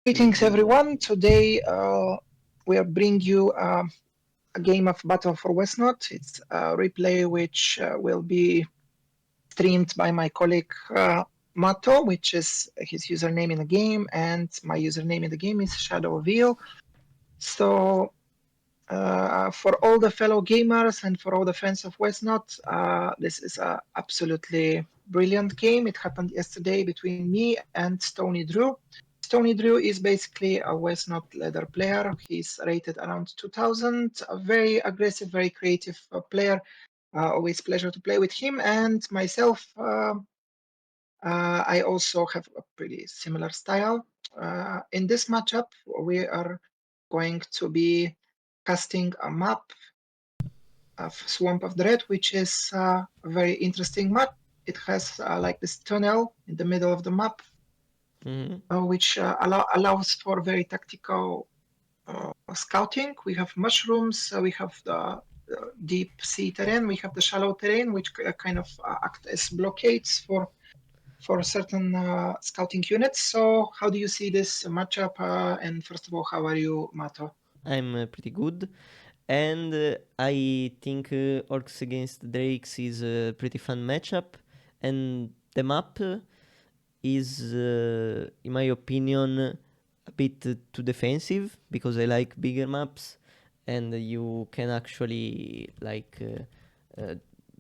Greetings, everyone. Today we'll bring you a game of Battle for Westnot. It's a replay which will be streamed by my colleague Mato, which is his username in the game, and my username in the game is ShadowVeil. So for all the fellow gamers and for all the fans of Westnot, this is a absolutely brilliant game. It happened yesterday between me and StonyDrew. StonyDrew is basically a Westnot ladder player. He's rated around 2000, a very aggressive, very creative player. Always pleasure to play with him, and myself. I also have a pretty similar style. In this matchup, we are going to be casting a map of Swamp of Dread, which is a very interesting map. It has like this tunnel in the middle of the map, which allows for very tactical scouting. We have mushrooms, we have the deep sea terrain, we have the shallow terrain, which kind of act as blockades for certain scouting units. So how do you see this matchup? And first of all, how are you, Mato? I'm pretty good. And I think Orcs against Drakes is a pretty fun matchup. And the map is, in my opinion, a bit too defensive because I like bigger maps and you can actually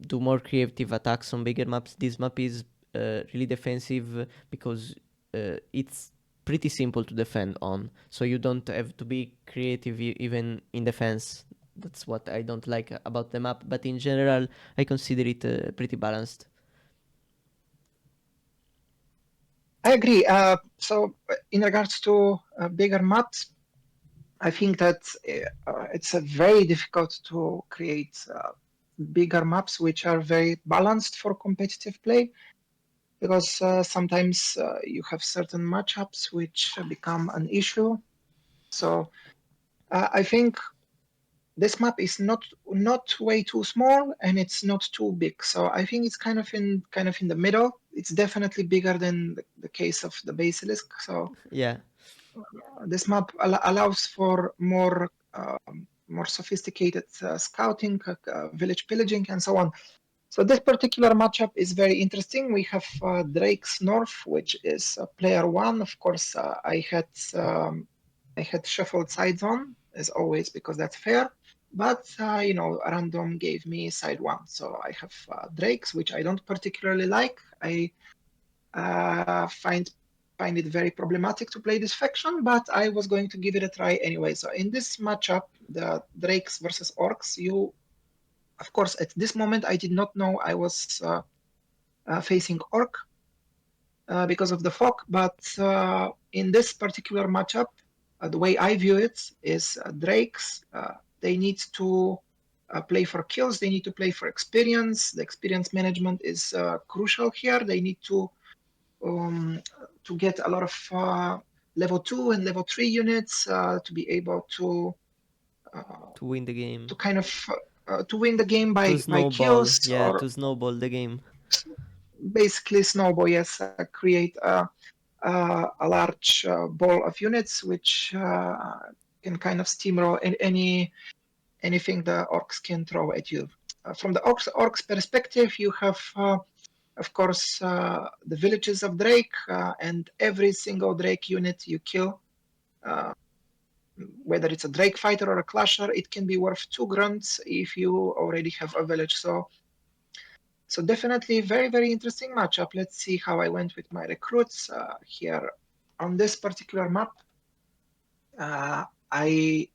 do more creative attacks on bigger maps. This map is really defensive because it's pretty simple to defend on, so you don't have to be creative even in defense. That's what I don't like about the map, but in general I consider it pretty balanced. I agree. So in regards to bigger maps, I think that it's very difficult to create bigger maps which are very balanced for competitive play, because sometimes you have certain matchups which become an issue. So I think this map is not way too small and it's not too big. So I think it's kind of in the middle. It's definitely bigger than the case of the Basilisk. So Yeah, this map allows for more sophisticated scouting, village pillaging, and so on. So this particular matchup is very interesting. We have Drake's North, which is player one. Of course, I had shuffled sides on as always because that's fair. But random gave me side one, so I have Drake's, which I don't particularly like. I find it very problematic to play this faction, but I was going to give it a try anyway. So in this matchup, the Drakes versus Orcs, of course, at this moment, I did not know I was facing Orc because of the fog, but in this particular matchup, the way I view it is Drakes, they need to play for kills, they need to play for experience. The experience management is crucial here. They need to get a lot of level 2 and level 3 units to be able to win the game, kind of to win the game to by snowball. kills, Yeah, or to snowball the game. basically snowball. Yes, create a large ball of units which can kind of steamroll anything the orcs can throw at you. From the orcs perspective, you have of course the villages of Drake, and every single Drake unit you kill, whether it's a Drake fighter or a clasher, it can be worth 2 grunts if you already have a village. So definitely very, very interesting matchup. Let's see how I went with my recruits here on this particular map. I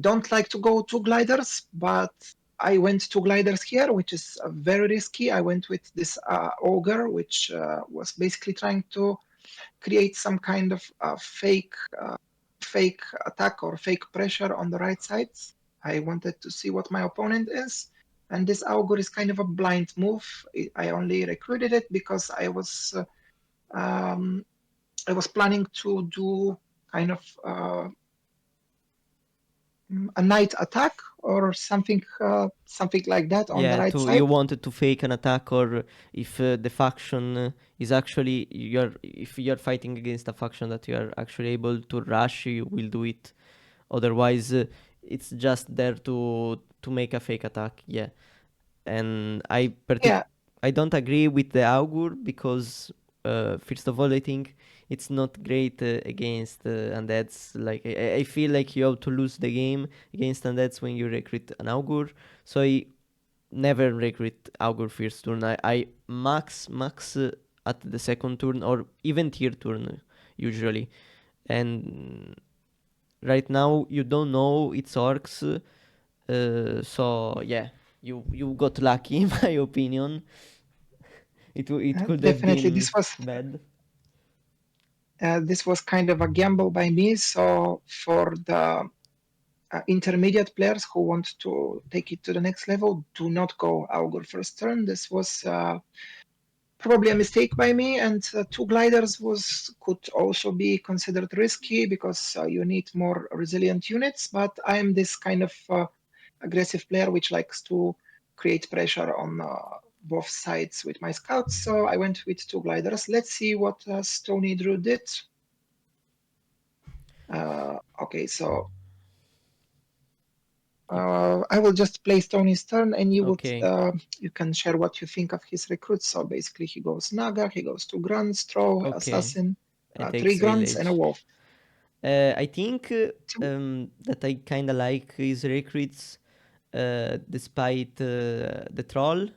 don't like to go two gliders, but I went two gliders here, which is very risky. I went with this ogre, which was basically trying to create some kind of fake attack or fake pressure on the right sides. I wanted to see what my opponent is. And this augur is kind of a blind move. I only recruited it because I was planning to do kind of a knight attack or something like that on the Yeah, right to you side. wanted to fake an attack, or if the faction is actually if you're fighting against a faction that you are actually able to rush, you will do it. Otherwise, it's just there to make a fake attack. Yeah, and Yeah, I don't agree with the augur because first of all I think it's not great against undeads. Like I feel like you have to lose the game against undeads when you recruit an augur. So I never recruit augur first turn. I max at the second turn or even third turn usually. And right now you don't know it's orcs, so yeah, you got lucky in my opinion. It could have definitely been bad. this was kind of a gamble by me. So for the intermediate players who want to take it to the next level, do not go augur first turn. This was probably a mistake by me, and two gliders could also be considered risky because you need more resilient units. But I am this kind of aggressive player which likes to create pressure on both sides with my scouts. So I went with two gliders. Let's see what StonyDrew did. Okay, so I will just play Tony's turn, and Okay, you can share what you think of his recruits. So basically, he goes Naga, he goes two grunts, Troll, okay, Assassin, and three takes grunts, and a village. wolf. I think that I kind of like his recruits despite the troll.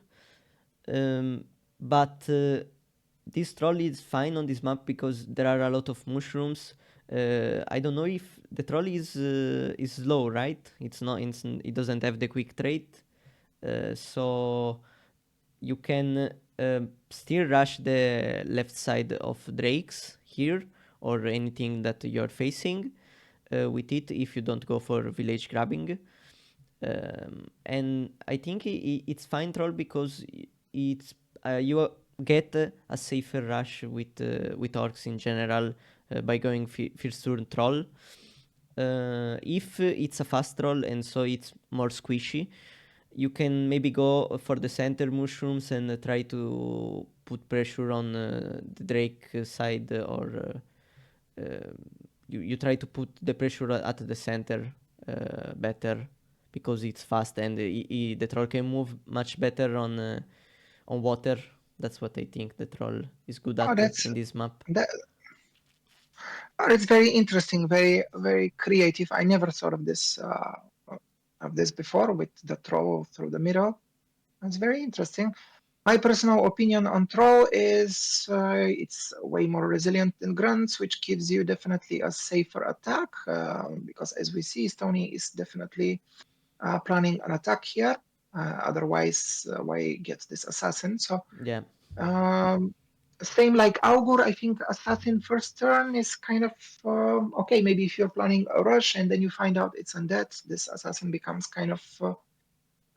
But this troll is fine on this map because there are a lot of mushrooms. I don't know if the troll is slow, right? It's not. It doesn't have the quick trait, so you can still rush the left side of drakes here or anything that you're facing with it if you don't go for village grabbing. And I think it's fine troll because it's you get a safer rush with orcs in general by going first turn troll. If it's a fast troll and so it's more squishy, you can maybe go for the center mushrooms and try to put pressure on the drake side, or you try to put the pressure at the center better because it's fast and the troll can move much better on water. That's what I think the troll is good Oh, at that's in this map. that. Oh, it's very interesting, very creative. I never thought of this before with the troll through the middle. It's very interesting. My personal opinion on Troll is it's way more resilient than Grunts, which gives you definitely a safer attack because, as we see, Stony is definitely planning an attack here. Otherwise, why get this assassin? So, Yeah. um, same like Augur, I think assassin first turn is kind of okay. Maybe if you're planning a rush and then you find out it's undead, this assassin becomes kind of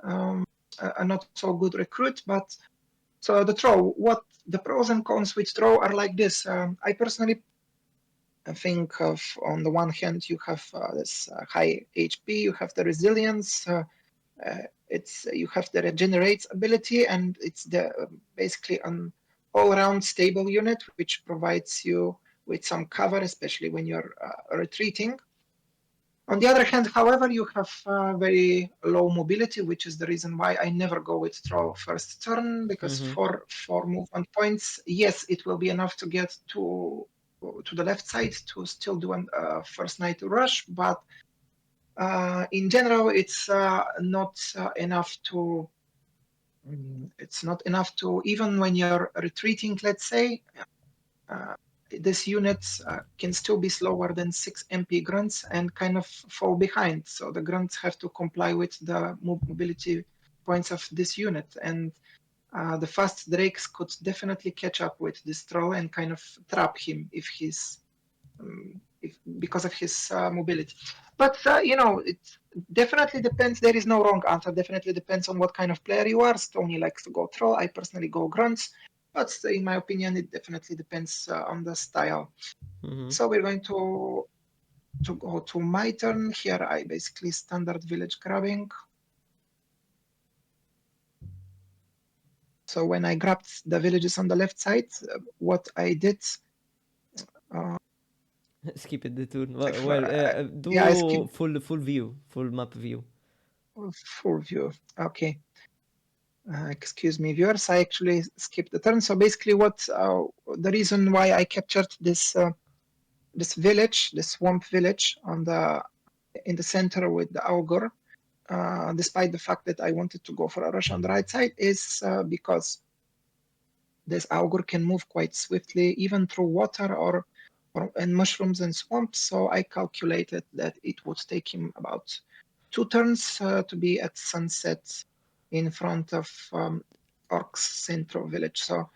a not so good recruit, but so the throw, what the pros and cons with throw are like this. I personally think of on the one hand you have this high HP, you have the resilience, it's you have the regenerates ability, and it's the basically an all-around stable unit which provides you with some cover, especially when you're retreating. On the other hand, however, you have very low mobility, which is the reason why I never go with throw first turn, because Mm-hmm. for movement points, yes, it will be enough to get to the left side to still do a first night rush, but in general, it's not enough to even when you're retreating, let's say, uh, this unit can still be slower than 6 MP grunts and kind of fall behind. So the grunts have to comply with the mobility points of this unit. And the fast drakes could definitely catch up with this troll and kind of trap him because of his mobility. But it definitely depends. There is no wrong answer. Definitely depends on what kind of player you are. Stony likes to go troll. I personally go grunts. But in my opinion, it definitely depends on the style. Mm-hmm. So we're going to to go to my turn. Here I basically standard village grabbing. So when I grabbed the villages on the left side, what I did, Skip the turn. yeah, I Do skipped full view, full map view. full view. Okay. Excuse me, viewers, I actually skipped the turn. So basically what the reason why I captured this this village, this swamp village in the center with the augur, despite the fact that I wanted to go for a rush on the right side, is because this augur can move quite swiftly, even through water or and mushrooms and swamps. So I calculated that it would take him about 2 turns to be at sunset in front of Orc's central village. So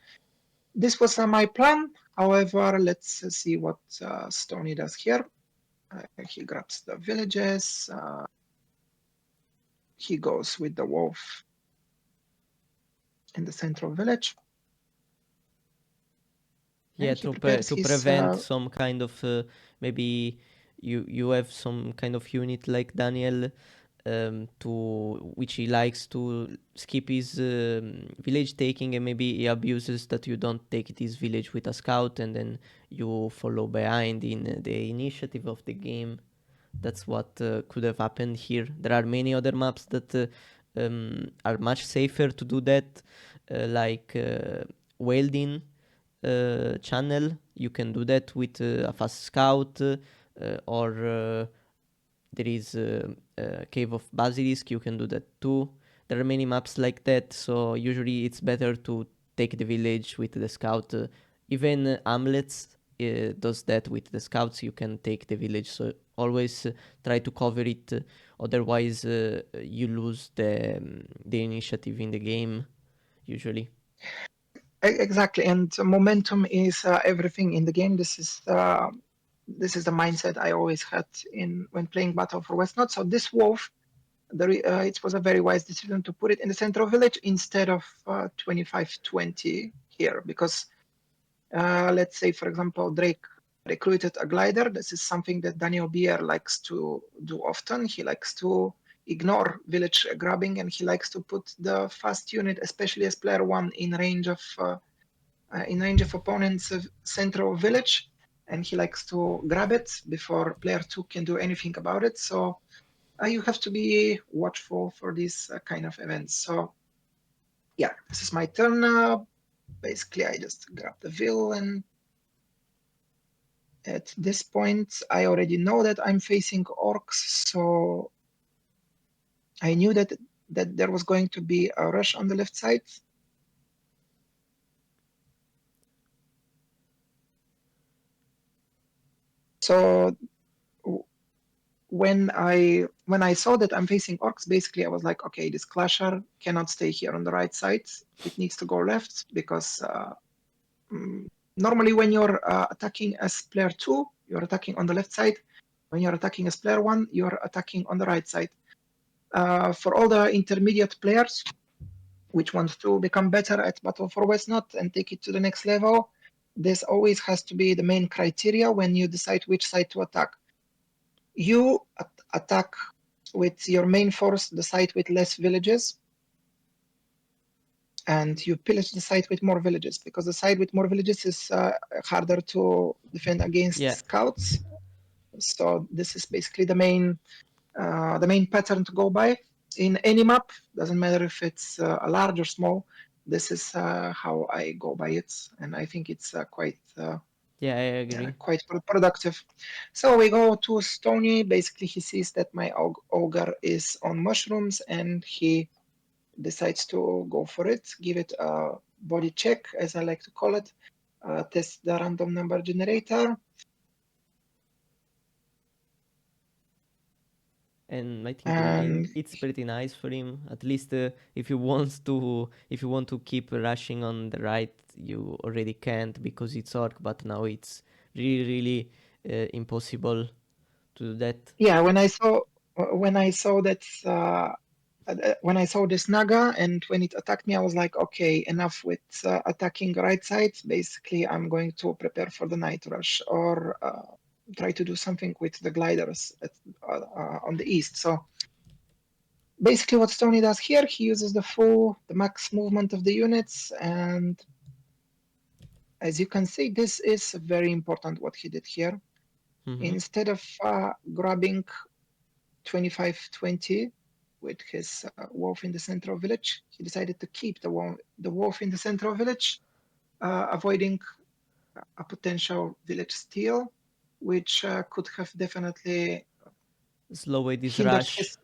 this was my plan. However, let's see what Stony does here. He grabs the villages. He goes with the wolf in the central village. Yeah, And he prepares to his prevent some kind of maybe you have some kind of unit like Daniel, to which he likes to skip his village taking, and maybe he abuses that you don't take this village with a scout and then you follow behind in the initiative of the game. That's what could have happened here. There are many other maps that are much safer to do that, like Weldin channel. You can do that with a fast scout, or there is Cave of Basilisk. You can do that too. There are many maps like that, so usually it's better to take the village with the scout. Even Amlets does that with the scouts. You can take the village, so always try to cover it. Otherwise, you lose the initiative in the game usually. exactly, and momentum is everything in the game. This is the mindset I always had in when playing Battle for Westnot. So this wolf, it was a very wise decision to put it in the central village instead of 25-20 here, because let's say, for example, Drake recruited a glider. This is something that Daniel Bier likes to do often. He likes to ignore village grabbing, and he likes to put the fast unit, especially as player one, in range of opponent's central village, and he likes to grab it before player two can do anything about it. So you have to be watchful for these kind of events. So yeah, this is my turn. Basically, I just grab the Vil, and at this point, I already know that I'm facing orcs, so I knew that there was going to be a rush on the left side. So when I saw that I'm facing orcs, basically I was like, okay, this clasher cannot stay here on the right side. It needs to go left, because normally when you're attacking as player two, you're attacking on the left side. When you're attacking as player one, you're attacking on the right side. For all the intermediate players which want to become better at Battle for Westnot and take it to the next level, this always has to be the main criteria when you decide which side to attack. You attack with your main force the side with less villages, and you pillage the side with more villages, because the side with more villages is harder to defend against scouts. So this is basically the main pattern to go by in any map. Doesn't matter if it's a large or small. This is how I go by it, and I think it's quite Yeah, I agree. quite productive. So we go to Stony. Basically, he sees that my ogre is on mushrooms, and he decides to go for it, give it a body check, as I like to call it, test the random number generator. And I think it's pretty nice for him. At least if you want to keep rushing on the right, you already can't because it's orc. But now it's really impossible to do that. Yeah, when I saw that when I saw this Naga and when it attacked me, I was like, okay, enough with attacking right side. Basically, I'm going to prepare for the night rush, or try to do something with the gliders on the east. So basically what Stony does here, he uses the max movement of the units, and as you can see, this is very important what he did here. Mm-hmm. Instead of grabbing 25-20 with his wolf in the center of village, he decided to keep the wolf in the center of village, avoiding a potential village steal, which could have definitely Slow way this hindered rush. his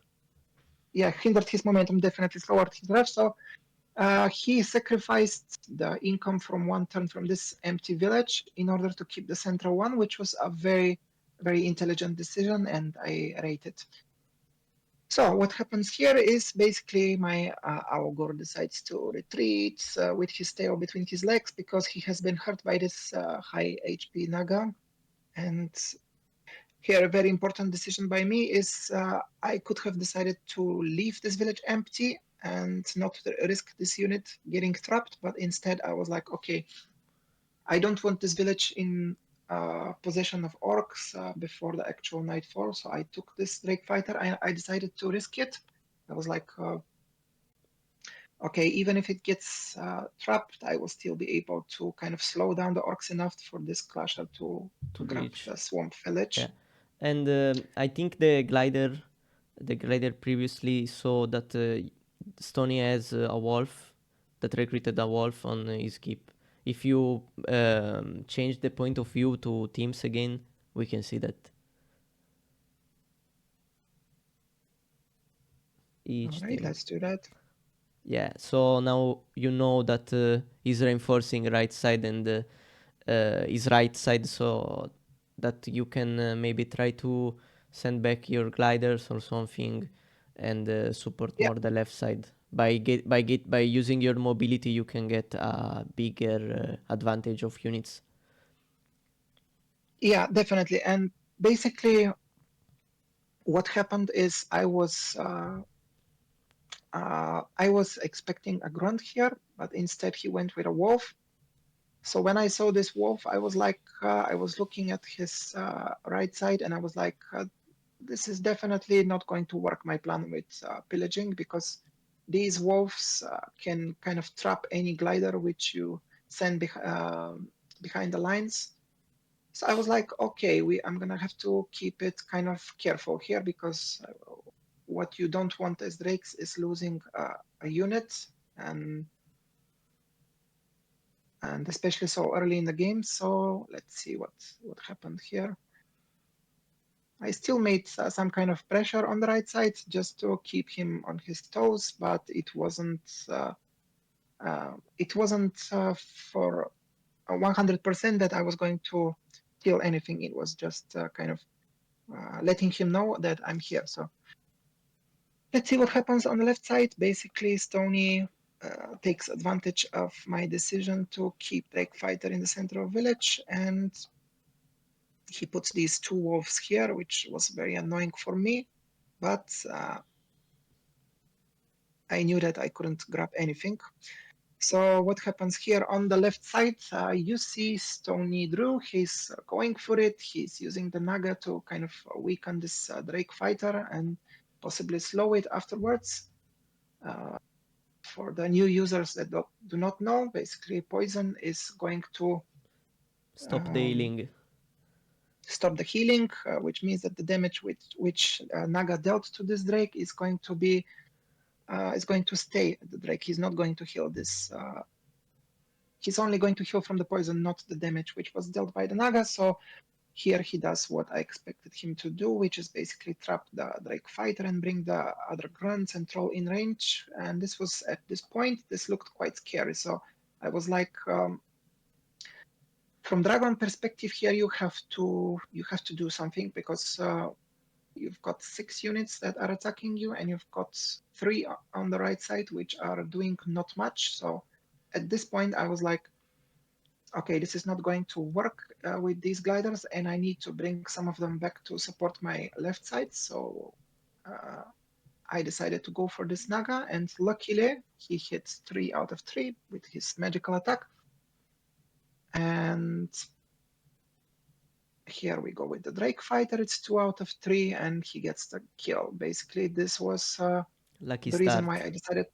hindered his momentum, definitely slowered his rush. So he sacrificed the income from one turn from this empty village in order to keep the central one, which was a very, very intelligent decision, and I rate it. So what happens here is basically my Augor decides to retreat with his tail between his legs because he has been hurt by this high HP Naga. And here, a very important decision by me is I could have decided to leave this village empty and not risk this unit getting trapped, but instead I was like, okay, I don't want this village in possession of orcs before the actual nightfall, so I took this Drake Fighter. I decided to risk it. I was like, okay, even if it gets trapped, I will still be able to kind of slow down the orcs enough for this clasher to To grab reach. the swamp Yeah, village. and I think the glider previously saw that Stony has a wolf that recruited a wolf on his keep. If you change the point of view to teams again, we can see that All each right, team. let's do that. Yeah, so now you know that he's reinforcing right side and his right side, so that you can maybe try to send back your gliders or something and support Yeah, more the left side. By using your mobility, you can get a bigger advantage of units. yeah, definitely. And basically, what happened is I was expecting a grunt here, but instead he went with a wolf. So when I saw this wolf, I was like, I was looking at his right side, and I was like, this is definitely not going to work. My plan with pillaging because these wolves can kind of trap any glider which you send behind the lines. So I was like, okay, I'm gonna have to keep it kind of careful here because what you don't want as Drakes is losing a unit, and and especially so early in the game. So let's see what happened here. I still made some kind of pressure on the right side just to keep him on his toes, but it wasn't for 100% that I was going to kill anything. It was just kind of letting him know that I'm here. So let's see what happens on the left side. Basically, Stony takes advantage of my decision to keep Drake Fighter in the center of village, and he puts these two wolves here, which was very annoying for me. But I knew that I couldn't grab anything. So what happens here on the left side? You see StonyDrew. He's going for it. He's using the Naga to kind of weaken this Drake Fighter and possibly slow it afterwards. Uh, for the new users that do not know, basically poison is going to Stop the um, healing. stop the healing, which means that the damage which Naga dealt to this Drake is going to stay at the Drake. He's not going to heal this. He's only going to heal from the poison, not the damage which was dealt by the Naga. So here he does what I expected him to do, which is basically trap the Drake Fighter and bring the other grunts and troll in range. And this was at this point, this looked quite scary. So I was like, from Dragon perspective here, you have to do something because you've got 6 units that are attacking you, and you've got 3 on the right side which are doing not much. So at this point, I was like, okay, this is not going to work with these gliders, and I need to bring some of them back to support my left side. So uh, I decided to go for this Naga, and luckily he hits 3 out of 3 with his magical attack. And here we go with the Drake Fighter. It's 2 out of 3, and he gets the kill. Basically, this was Lucky the reason start. why I decided.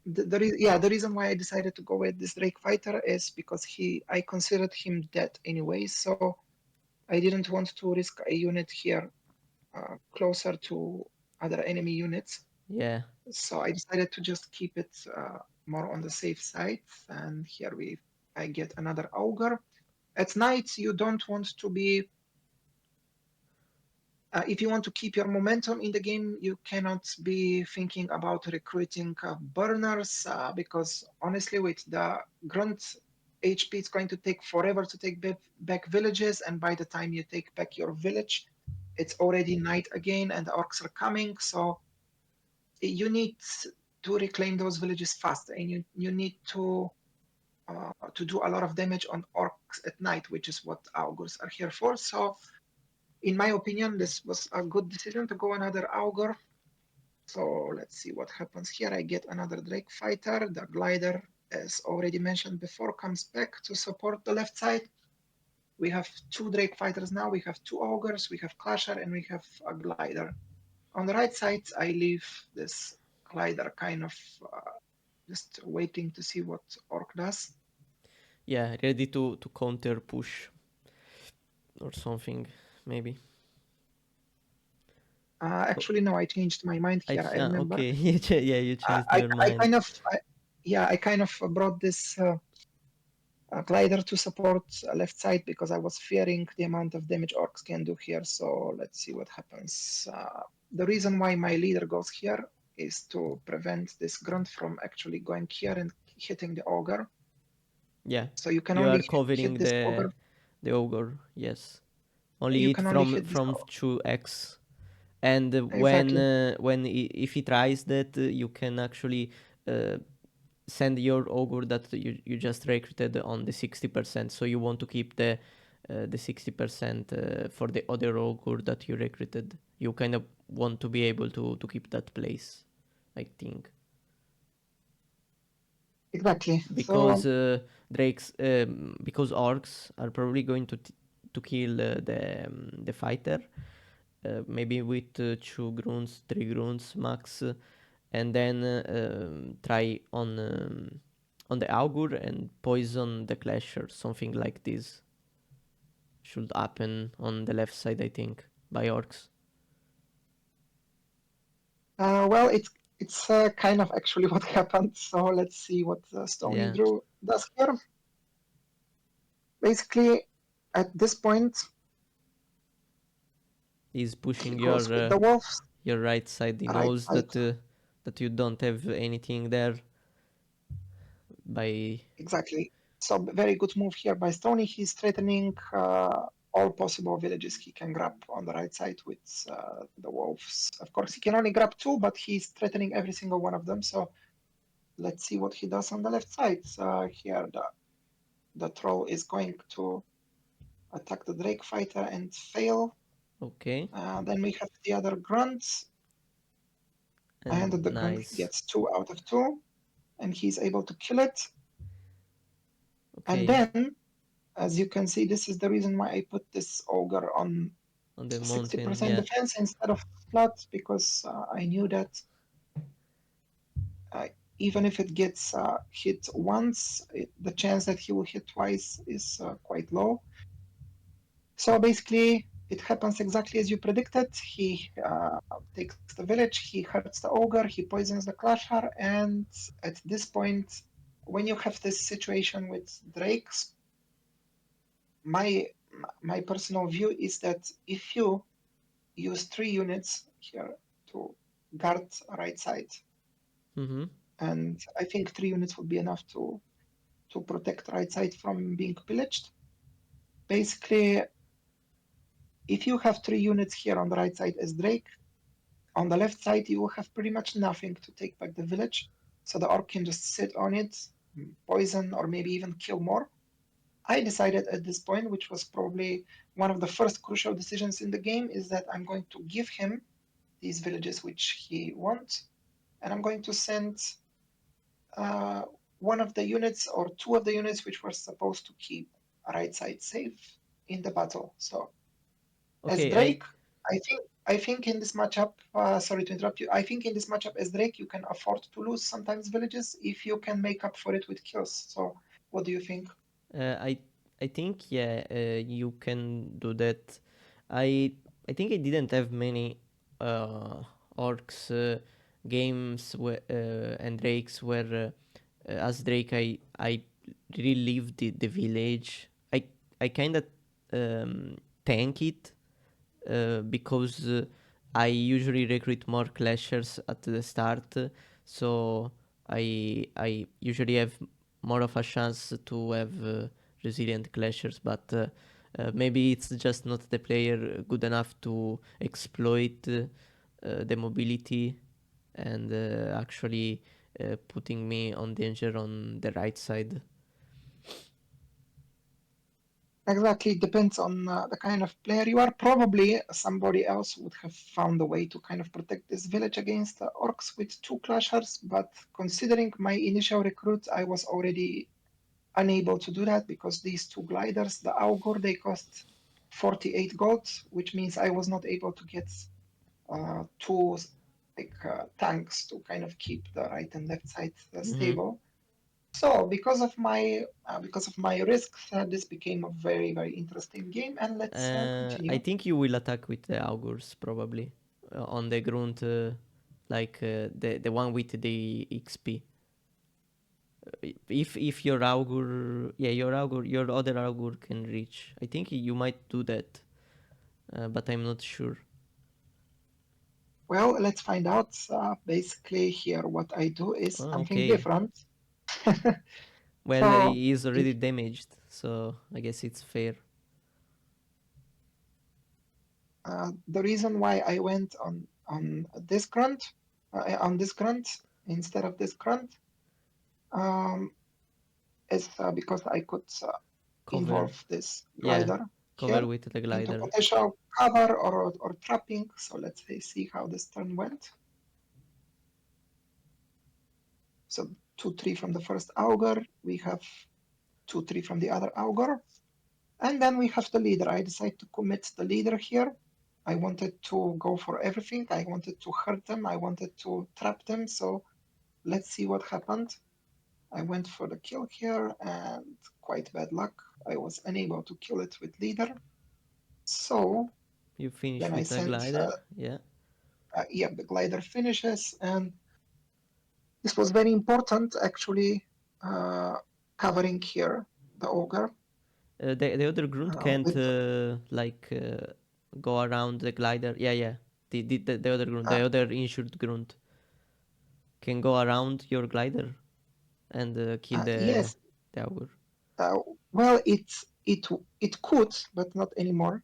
The reason why I decided to go with this Drake Fighter is because I considered him dead anyway, so I didn't want to risk a unit here closer to other enemy units. Yeah. So I decided to just keep it more on the safe side. And here I get another Augur. At night, you don't want to be if you want to keep your momentum in the game, you cannot be thinking about recruiting burners because honestly, with the grunt HP, it's going to take forever to take back villages, and by the time you take back your village, it's already night again, and the orcs are coming. So you need to reclaim those villages fast, and you need to do a lot of damage on orcs at night, which is what augurs are here for. So in my opinion, this was a good decision to go another Augur. So let's see what happens here. I get another Drake Fighter. The Glider, as already mentioned before, comes back to support the left side. We have 2 Drake Fighters now. We have 2 Augurs, we have Clasher, and we have a Glider. On the right side, I leave this Glider kind of just waiting to see what Orc does. Yeah, ready to counter push or something, maybe. Oh, Actually, no, I changed my mind here. I remember. okay. Yeah, you changed I, your I mind. kind of, I kind of brought this glider to support left side because I was fearing the amount of damage orcs can do here. So let's see what happens. The reason why my leader goes here is to prevent this grunt from actually going here and hitting the ogre. Yeah, So you can you are only hit covering this ogre. the ogre. Yes, only You it can only hit this. from 2x. And Exactly. if he tries that, you can actually uh, send your ogre that you just recruited on the 60%. So you want to keep the 60% for the other ogre that you recruited. You kind of want to be able to keep that place, I think, Exactly. because So because orcs are probably going to kill the fighter, maybe with 2 grunts, 3 grunts max, and then try on the augur and poison the clasher. Something like this should happen on the left side, I think, by orcs. well, it's kind of actually what happened. So let's see what Yeah, StonyDrew does here. Basically, at this point, he's he pushing goes with the wolves. your right side. He Right knows side. that you don't have anything there by. Exactly. So very good move here by Stony. He's threatening all possible villages he can grab on the right side with the wolves. Of course, he can only grab 2, but he's threatening every single one of them. So let's see what he does on the left side. Here, the troll is going to attack the Drake fighter and fail. Okay, Then we have the other grunts, and and the grunt nice. gets 2 out of 2, and he's able to kill it. And Okay, then, as you can see, this is the reason why I put this ogre on on the mountain, 60% yeah. defense instead of flat because I knew that uh, even if it gets hit once, the chance that he will hit twice is quite low. So basically, it happens exactly as you predicted. He takes the village, he hurts the ogre, he poisons the clasher, and at this point, when you have this situation with drakes, my my personal view is that if you use 3 units here to guard right side, Mm-hmm. and I think 3 units would be enough to protect right side from being pillaged. Basically, if you have 3 units here on the right side as Drake, on the left side you will have pretty much nothing to take back the village. So the orc can just sit on it, poison, or maybe even kill more. I decided at this point, which was probably one of the first crucial decisions in the game, is that I'm going to give him these villages which he wants, and I'm going to send uh, one of the units or 2 of the units which were supposed to keep right side safe in the battle. So As Okay, Drake, I think in this matchup, sorry to interrupt you. I think in this matchup as Drake, you can afford to lose sometimes villages if you can make up for it with kills. So, what do you think? uh, I I think yeah, you can do that. I I think I didn't have many uh, orcs games and drakes where as Drake I really leave the village. I kind of um, tank it because I usually recruit more clashers at the start, so I usually have more of a chance to have resilient clashers, but maybe it's just not the player good enough to exploit the mobility and actually putting me on danger on the right side. Exactly, it depends on the kind of player you are. Probably somebody else would have found a way to kind of protect this village against orcs with two clashers, but considering my initial recruit, I was already unable to do that because these two gliders, the Augur, they cost 48 gold, which means I was not able to get two tanks to kind of keep the right and left side Mm-hmm. stable. So because of my risks, this became a very very interesting game, and let's I continue. think you will attack with the augurs probably on the grunt, like the one with the XP. If your augur, yeah, your other augur can reach. I think you might do that, but I'm not sure. Well, let's find out. Basically, here what I do is Oh, something okay. different. Well, So he is if already damaged, so I guess it's fair. the reason why I went on this grunt instead of this grunt um, is because I could Cover, involve this yeah, glider cover here with the into glider. potential cover or trapping. So let's say see how this turn went. So 2-3 from the first augur. We have 2-3 from the other augur. And then we have the leader. I decided to commit the leader here. I wanted to go for everything. I wanted to hurt them. I wanted to trap them. So let's see what happened. I went for the kill here and quite bad luck. I was unable to kill it with leader. So You finish then I with a sent, glider, yeah. yeah, the glider finishes. And this was very important actually, uh, covering here the ogre The other grunt can't with go around the glider. Yeah, yeah. The other grunt, the uh, other injured grunt can go around your glider and kill yes. the augur. Uh, well, it could, but not anymore.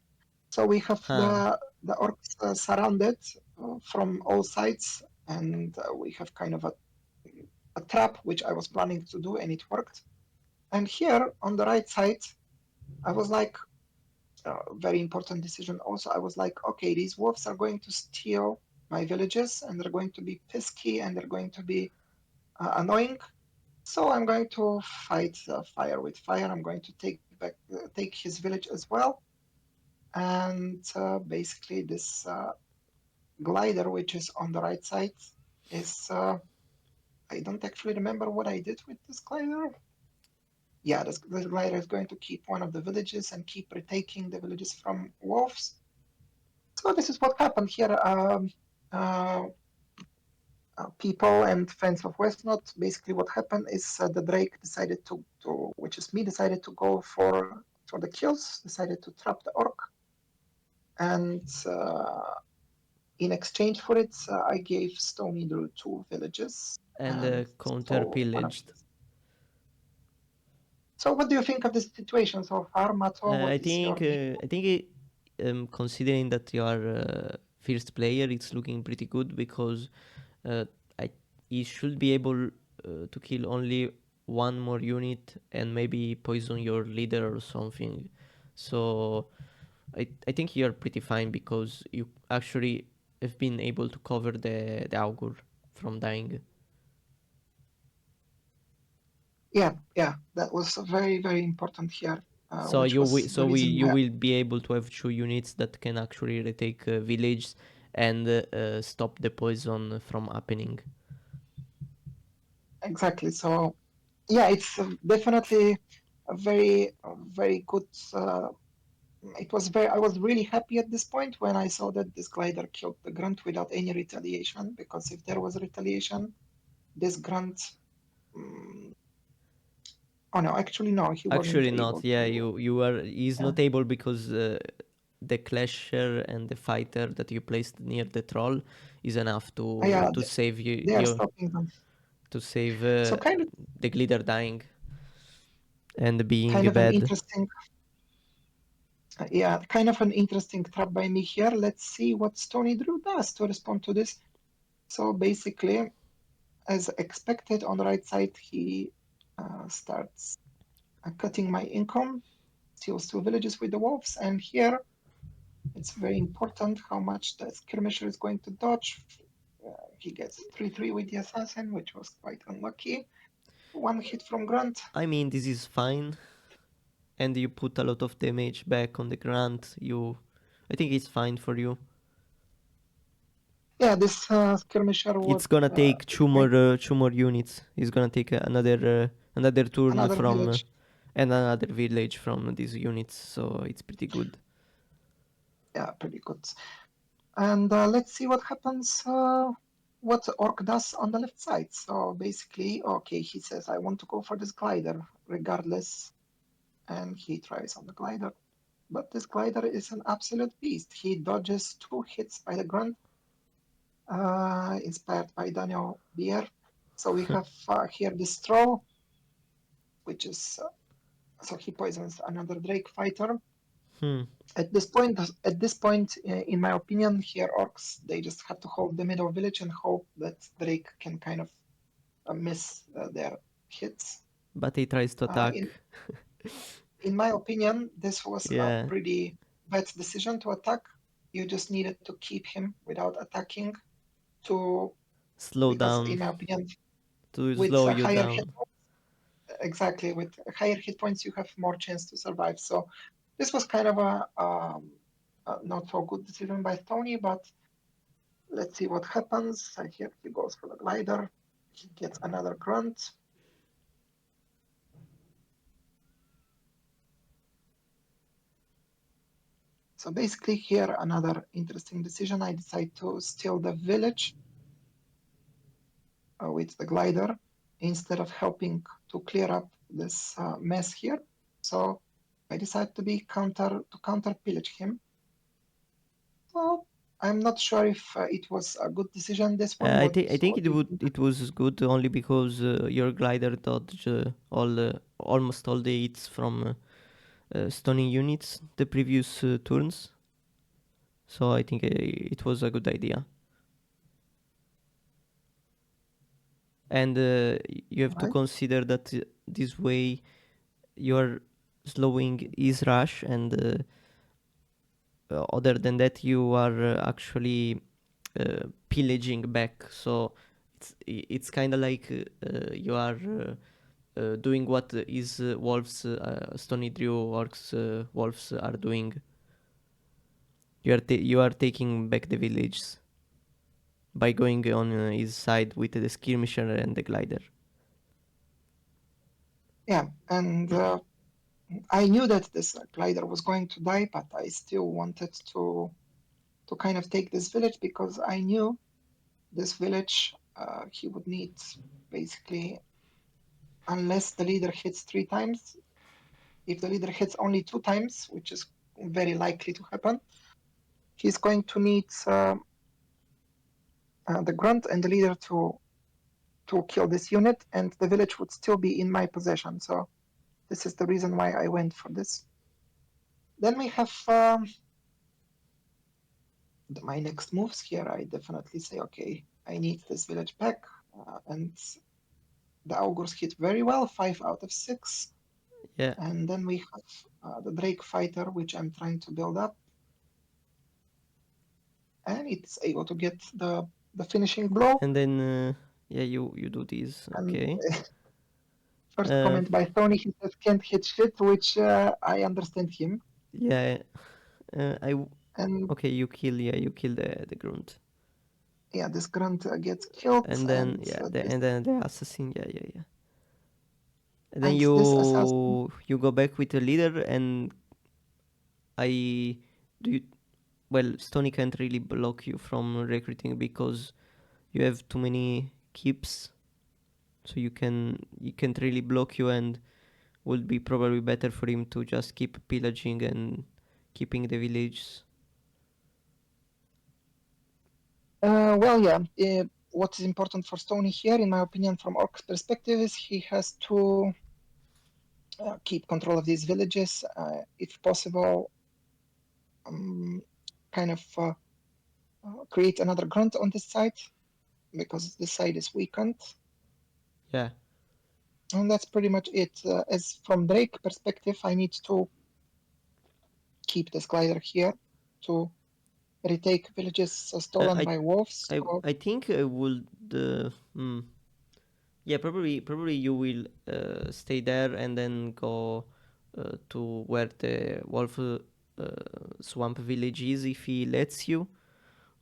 So we have Huh. the orcs surrounded from all sides, and we have kind of a trap which I was planning to do, and it worked. And here on the right side, I was like, very important decision. Also, I was like, okay, these wolves are going to steal my villages, and they're going to be pesky, and they're going to be annoying. So I'm going to fight fire with fire. I'm going to take his village as well. And basically, this glider, which is on the right side, is I don't actually remember what I did with this glider. Yeah, this glider is going to keep one of the villages and keep retaking the villages from wolves. So this is what happened here. Uh, People and fans of Westnot, basically what happened is the Drake decided which is me, decided to go for the kills, decided to trap the orc, and in exchange for it, I gave StonyDrew two villages, And and counter so one of pillaged. his. So what do you think of this situation so far, Mato? What is your view? I think considering that you are first player, it's looking pretty good because uh, I he should be able to kill only one more unit and maybe poison your leader or something. So I think you're pretty fine because you actually have been able to cover the augur from dying. Yeah, that was very very important here. So which was the reason you why. will be able to have 2 units that can actually retake villages and stop the poison from happening. Exactly. So yeah, it's definitely a very good. It was very. I was really happy at this point when I saw that this glider killed the grunt without any retaliation. Because if there was retaliation, this grunt. mm, oh no, actually no, he wasn't Actually able not. Yeah, to. you are. He's Yeah, not able because the clasher and the fighter that you placed near the troll is enough yeah, to save you they are your stopping them. to save So the glider dying and being kind of an bad. interesting. Yeah, kind of an interesting trap by me here. Let's see what StonyDrew does to respond to this. So basically, as expected, on the right side, he starts cutting my income, steals 2 villages with the wolves, and here it's very important how much the skirmisher is going to dodge. He gets 3-3 with the assassin, which was quite unlucky. 1 hit from Grunt. I mean, this is fine, and you put a lot of damage back on the grunt. I think it's fine for you. Yeah, this skirmisher It's would gonna take is going to 2 more units. It's gonna take another turn another from village. and another village from these units, so it's pretty good. Yeah, pretty good. And let's see what happens, what Orc does on the left side. So basically, okay, he says, I want to go for this glider regardless. And he tries on the glider. But this glider is an absolute beast. He dodges 2 hits by the grunt, inspired by Daniel Bier. So we have here this troll, which is, so he poisons another Drake fighter. Hmm. At this point, in my opinion, here orcs they just have to hold the middle village and hope that Drake can kind of miss their hits. But he tries to Uh, attack. in in my opinion, this was a Yeah, pretty bad decision to attack. You just needed to keep him without attacking to slow because down in my opinion, to with slow a you higher hit down. exactly with higher hit points, you have more chance to survive. So this was kind of a not so good decision by Tony, but let's see what happens. Here he goes for the glider. He gets another grunt. So basically here, another interesting decision. I decide to steal the village with the glider instead of helping to clear up this mess here. So I decide to counter pillage him. So I'm not sure if it was a good decision. This one. I think What do you think? it was good only because your glider dodged almost all the hits from stunning units the previous turns. So I think it was a good idea. And you have to Right? consider that this way you're slowing his rush, and other than that you are actually pillaging back. So it's kind of like you are doing what is wolves StonyDrew orcs wolves are doing. You are taking back the villages by going on his side with the skirmisher and the glider. Yeah. And I knew that this glider was going to die, but I still wanted to kind of take this village because I knew this village he would need basically unless the leader hits 3 times. If the leader hits only 2 times, which is very likely to happen, he's going to need the grunt and the leader to kill this unit, and the village would still be in my possession. So this is the reason why I went for this. Then we have my next moves here. I definitely say, okay, I need this village back, and the augurs hit very well, 5 out of 6. Yeah, And then we have the Drake fighter, which I'm trying to build up, and it's able to get the finishing blow. and then yeah, you do this. And Okay. First Uh, comment by Tony, he says can't hit shit, which I understand him. yeah. I And Okay. You kill. Yeah, you kill the grunt, yeah, this grunt gets killed, and then and yeah, this and then the assassin. Yeah, yeah, yeah. And then and this assassin. you go back with the leader, and I do you, well, Stony can't really block you from recruiting because you have too many keeps, so you can't really block you, and would be probably better for him to just keep pillaging and keeping the villages. Well, yeah. What is important for Stony here, in my opinion, from Orc's perspective, is he has to keep control of these villages, if possible. Um, kind of create another grunt on this side because this side is weakened, Yeah. and that's pretty much it. As from Drake perspective, I need to keep this glider here to retake villages stolen I by wolves. Or I think I would. Yeah, probably you will stay there and then go to where the wolf swamp village is if he lets you,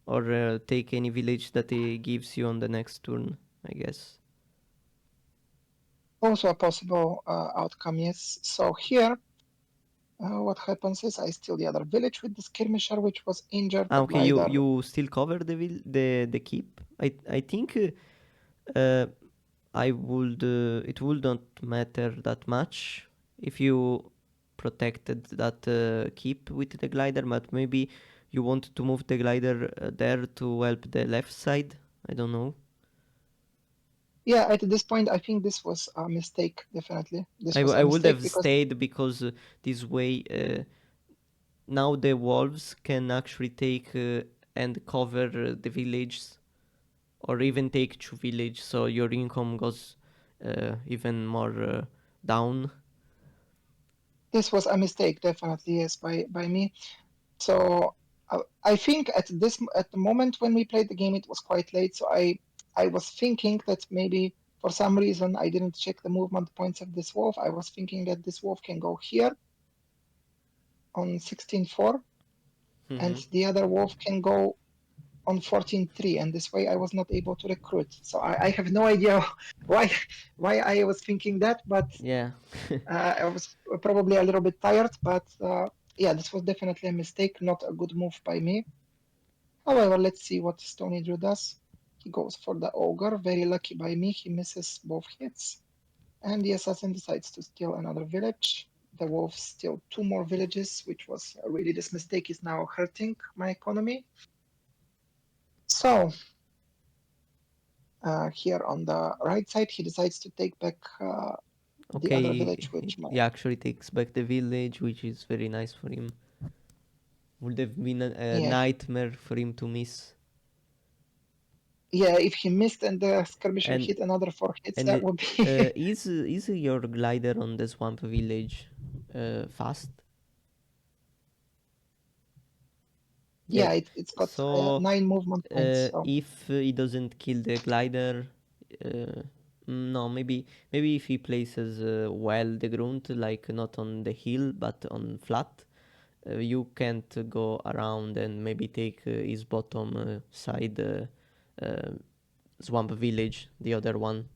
or take any village that he gives you on the next turn, I guess. also a possible outcome, yes. So here, what happens is I steal the other village with the skirmisher, which was injured. Ah, The okay, glider. you still cover the keep. I think uh, I would it would not matter that much if you protected that keep with the glider, but maybe you want to move the glider there to help the left side. I don't know. Yeah, at this point, I think this was a mistake. Definitely, this was a I would mistake have because stayed because this way now the wolves can actually take and cover the villages, or even take two village, so your income goes even more down. this was a mistake. Definitely, yes, by me. So I think at the moment when we played the game, it was quite late. So I was thinking that maybe for some reason I didn't check the movement points of this wolf. I was thinking that this wolf can go here on 16-4, and Mm-hmm. the other wolf can go on 14-3, and this way I was not able to recruit. So I have no idea why why I was thinking that, but Yeah. I was probably a little bit tired. But yeah, this was definitely a mistake, not a good move by me. However, let's see what StonyDrew does. He goes for the ogre, very lucky by me. He misses both hits, and the assassin decides to steal another village. The wolves steal two more villages, which was really, this mistake is now hurting my economy. So here on the right side, he decides to take back the other Okay, village, which he actually takes back the village, which is very nice for him. Would have been a yeah, nightmare for him to miss. yeah. If he missed and the skirmisher And hit another four hits, and that would be is your glider on the swamp village fast? Yeah. yeah. It's got So 9 movement points. So if he doesn't kill the glider, no, maybe if he places well the grunt, like not on the hill but on flat, you can't go around and maybe take his bottom side swamp village, the other one,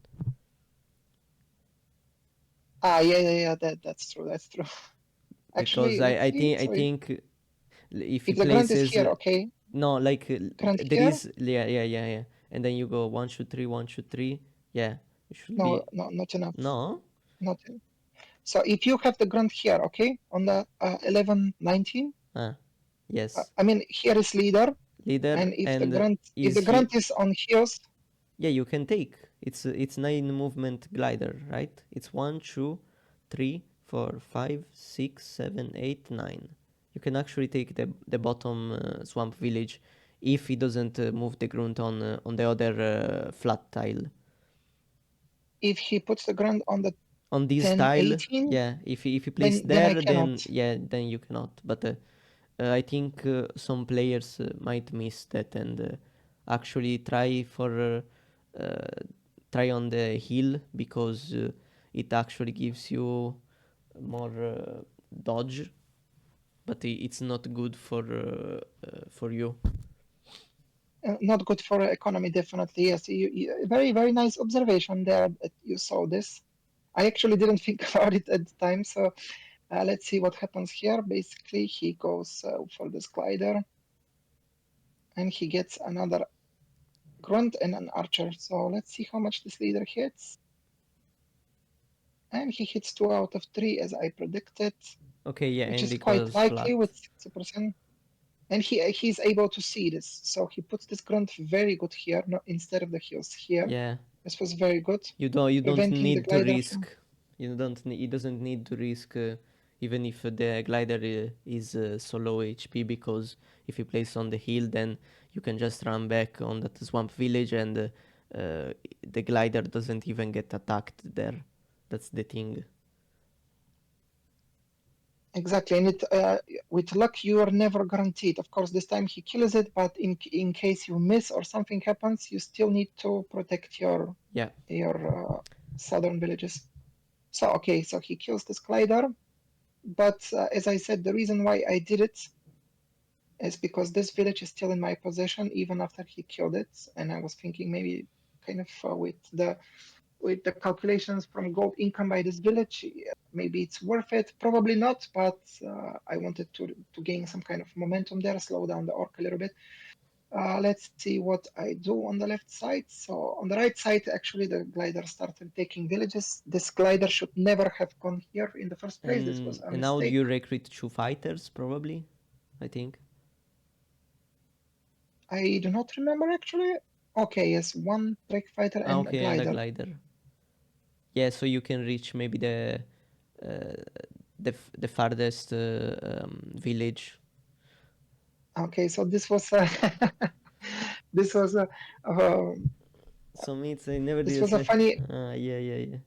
yeah, yeah, yeah. That's true. That's true. because Actually, let's see. I So think if he if the grunt is places here, okay, no, like grunt there here. is, yeah, and then you go one shoot three, one shoot three, yeah, it should No, be no, not enough. no. Not enough. So if you have the grunt here, okay, on the 11, 19. Ah, yes, I mean, here is leader, leader, and and if the is he? grunt is on heels, Yeah, you can take. It's nine movement glider, right? It's one, two, three, four, five, six, seven, eight, nine. You can actually take the bottom swamp village if he doesn't move the grunt on the other flat tile. if he puts the grunt on the On this 10, tile, 18, yeah. If you place then I there, cannot. then yeah, then you cannot. But I think some players might miss that and actually try on the hill because it actually gives you more dodge, but it's not good for you. Not good for economy, definitely. Yes, very, very nice observation there that you saw this. I actually didn't think about it at the time, so let's see what happens here. Basically, he goes for this glider, and he gets another grunt and an archer. So let's see how much this leader hits. And he hits 2 out of 3 as I predicted, Okay, yeah, which and is it quite was likely flat. with 60%. And he's able to see this, so he puts this grunt very good here, no, instead of the heels here. Yeah, This was very good, you don't preventing the need to glider risk. from. It doesn't need to risk even if the glider is so low HP, because if you place on the hill, then you can just run back on that swamp village, and the glider doesn't even get attacked there. That's the thing. Exactly, and with luck you are never guaranteed. Of course, this time he kills it, but in case you miss or something happens, you still need to protect Yeah. your southern villages. So okay, so he kills this glider, but as I said, the reason why I did it is because this village is still in my possession even after he killed it, and I was thinking maybe kind of with the calculations from gold income by this village, maybe it's worth it. Probably not, but I wanted to gain some kind of momentum there, slow down the orc a little bit. Let's see what I do on the left side. So on the right side, actually, the glider started taking villages. This glider should never have gone here in the first place. This was a And now mistake. you recruit 2 fighters, probably, I think. I do not remember actually. Okay, yes, one Drake fighter Ah, and a okay, and a glider. glider. Yeah, so you can reach maybe uh, the farthest village. Okay, so this was this was a So means I never this did was a say. funny Yeah, yeah, yeah.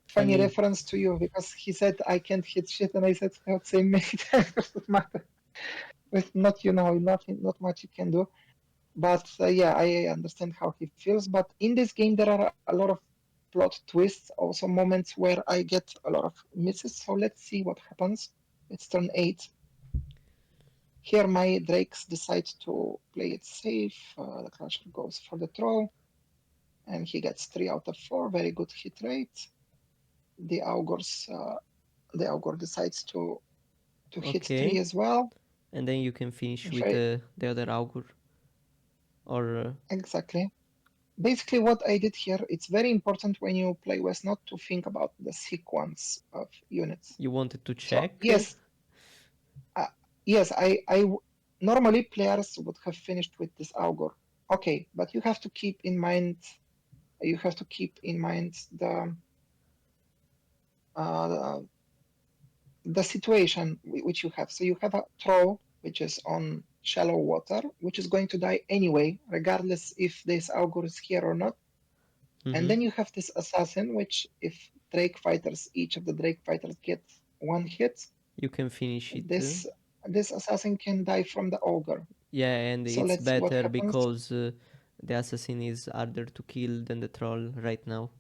funny Funny. reference to you because he said I can't hit shit and I said I would say many times doesn't matter. With not nothing, not much you can do. But yeah, I understand how he feels. But in this game there are a lot of plot twists, also moments where I get a lot of misses. So let's see what happens. It's turn 8. Here my Drakes decide to play it safe. The Crusher goes for the throw, and he gets 3 out of 4. Very good hit rate. The Augurs, the Augur decides to hit 3 Okay, as well. and then you can finish with Very the other augur. Or exactly. Basically, what I did here, it's very important when you play West not to think about the sequence of units. you wanted to So check. uh, yes, normally players would have finished with this Augur. Okay, but you have to keep in mind uh, the situation which you have. So you have a troll which is on shallow water, which is going to die anyway, regardless if this augur is here or not. And Mm-hmm. then you have this assassin, which if Drake fighters, each of the Drake fighters get one hit, You can finish it. this assassin can die from the ogre. Yeah, and So it's let's see what better happens. because the assassin is harder to kill than the troll right now.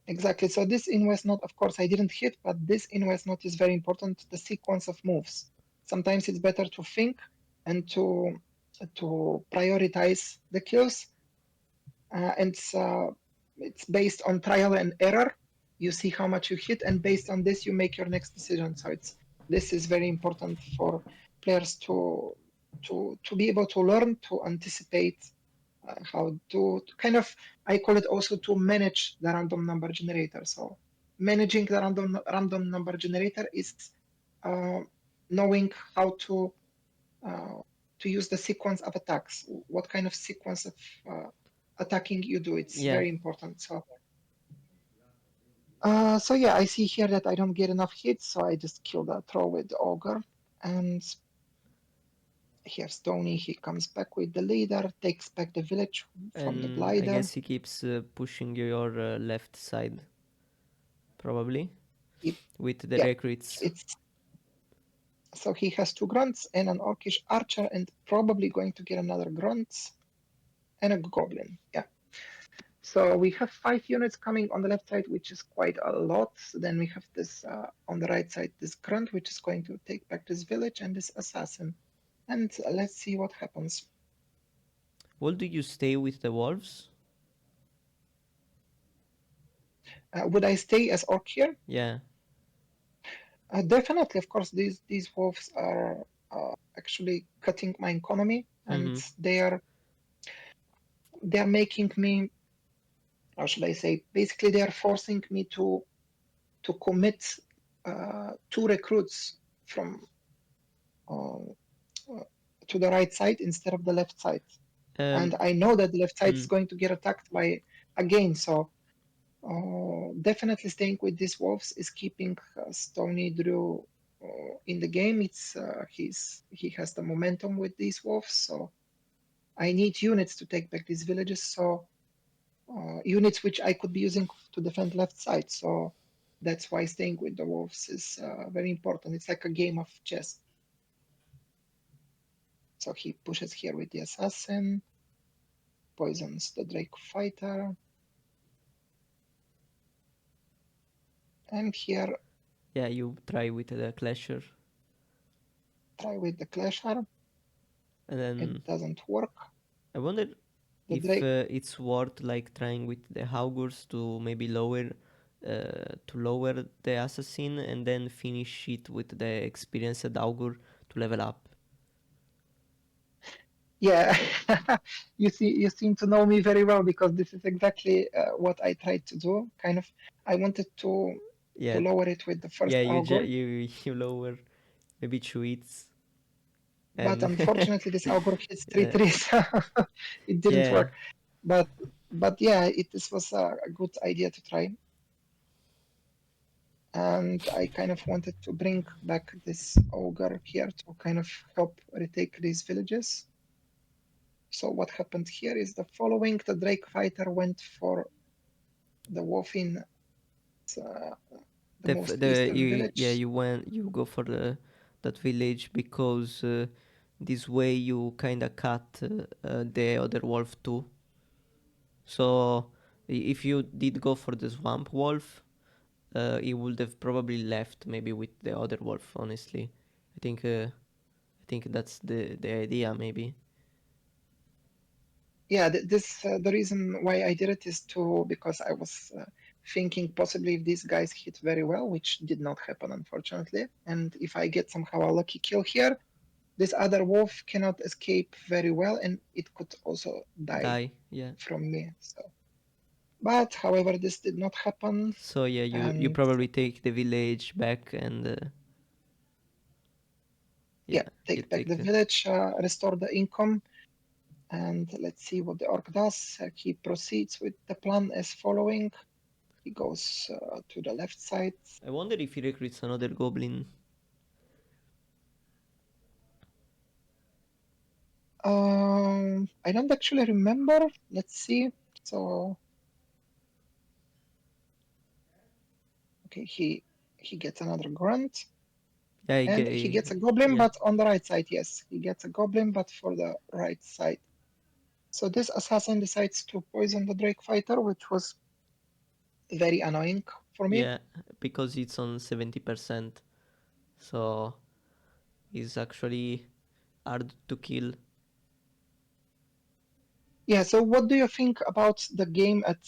Exactly. So this in West Note, of course, I didn't hit, but this in West Note is very important. The sequence of moves. Sometimes it's better to think and to prioritize the kills, and it's based on trial and error. You see how much you hit, and based on this, you make your next decision. So this is very important for players to be able to learn to anticipate how to kind of, I call it also to manage the random number generator. So managing the random number generator is uh, knowing how uh, to use the sequence of attacks, what kind of sequence of uh, attacking you do. It's Yeah, very important. So yeah, I see here that I don't get enough hits, so I just kill the throw with the ogre. And here's Tony. He comes back with the leader, takes back the village from the and I glider. guess he keeps pushing your left side, probably, He, with the yeah, recruits. it's so he has 2 grunts and an orcish archer, and probably going to get another grunt and a goblin. Yeah. So we have 5 units coming on the left side, which is quite a lot. Then we have this on the right side, this grunt, which is going to take back this village, and this assassin. And let's see what happens. Well, do you stay with the wolves? Would I stay as orc here? Yeah. Definitely, of course. These wolves are actually cutting my economy, and Mm-hmm. they are making me, how should I say? Basically, they are forcing me to commit 2 recruits from uh, to the right side instead of the left side. Um. And I know that the left side is mm, going to get attacked by again. So definitely staying with these wolves is keeping StonyDrew in the game. He has the momentum with these wolves. So I need units to take back these villages. So units which I could be using to defend left side. So that's why staying with the wolves is very important. It's like a game of chess. So he pushes here with the assassin, poisons the Drake fighter, and here yeah, you try with the clasher, try with the clasher. and It then doesn't work. I wonder The if Drake, it's worth like trying with the augurs to maybe lower the assassin and then finish it with the experienced augur to level up. yeah, you seem to know me very well because this is exactly what I tried to do. Kind of, I wanted to Yeah, lower it with the first yeah, augur, you lower maybe tweets but and unfortunately this augur hits three uh, threes. It didn't yeah, work. But yeah, this was a good idea to try. And I kind of wanted to bring back this ogre here to kind of help retake these villages. So what happened here is the following: the Drake fighter went for the wolf in the most the eastern you yeah village. you go for that village because this way you kind of cut the other wolf too. So if you did go for the swamp wolf, he would have probably left maybe with the other wolf. Honestly, I think that's the idea maybe. Yeah, this the reason why I did it is to because I was thinking possibly if these guys hit very well, which did not happen unfortunately, and if I get somehow a lucky kill here, this other wolf cannot escape very well, and it could also die Die, yeah. from me. So, but however, this did not happen, So yeah, you and probably take the village back and yeah, yeah, you take back take the the village, restore the income, and let's see what the orc does. He proceeds with the plan as following. He goes to the left side. I wonder if he recruits another goblin. I don't actually remember. Let's see. So, okay, he gets another grunt, Yeah, and he gets a goblin, yeah, but on the right side. Yes, he gets a goblin, but for the right side. So this assassin decides to poison the Drake fighter, which was very annoying for me. yeah, because it's on 70%. So it's actually hard to kill. Yeah. So what do you think about the game at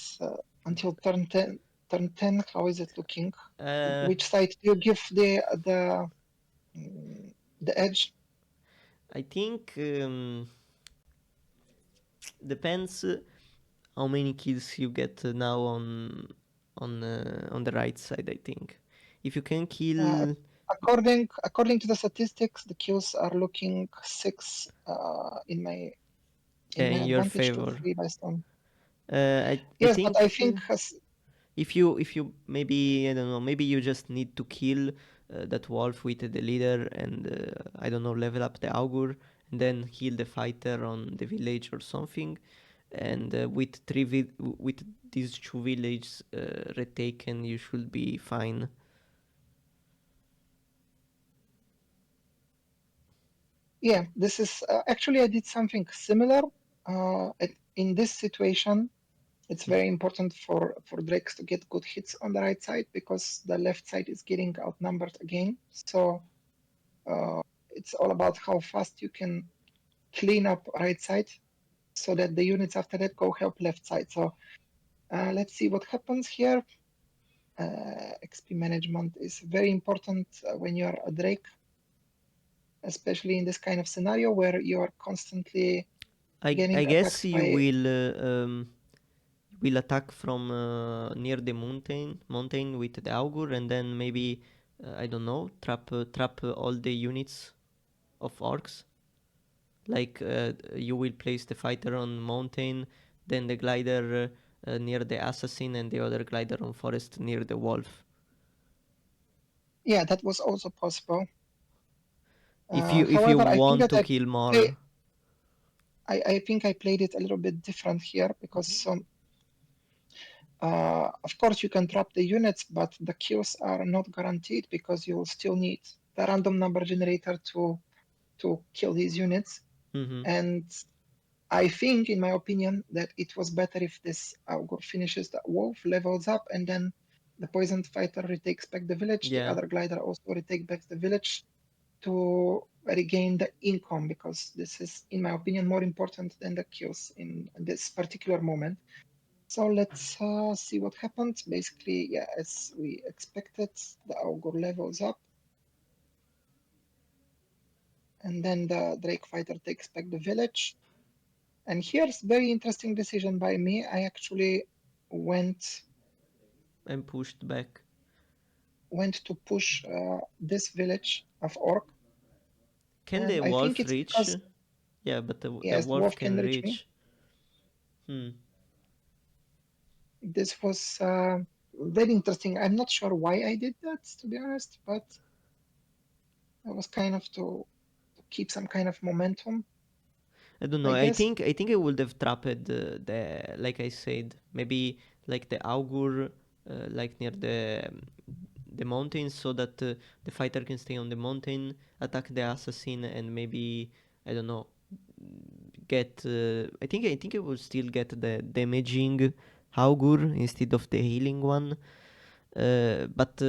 until turn 10? Turn 10. How is it looking? Uh, Which side do you give mm, the edge? I think depends how many kills you get now on the right side. I think if you can Uh, kill according to the statistics, the kills are looking six in yeah, my in your advantage to favor, three based on. I Yes, but I think think if you maybe I don't know maybe you just need to kill that wolf with the leader and I don't know level up the augur and then heal the fighter on the village or something and with with these two villages retaken you should be fine. yeah, this is actually I did something similar in this situation. It's very important for Drakes to get good hits on the right side because the left side is getting outnumbered again. So it's all about how fast you can clean up right side so that the units after that go help left side. So let's see what happens here. XP management is very important when you are a Drake, especially in this kind of scenario where you are constantly I getting guess attacked you by. will attack from near the mountain with the augur, and then maybe I don't know, trap all the units of orcs. Like you will place the fighter on mountain, then the glider near the assassin, and the other glider on forest near the wolf. Yeah, that was also possible. If you However, I think want that to kill more. I think I played it a little bit different here because of course you can trap the units, but the kills are not guaranteed because you will still need the random number generator to kill these units. Mm-hmm. And I think, in my opinion, that it was better if this augur finishes the wolf, levels up, and then the poisoned fighter retakes back the village. The Yeah. other glider also retake back the village to regain the income because this is, in my opinion, more important than the kills in this particular moment. So let's see what happens. Basically, yeah, as we expected, the augur levels up, and then the Drake fighter takes back the village. And here's very interesting decision by me. I actually went And pushed back. to push this village of orc, Can and the I think wolf it's reach? because Yeah, but the yes, the wolf wolf can can reach me. reach. Hmm. This was very interesting. I'm not sure why I did that, to be honest, but I was kind of to keep some kind of momentum, I don't know. I guess. I think I would have trapped the like I said, maybe like the augur, like near the mountain, so that the fighter can stay on the mountain, attack the assassin, and maybe I don't know, get. I think I will still get the damaging augur instead of the healing one. But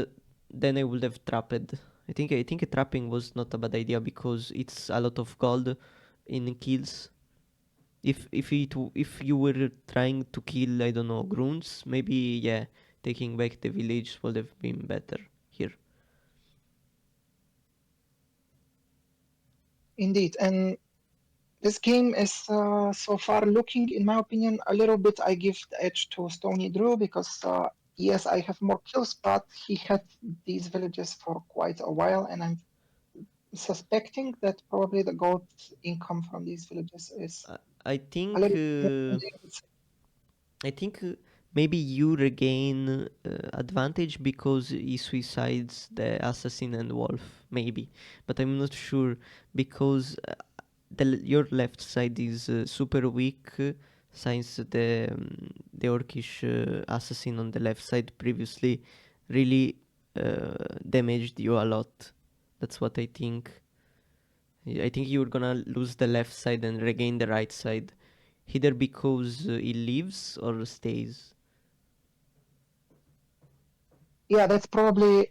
then I would have trapped. I think trapping was not a bad idea because it's a lot of gold in kills. If you were trying to kill, I don't know, grunts, maybe, yeah, taking back the village would have been better here. Indeed, and this game is so far looking, in my opinion, a little bit. I give the edge to StonyDrew because yes, I have more kills, but he had these villages for quite a while, and I'm suspecting that probably the gold income from these villages is I, I a think little bit more on uh, the outside. I think maybe you regain advantage because he suicides the assassin and wolf, maybe, but I'm not sure because your left side is super weak since the orcish assassin on the left side previously really damaged you a lot. That's what I think. I think you're gonna lose the left side and regain the right side, either because he leaves or stays. Yeah, that's probably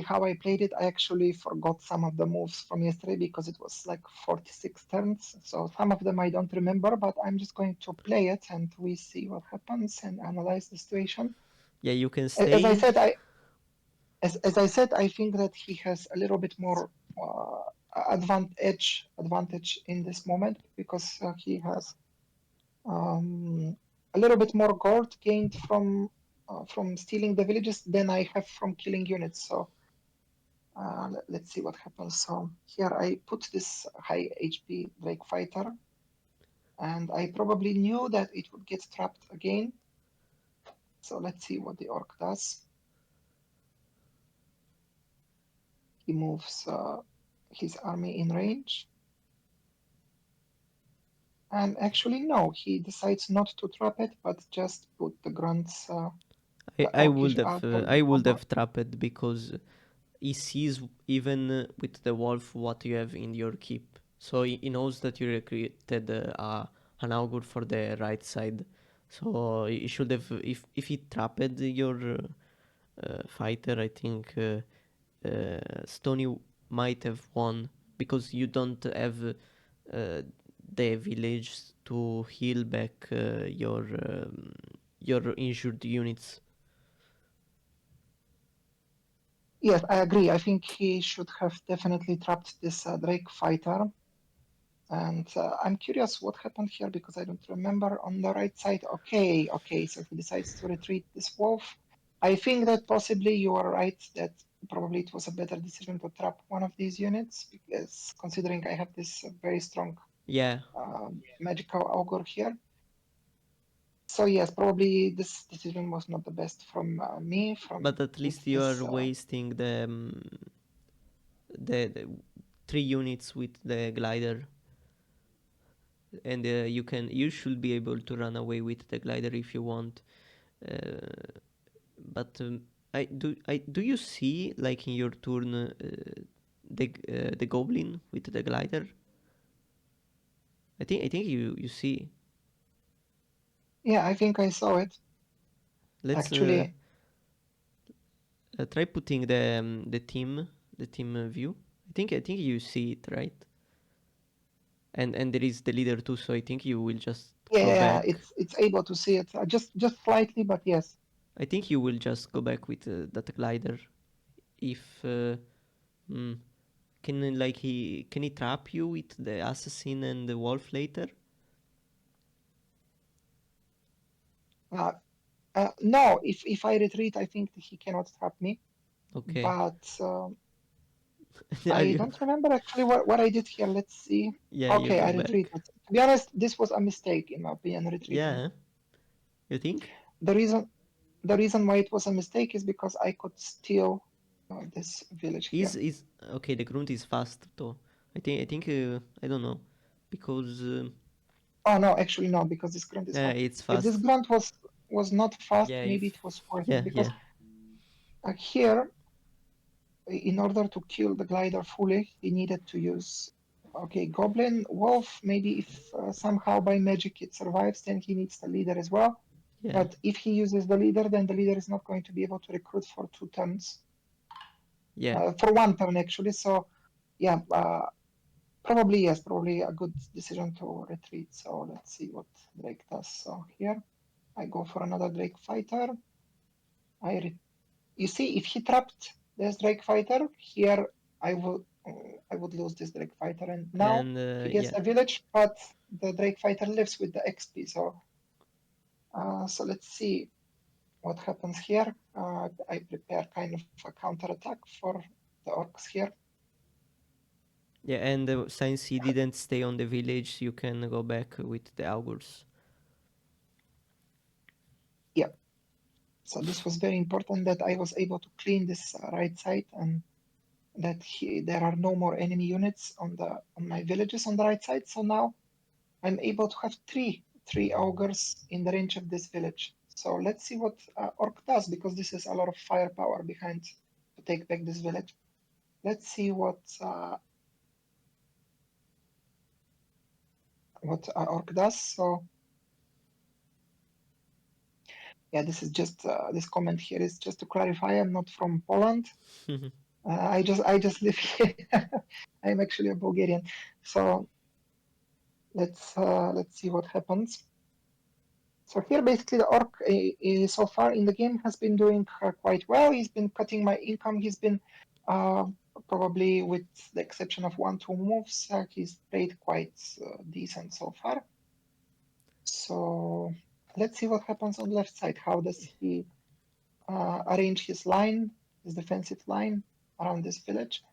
how I played it. I actually forgot some of the moves from yesterday because it was like 46 turns. So some of them I don't remember, but I'm just going to play it and we see what happens and analyze the situation. Yeah, you can As I stay. said, as I said, I think that he has a little bit more advantage in this moment because he has a little bit more gold gained from stealing the villages than I have from killing units. So let's see what happens. So here I put this high HP Drake fighter, and I probably knew that it would get trapped again. So let's see what the orc does. He moves his army in range. And actually, no, he decides not to trap it, but just put the grunts, the orcish archer I would above. have trapped because he sees even with the wolf what you have in your keep. So he knows that you recruited an augur for the right side. So he should have, if he trapped your fighter, I think Stony might have won because you don't have the village to heal back your injured units. Yes, I agree. I think he should have definitely trapped this Drake fighter. And I'm curious what happened here because I don't remember on the right side. Okay, so he decides to retreat this wolf. I think that possibly you are right that probably it was a better decision to trap one of these units because considering I have this very strong Yeah, magical augur here. So yes, probably this decision was not the best from me from but at with least you this. are wasting the 3 units with the glider, and you should be able to run away with the glider if you want. But I do you see like in your turn the goblin with the glider? I think you see. Yeah, I think I saw it Let's actually. try putting the team view. I think you see it, right? And there is the leader too, so I think you will just go Yeah, back. it's able to see it just slightly, but yes. I think you will just go back with that glider. If hmm, can he trap you with the assassin and the wolf later? Uh, no, if I retreat, I think he cannot trap me. Okay. But Are I you? don't remember actually what I did here. Let's see. Yeah, you Okay, I go back. retreated. To be honest, this was a mistake in my opinion, retreating. Yeah, you think? The reason the reason why it was a mistake is because I could steal this village Is here. is okay? The grunt is fast though. I think I don't know because Oh no, actually no, because this grunt is yeah, fast. it's If this fast. grunt was not fast, Yeah, maybe if it was worth it yeah because yeah here, in order to kill the glider fully, he needed to use. Okay, goblin, wolf. Maybe if somehow by magic it survives, then he needs the leader as well. yeah But if he uses the leader, then the leader is not going to be able to recruit for 2 turns, yeah. for 1 turn actually. So yeah, probably yes, probably a good decision to retreat. So let's see what Drake does. So here I go for another Drake fighter. You see, if he trapped this Drake fighter here, I would lose this Drake fighter. And now And he gets yeah, a village, but the Drake fighter lives with the XP. So let's see what happens here. I prepare kind of a counter attack for the orcs here. yeah, and since he didn't stay on the village, you can go back with the augurs. Yeah. So this was very important that I was able to clean this right side and that there are no more enemy units on my villages on the right side. So now I'm able to have three ogres in the range of this village. So let's see what Orc does because this is a lot of firepower behind to take back this village. Let's see what Orc does. So yeah, this is just this comment here is just to clarify. I'm not from Poland. I just live here. I'm actually a Bulgarian. So let's see what happens. So here, basically, the orc so far in the game has been doing quite well. He's been cutting my income. He's been uh, probably, with the exception of 1, 2 moves, he's played quite decent so far. So let's see what happens on the left side. How does he arrange his defensive line around this village?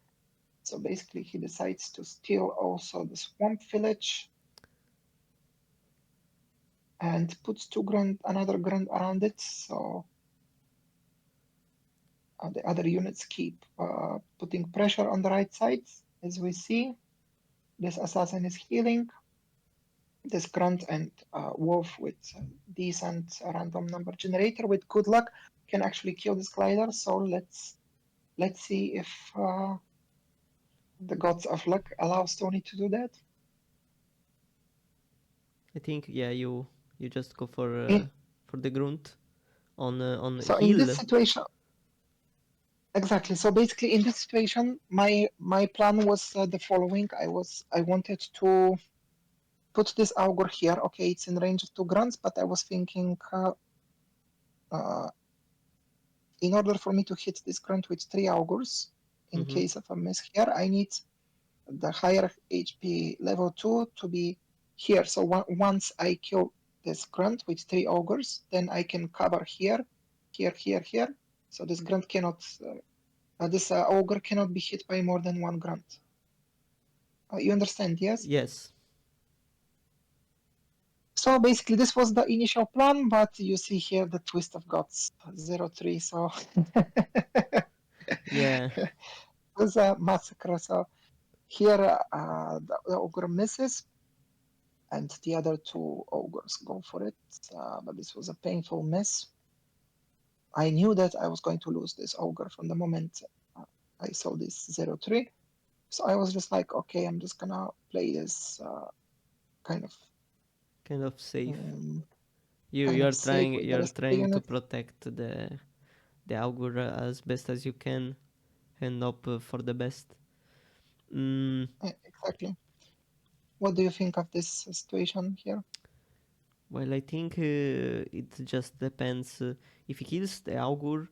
So basically, he decides to steal also the swamp village and puts another grunt around it. So the other units keep putting pressure on the right side. As we see, this assassin is healing. This grunt and wolf with decent random number generator with good luck can actually kill this glider. So let's see if the gods of luck allow Stony to do that. I think yeah, You just go In, for the grunt on so in this hill. situation, exactly. So basically, in this situation, my plan was the following. I wanted to put this augur here. Okay, it's in range of 2 grunts, but I was thinking, uh, in order for me to hit this grunt with 3 augurs, in Mm-hmm. case of a miss here, I need the higher HP level 2 to be here. So once I kill this grunt with 3 augurs, then I can cover here, here. So this grunt cannot, this augur cannot be hit by more than 1 grunt. You understand, yes? Yes. So basically, this was the initial plan, but you see here the twist of gods, 0-3. So Yeah. it was a massacre. So here the ogre misses, and the other 2 ogres go for it. But this was a painful miss. I knew that I was going to lose this ogre from the moment I saw this 0-3. So I was just like, okay, I'm just gonna play this kind of Kind of safe. um, You kind you of are safe trying with the you're rest of the trying to units. protect the augur as best as you can and hope for the best. Mm, Exactly. What do you think of this situation here? well, I think it just depends. If he kills the augur,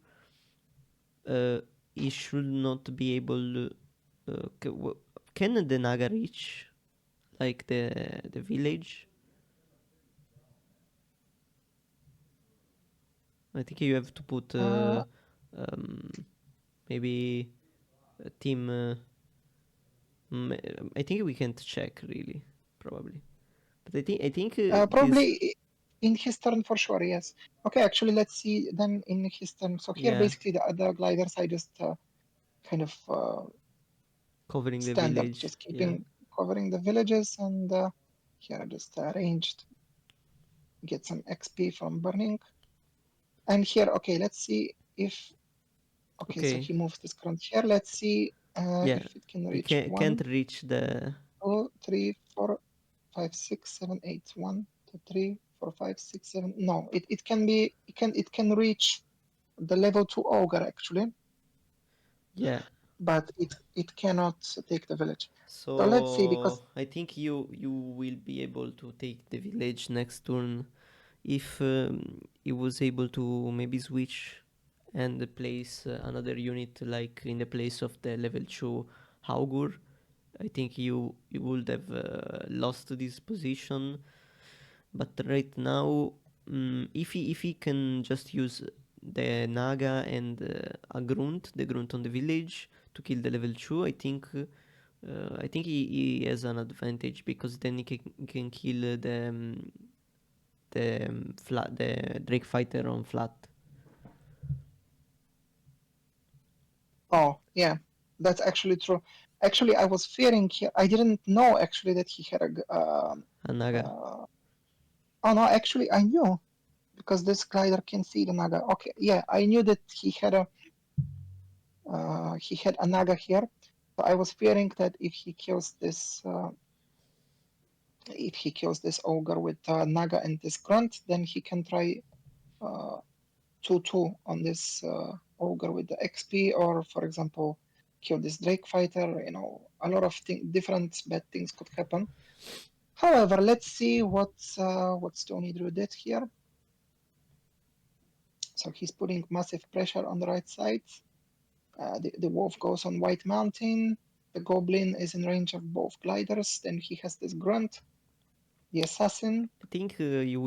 uh, he should not be able. Can the naga reach like the village? I think you have to put Uh, um, maybe a team. I think we can't check really, probably. But I think this. Probably in his turn for sure, yes. Okay, actually, let's see then in his turn. So here, Yeah, basically, the other gliders, I just kind of covering the standard, village. just Yeah. keeping covering the villages, and here I just arranged, get some XP from burning. And here, okay, let's see if, okay, so Okay. he moves this current here. Let's see Yeah. if it can You reach can't one, reach the 2, 3, 4, 5, 6, 7, 8. 1, 2, 3, 4, 5, 6, 7. No, it can be, it can reach the level 2 ogre actually, yeah. but it cannot take the village. So let's see, So because I think you will be able to take the village next turn if he was able to maybe switch and place another unit like in the place of the level 2 Haugur. I think you would have lost this position. But right now, if he can just use the Naga and a Grunt, the Grunt on the village to kill the level 2, I think he has an advantage because then he can kill the Drake Fighter on flat. oh yeah, that's actually true. Actually, I was fearing here. I didn't know actually that he had a. A Naga. Oh no, actually I knew because this glider can see the naga. Okay, yeah, I knew that he had a naga here. So I was fearing that if he kills this ogre with naga and this grunt, then he can try uh, 2-2 on this ogre with the XP, or for example, kill this Drake fighter. A lot of different bad things could happen. However, let's see what StonyDrew did here. So he's putting massive pressure on the right side. The wolf goes on White Mountain. The goblin is in range of both gliders. Then he has this grunt, the assassin. I think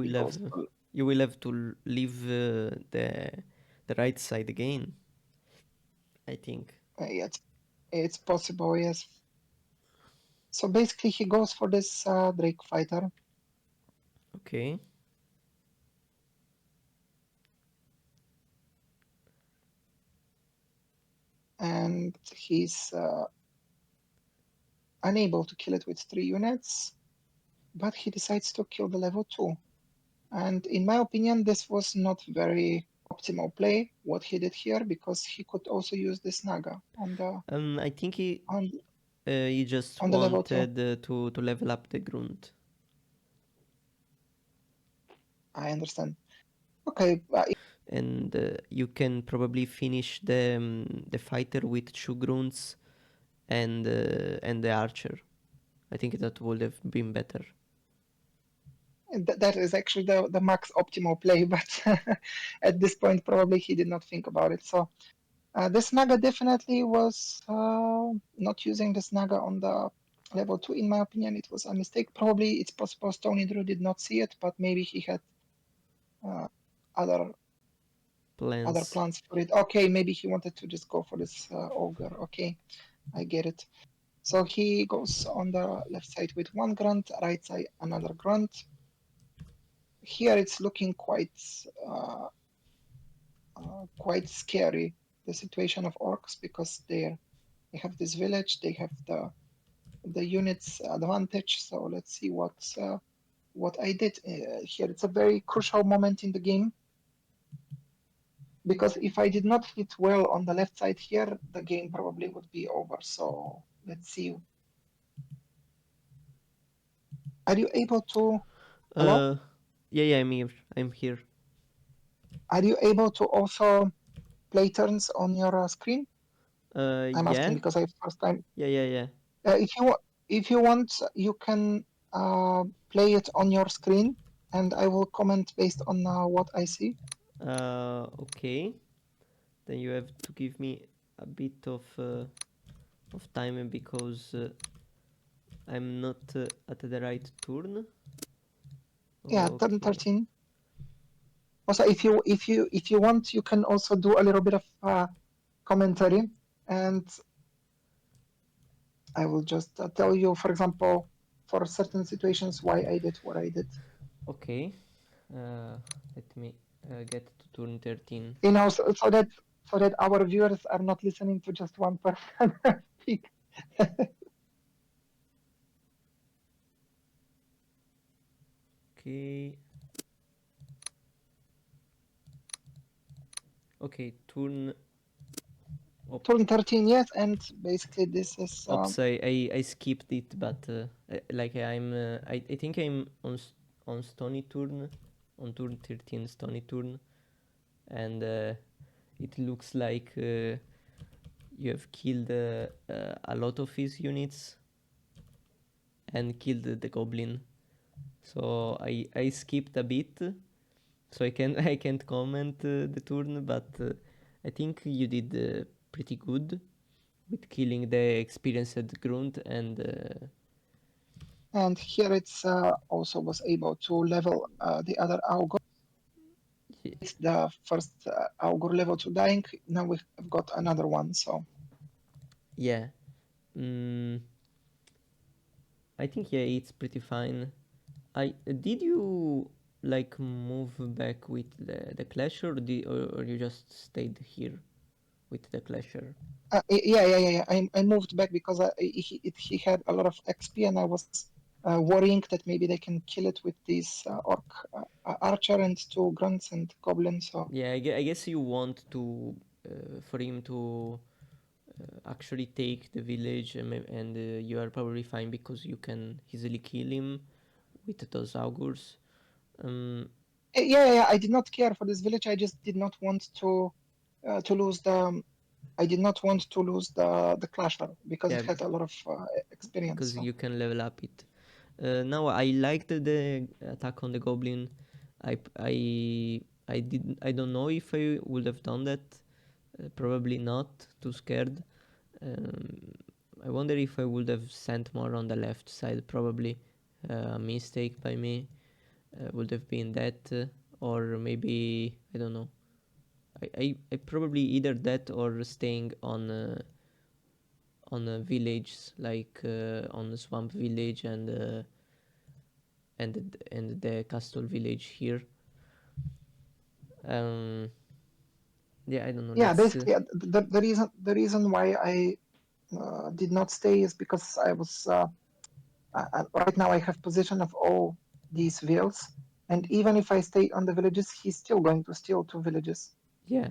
He goes for, you will have to leave the right side again. I think. yeah, it's possible, yes. So basically, he goes for this Drake fighter, Okay. and he's unable to kill it with 3 units, but he decides to kill the level 2. And in my opinion, this was not very optimal play what he did here, because he could also use this Naga I think on he just on the level 2. wanted to level up the grunt. I understand. Okay, And you can probably finish the fighter with 2 grunts and the archer. I think that would have been better. that is actually the max optimal play, but at this point, probably he did not think about it. So the Snaga definitely was not using the Snaga on the level 2. In my opinion, it was a mistake. Probably it's possible StonyDrew did not see it, but maybe he had uh, other Plans. plans for it. Okay, maybe he wanted to just go for this ogre. Okay, I get it. So he goes on the left side with one grunt, right side another grunt. Here it's looking quite scary, the situation of orcs, because they have this village, they have the units advantage. So let's see what I did here. It's a very crucial moment in the game, because if I did not hit well on the left side here, the game probably would be over. So let's see. Are you able to? Hello? Uh, yeah, I'm here. I'm here. Are you able to also play turns on your screen? I'm asking Yeah, because I first time. yeah. If you want, you can play it on your screen, and I will comment based on what I see. Okay. Then you have to give me a bit of time because I'm not at the right turn. Yeah, turn Okay. 13. Also, if you want, you can also do a little bit of commentary, and I will just tell you, for example, for certain situations, why I did what I did. Okay. Let me get to turn 13. So that our viewers are not listening to just one person speak. Okay. Okay, turn. Turn 13, yes, and basically this is Oops, I skipped it, but like I think I'm on Stony turn, on turn 13 Stony turn, and it looks like you have killed a lot of his units and killed the goblin. So I skipped a bit, so I can I can't comment the turn, but I think you did pretty good with killing the experienced grunt and here it's also was able to level the other augur. y- It's the first augur level to dying. Now we have got another one. So yeah. Mm, I think yeah, it's pretty fine. I did you like move back with the clasher or you just stayed here with the clasher? yeah. I moved back because he had a lot of XP, and I was worrying that maybe they can kill it with these orc archer and two grunts and goblins. So Yeah, I guess you want to for him to actually take the village and you are probably fine because you can easily kill him with those augurs. Um, yeah. I did not care for this village. I just did not want to lose the. I did not want to lose the clasher because it yeah, had a lot of experience. because So you can level up it. Now I liked the attack on the goblin. I don't know if I would have done that. Probably not. Too scared. Um, I wonder if I would have sent more on the left side. Probably a mistake by me would have been that, or maybe I don't know. I probably either that or staying on villages like on the swamp village and the castle village here. Um, yeah, I don't know. yeah, Let's basically the reason why I did not stay is because I was right now I have possession of all these villas, and even if I stay on the villages, he's still going to steal two villages. yeah.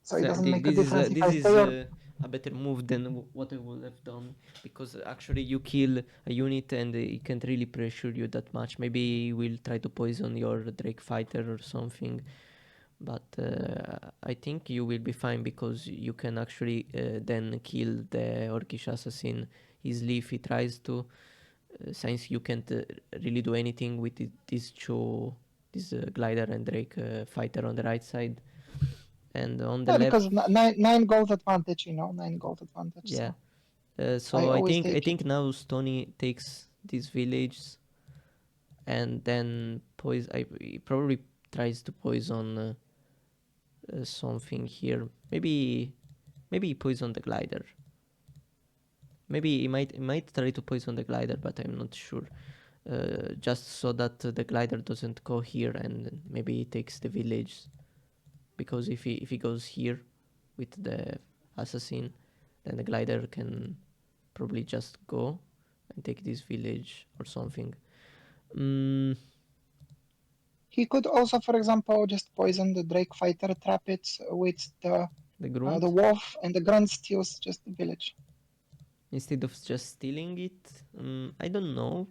So it So doesn't make a this is difference if I this stay is or a better move than what I would have done, because actually you kill a unit and it can't really pressure you that much. Maybe we'll try to poison your Drake Fighter or something, but I think you will be fine because you can actually then kill the Orcish Assassin easily if he tries to, since you can't really do anything with these two, this Glider and Drake Fighter on the right side. And on the Yeah, left, because nine gold advantage, 9 gold advantage. yeah. So So I always think take it. now Stony takes these villages, and then he probably tries to poison something here. Maybe he poison the glider. Maybe he might try to poison the glider, but I'm not sure. Just so that the glider doesn't go here, and maybe he takes the village. Because if he goes here with the assassin, then the glider can probably just go and take this village or something. Mm, He could also, for example, just poison the Drake Fighter, trap it with the the grunt, wolf, and the grunt steals just the village. instead of just stealing it. I don't know.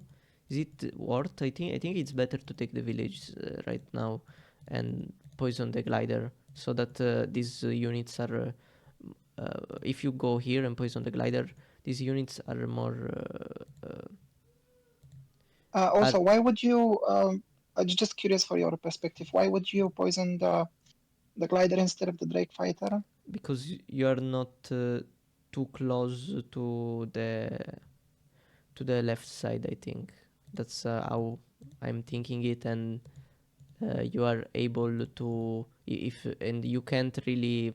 Is it worth? I think it's better to take the village right now and poison the glider, so that these units are. If you go here and poison the glider, these units are more. Are Also, why would you? I'm just curious for your perspective. Why would you poison the glider instead of the Drake Fighter? because you are not too close to the left side. I think that's how I'm thinking it, and you are able to, if and you can't really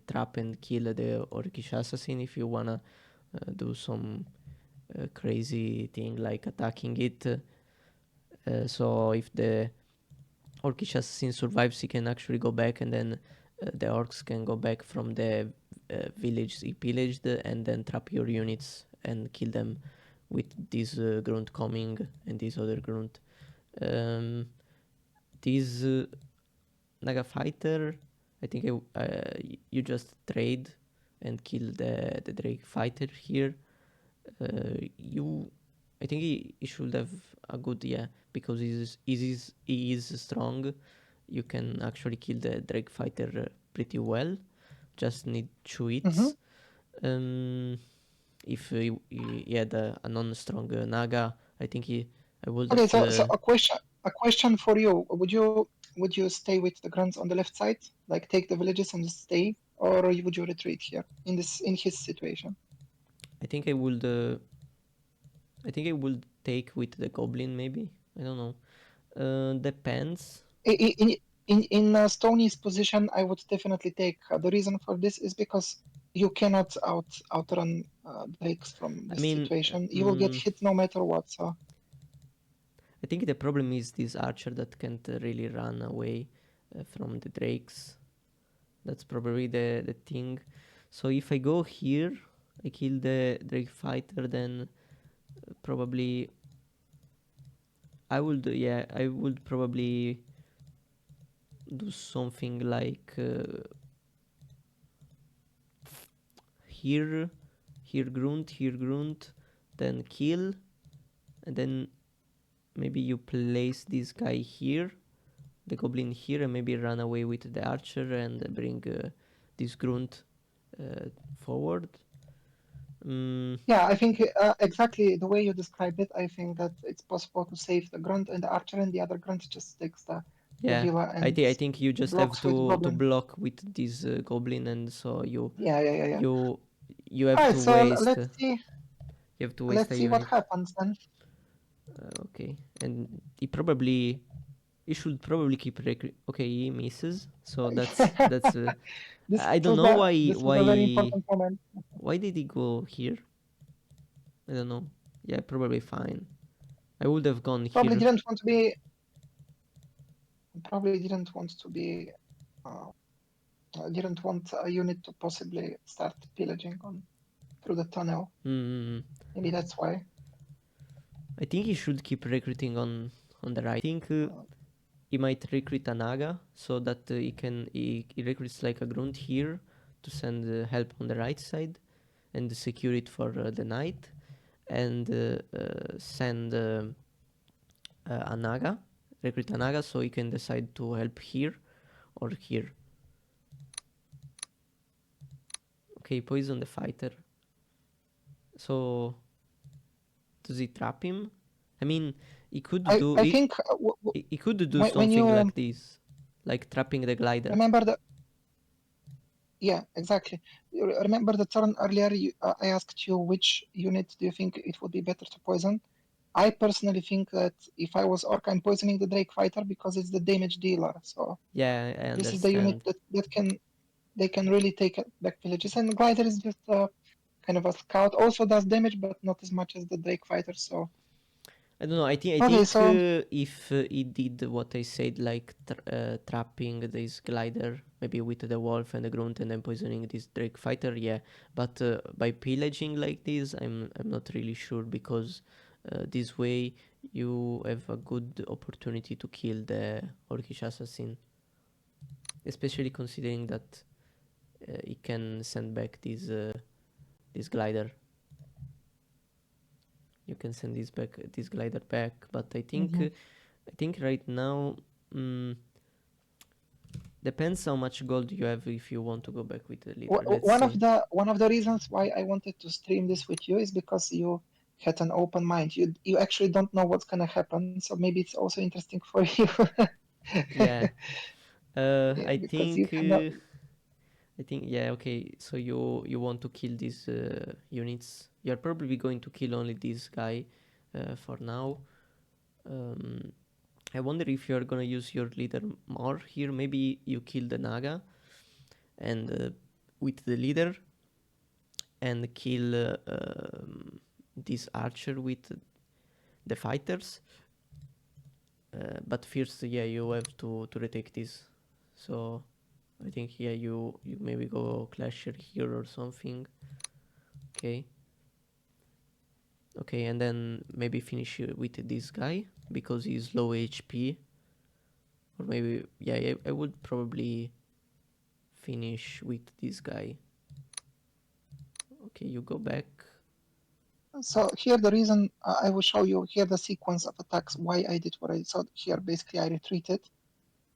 trap and kill the Orcish assassin if you wanna do some crazy thing like attacking it. So if the Orcish assassin survives, he can actually go back, and then the orcs can go back from the village he pillaged, and then trap your units and kill them with this grunt coming and this other grunt. Um, this Naga fighter, I think you just trade and kill the Drake fighter here. You, I think he should have a good, yeah, because he is strong. You can actually kill the Drake fighter pretty well. Just need 2 Mm-hmm. hits. Um, if he had a non-strong Naga, I think I would Okay, have. so a question for you. Would you stay with the grunts on the left side, like take the villages and just stay, or would you retreat here in his situation? I think I would. I think I would take with the goblin. Maybe, I don't know. Depends. In Stony's position, I would definitely take. The reason for this is because you cannot outrun Drakes from I this mean, situation. You will get hit no matter what. So I think the problem is this archer that can't really run away from the drakes. That's probably the thing. So if I go here, I kill the drake fighter, then probably I would probably do something like here, here grunt, then kill, and then maybe you place this guy here, the goblin here, and maybe run away with the archer and bring this grunt forward. yeah, I think exactly the way you described it. I think that it's possible to save the grunt and the archer, and the other grunt just takes the Yeah, villa I and think you just have blocks with to goblin. block with this goblin, and so Yeah. you you have All right, to so waste let's see. a Let's see what unit. happens then. Okay, and he should probably keep okay, he misses, so that's this I don't was know the this was a very important moment. why did he go here. I don't know. Yeah, probably fine. I would have gone Probably here. didn't want to be. Probably didn't want to be. Uh, didn't want a unit to possibly start pillaging on through the tunnel. mm, Maybe that's why. I think he should keep recruiting on the right. I think Uh, he might recruit a Naga so that he recruits like a grunt here to send help on the right side, and secure it for the night, and send a Naga, recruit a Naga, so you can decide to help here or here. Okay, poison the fighter. So does he trap him? I mean, he could do I it. think He could do when something you like this, like trapping the glider. remember the yeah, exactly. You remember the turn earlier? I asked you which unit do you think it would be better to poison. I personally think that if I was Orc, I'm poisoning the Drake Fighter because it's the damage dealer. So Yeah, I this is the unit understand. that can they can really take back villages. And Glider is just kind of a scout. Also does damage, but not as much as the Drake Fighter. So I don't know. I okay, think so if he did what I said, like trapping this glider, maybe with the wolf and the grunt, and then poisoning this drake fighter, yeah. But by pillaging like this, I'm not really sure, because this way you have a good opportunity to kill the orcish assassin, especially considering that he can send back this glider. You can send this glider back, but mhm. I think right now. Mm, Depends how much gold you have if you want to go back with the leader, let's say. One of the reasons why I wanted to stream this with you is because you had an open mind. You actually don't know what's gonna happen, so maybe it's also interesting for you. Yeah. Yeah, because you cannot. I think yeah, okay. So you want to kill these units. You're probably going to kill only this guy for now. Um, I wonder if you're gonna use your leader more here. Maybe you kill the Naga and with the leader, and kill this archer with the fighters. But first, yeah, you have to retake this. So I think yeah, you maybe go clasher here or something. Okay, okay, and then maybe finish with this guy because he's low HP. Or maybe yeah, I would probably finish with this guy. Okay, you go back. So here the reason I will show you here the sequence of attacks why I did what I saw here. Basically, I retreated.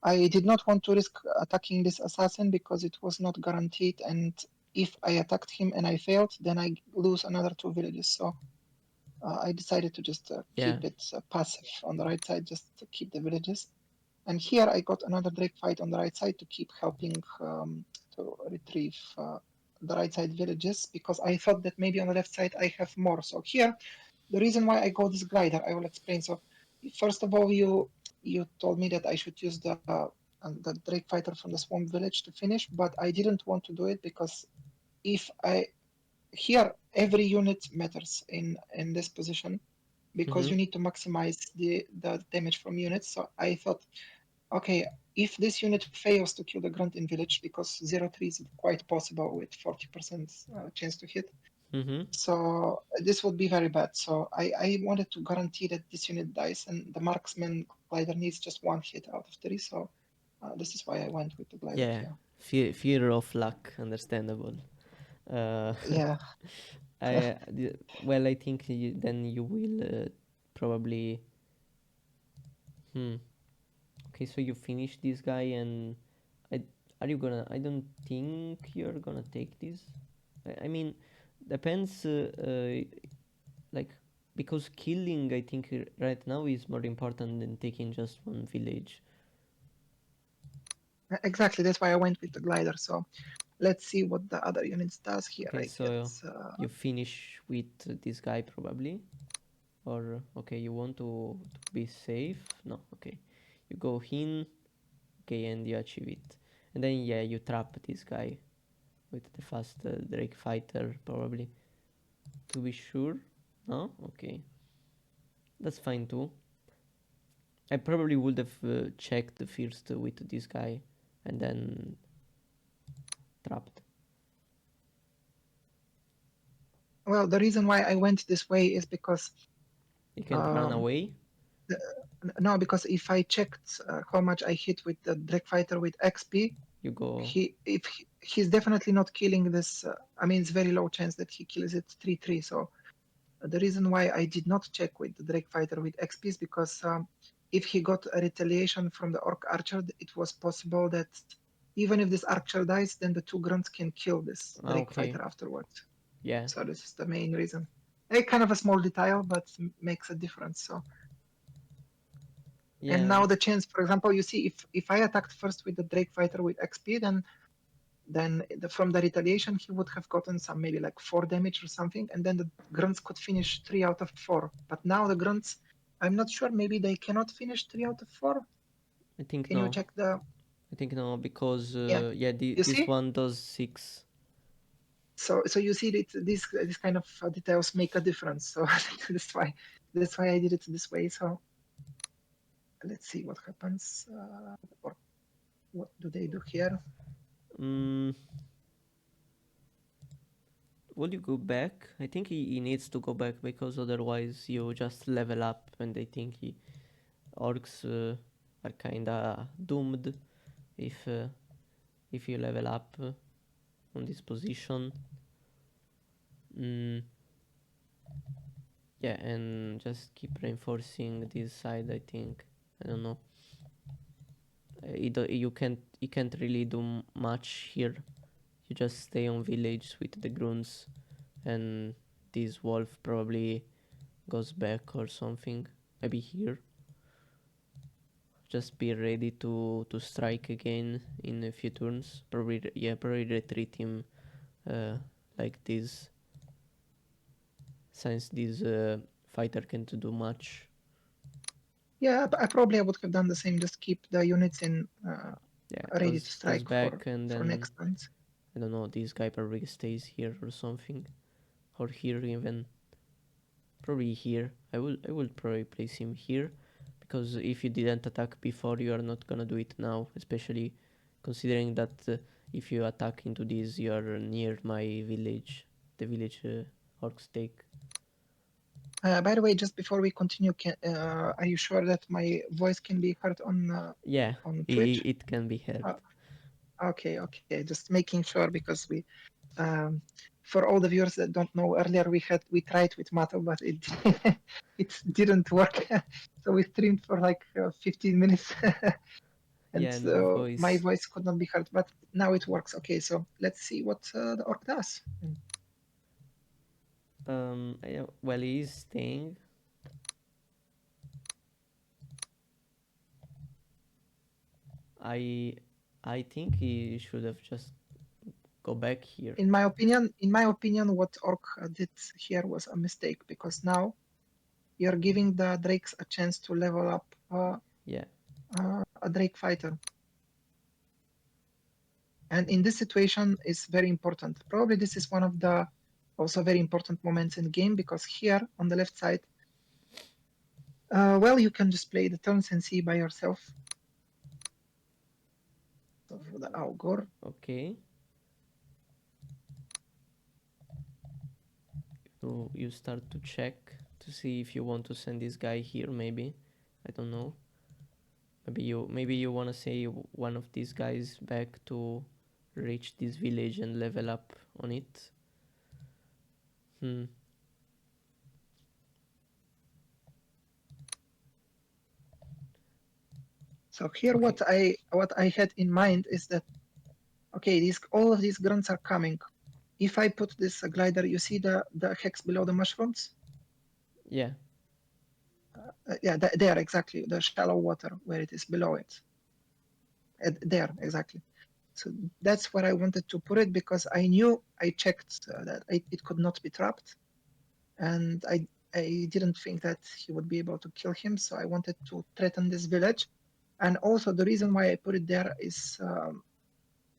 I did not want to risk attacking this assassin because it was not guaranteed, and if I attacked him and I failed, then I lose another two villages. So I decided to just Yeah, keep it passive on the right side, just to keep the villages. And here I got another Drake fight on the right side to keep helping to retrieve the right side villages because I thought that maybe on the left side I have more. So here, the reason why I got this glider, I will explain. So first of all, you told me that I should use the Drake fighter from the swamp village to finish, but I didn't want to do it because if I here every unit matters in this position because mm-hmm. you need to maximize the damage from units. So I thought, okay, if this unit fails to kill the grunt in village, because 0-3 is quite possible with 40% chance to hit, Mm-hmm. so this would be very bad. So I wanted to guarantee that this unit dies, and the marksman glider needs just one hit out of three. So this is why I went with the glider Yeah, here. fear of luck, understandable. Uh, Yeah. well, I think then you will probably. Hmm. Okay, so you finish this guy, and I, are you gonna? I don't think you're gonna take this. I mean, depends. Like, because killing, I think right now is more important than taking just one village. Exactly. That's why I went with the glider. So let's see what the other units does here. Okay, I get so you finish with this guy probably, or okay, you want to be safe? No, okay, you go in, okay, and you achieve it, and then yeah, you trap this guy with the fast Drake fighter probably to be sure. No, okay, that's fine too. I probably would have checked first with this guy and then trapped. well, the reason why I went this way is because You can't run um, away. no, because if I checked how much I hit with the Drake fighter with XP, You go. he if he's definitely not killing this. I mean, it's very low chance that he kills it 3-3. So the reason why I did not check with the Drake Fighter with XP is because if he got a retaliation from the Orc Archer, it was possible that even if this Archer dies, then the two grunts can kill this Drake Okay. Fighter afterwards. Yeah. So this is the main reason. A kind of a small detail, but makes a difference. So and Yeah. now the chance, for example, you see if I attacked first with the Drake Fighter with XP, then from the retaliation he would have gotten some maybe like 4 damage or something, and then the grunts could finish 3 out of 4. But now the grunts, I'm not sure. Maybe they cannot finish 3 out of 4. I think Can you no. check the? I think no, because Yeah, yeah, you this see. one does 6. So you see that this kind of details make a difference. So that's why I did it this way. So let's see what happens, or what do they do here. Mm, will you go back? I think he needs to go back because otherwise you just level up, and I think orcs are kinda doomed if uh, if you level up on this position. Mm, yeah, and just keep reinforcing this side. I think I don't know. You can't really do much here. You just stay on village with the grunts, and this wolf probably goes back or something. Maybe here. Just be ready to strike again in a few turns. Probably retreat him uh, like this, since this fighter can't do much. Yeah, but I probably would have done the same. Just keep the units in Yeah, ready to goes strike for back, and for then next turns. I don't know. This guy probably stays here or something, or here even. Probably here. I will probably place him here, because if you didn't attack before, you are not gonna do it now, especially considering that if you attack into this, you are near my village, the village orcs take. By the way, just before we continue, are you sure that my voice can be heard Yeah, on it, Twitch? it can be heard. Uh, okay. Just making sure because um, for all the viewers that don't know, earlier we tried with Mato, but it it didn't work. So we streamed for like 15 minutes, and Yeah, no my voice. voice could not be heard. But now it works. Okay, so let's see what the orc does. Yeah, well, he is staying. I I think he should have just go back here. In my opinion, what orc did here was a mistake because now you're giving the drakes a chance to level up Yeah, a drake fighter. And in this situation is very important. Probably this is one of the also very important moments in the game because here on the left side, well, you can just play the turns and see by yourself. So for the Augor, okay. You start to check to see if you want to send this guy here. Maybe, I don't know. Maybe you want to say one of these guys back to reach this village and level up on it. Hmm. so here Okay. what I had in mind is that okay, these all of these grunts are coming. If I put this glider, you see the hex below the mushrooms? Yeah. Yeah, there exactly, the shallow water where it is below it. There exactly. So that's where I wanted to put it because I knew I checked that it could not be trapped, and I didn't think that he would be able to kill him. So I wanted to threaten this village, and also the reason why I put it there is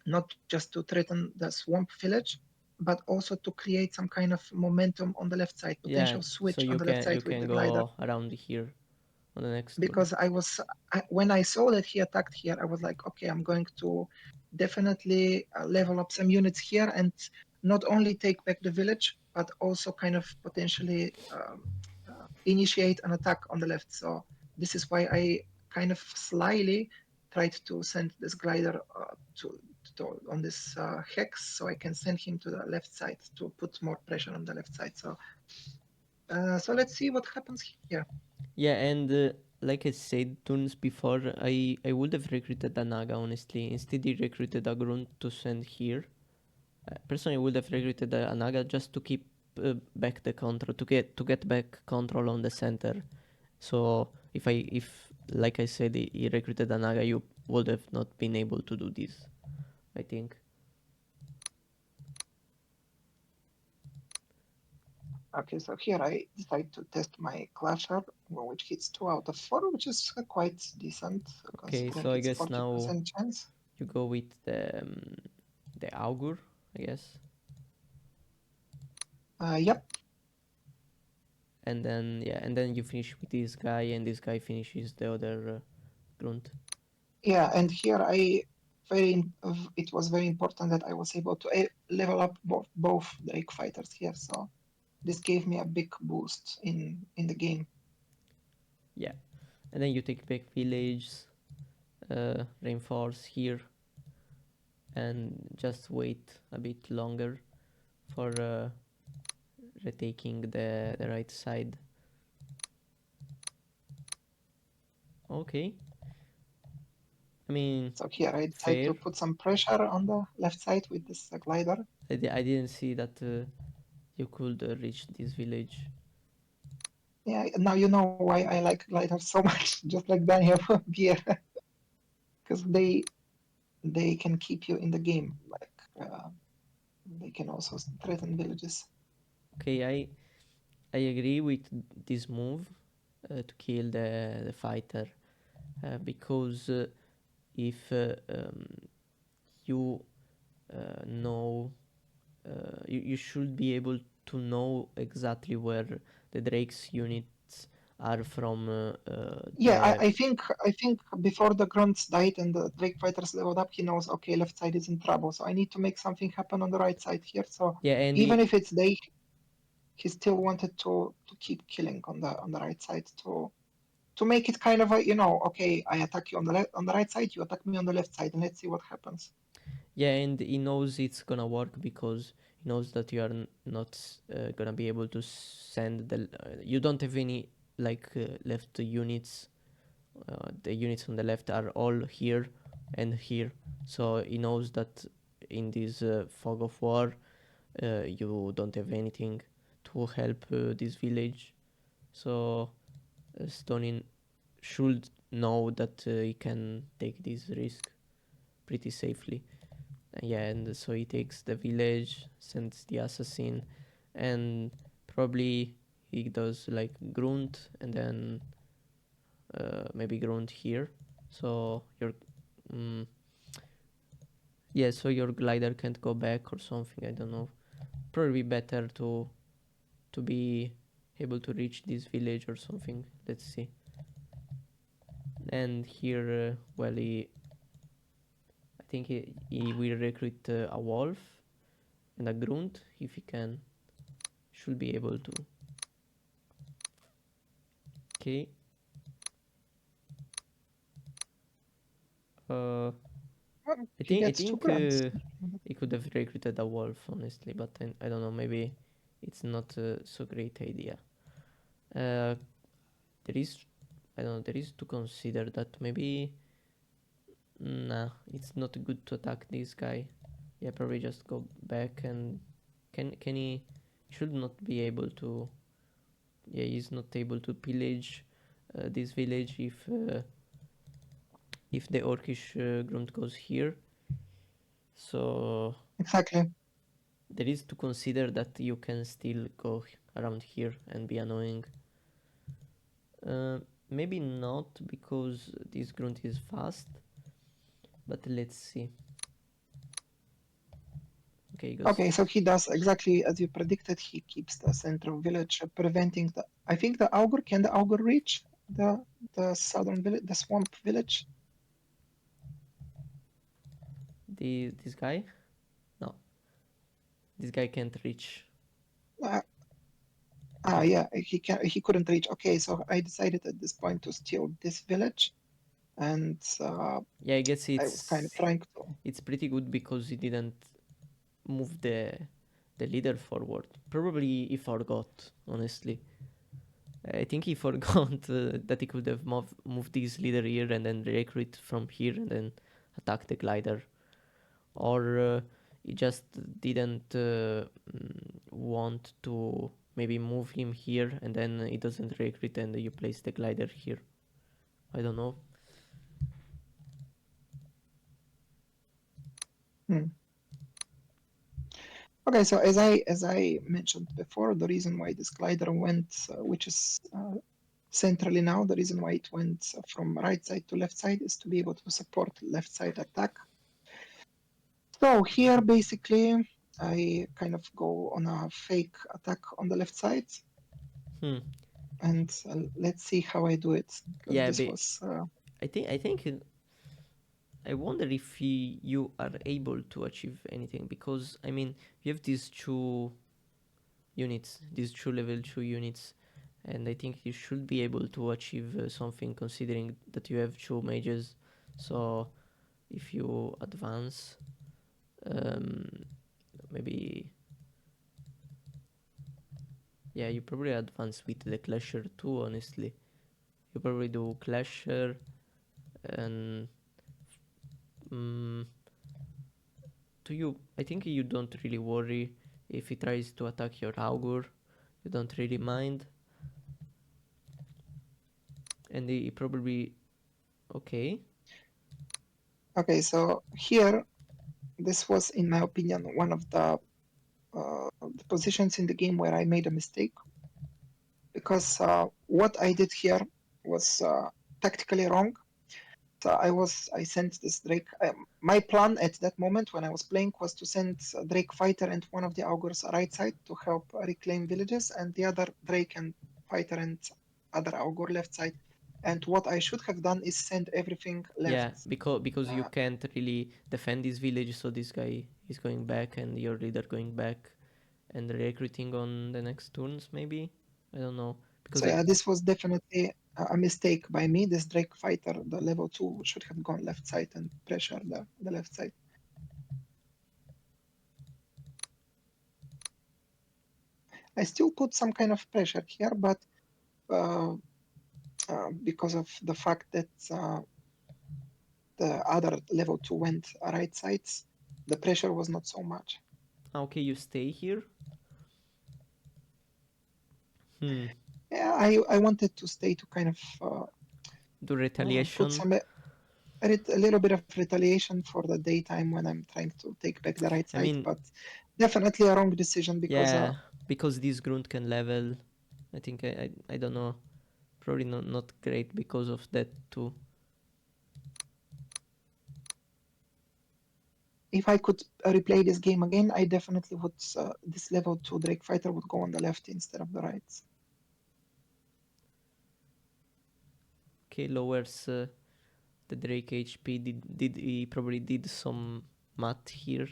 not just to threaten the swamp village, but also to create some kind of momentum on the left side, Yeah. potential So switch on you the left can side you with can the glider. go around here on the next turn. Because when I saw that he attacked here, I was like, okay, I'm going to definitely level up some units here and not only take back the village, but also kind of potentially initiate an attack on the left. So this is why I kind of slyly tried to send this glider to on this hex, so I can send him to the left side to put more pressure on the left side. So let's see what happens here. Yeah, and like I said turns before, I would have recruited a Naga honestly. Instead, he recruited a Grunt to send here. Personally, I would have recruited a Naga just to keep back the control, to get back control on the center. So if like I said, he recruited a Naga, you would have not been able to do this, I think. Okay, so here I decide to test my Clasher, which hits 2 out of 4, which is quite decent Okay, considering so I it's guess now 40% chance. you go with the Augur, I guess. Yep. And then you finish with this guy, and this guy finishes the other Grunt. Yeah, and here it was very important that I was able to level up both Drake fighters here, so this gave me a big boost in the game. Yeah, and then you take back villages, reinforce here, and just wait a bit longer for retaking the right side. Okay, I mean, So here I decide fair. to put some pressure on the left side with this glider. I didn't see that you could reach this village. Yeah, now you know why I like gliders so much, just like Daniel here, because they can keep you in the game. Like they can also threaten villages. Okay, I agree with this move to kill the fighter because if you know you should be able to know exactly where the Drake's units are from Yeah, the I think before the grunts died and the Drake fighters leveled up, he knows okay, left side is in trouble, so I need to make something happen on the right side here. So yeah, and even if it's they, he still wanted to keep killing on the right side to make it kind of a okay, I attack you on the right side, you attack me on the left side, and let's see what happens. yeah, and he knows it's gonna work because he knows that you are not gonna be able to send the you don't have any like left units. The units on the left are all here and here, so he knows that in this fog of war you don't have anything to help this village. So Stonin should know that he can take this risk pretty safely. Yeah, and so he takes the village, sends the assassin, and probably he does like grunt and then maybe grunt here. So your mm, yeah, so your glider can't go back or something. I don't know. Probably better to be able to reach this village or something. Let's see. And here, well, I think he will recruit a wolf and a grunt if he can. Should be able to. Okay. Uh, Well, I he think I gets two think grunts. he could have recruited a wolf honestly, but I don't know. Maybe it's not so great idea. Uh, there is I don't know. There is to consider that maybe nah, it's not good to attack this guy. Yeah, probably just go back and can he should not be able to. Yeah, he's not able to pillage this village if the orcish grunt goes here. So Exactly. there is to consider that you can still go around here and be annoying. Maybe not because this grunt is fast, but let's see. Okay, goes. Okay, so he does exactly as you predicted. He keeps the central village, preventing the. I think the augur can the augur reach the southern village, the swamp village. This guy? No, this guy can't reach. Uh, If yeah, he couldn't reach. Okay, so I decided at this point to steal this village and Yeah, I guess I was kind of trying to. it's pretty good because he didn't move the leader forward. Probably he forgot, honestly. I think he forgot that he could have moved this leader here and then recruit from here and then attack the glider. Or he just didn't want to maybe move him here and then he doesn't recruit and you place the glider here. I don't know. Hmm. Okay, so as I mentioned before, the reason why this glider went, which is centrally now, the reason why it went from right side to left side is to be able to support left side attack. So here, basically, I kind of go on a fake attack on the left side, Hmm. and let's see how I do it, because Yeah, this was I think I wonder if you are able to achieve anything because I mean you have these two units, these two level 2 units, and I think you should be able to achieve something considering that you have two mages. So if you advance, um, maybe yeah, you probably advance with the clasher too. Honestly, you probably do clasher and. Um, to you, I think you don't really worry if he tries to attack your augur. You don't really mind, and he probably okay. okay. So here, this was, in my opinion, one of the positions in the game where I made a mistake, because what I did here was tactically wrong. So I sent this Drake. My plan at that moment when I was playing was to send Drake Fighter and one of the Augurs right side to help reclaim villages, and the other Drake and Fighter and other Augur left side. And what I should have done is send everything left. Yeah, because you Uh, can't really defend this village, so this guy is going back and your leader going back and recruiting on the next turns. Maybe I don't know because so I yeah, this was definitely a mistake by me. This Drake Fighter, the level 2, should have gone left side and pressure the left side. I still put some kind of pressure here, but uh, because of the fact that the other level 2 went right sides, the pressure was not so much. okay, you stay here. Hmm. Yeah, I wanted to stay to kind of Do put retaliation. a little bit of retaliation for the daytime when I'm trying to take back the right I side, mean, but definitely a wrong decision because yeah, because this grunt can level. I think I don't know. Probably not great because of that too. if I could replay this game again, I definitely would. This level 2 Drake Fighter would go on the left instead of the right. Okay, lowers the Drake HP. Did he probably did some math here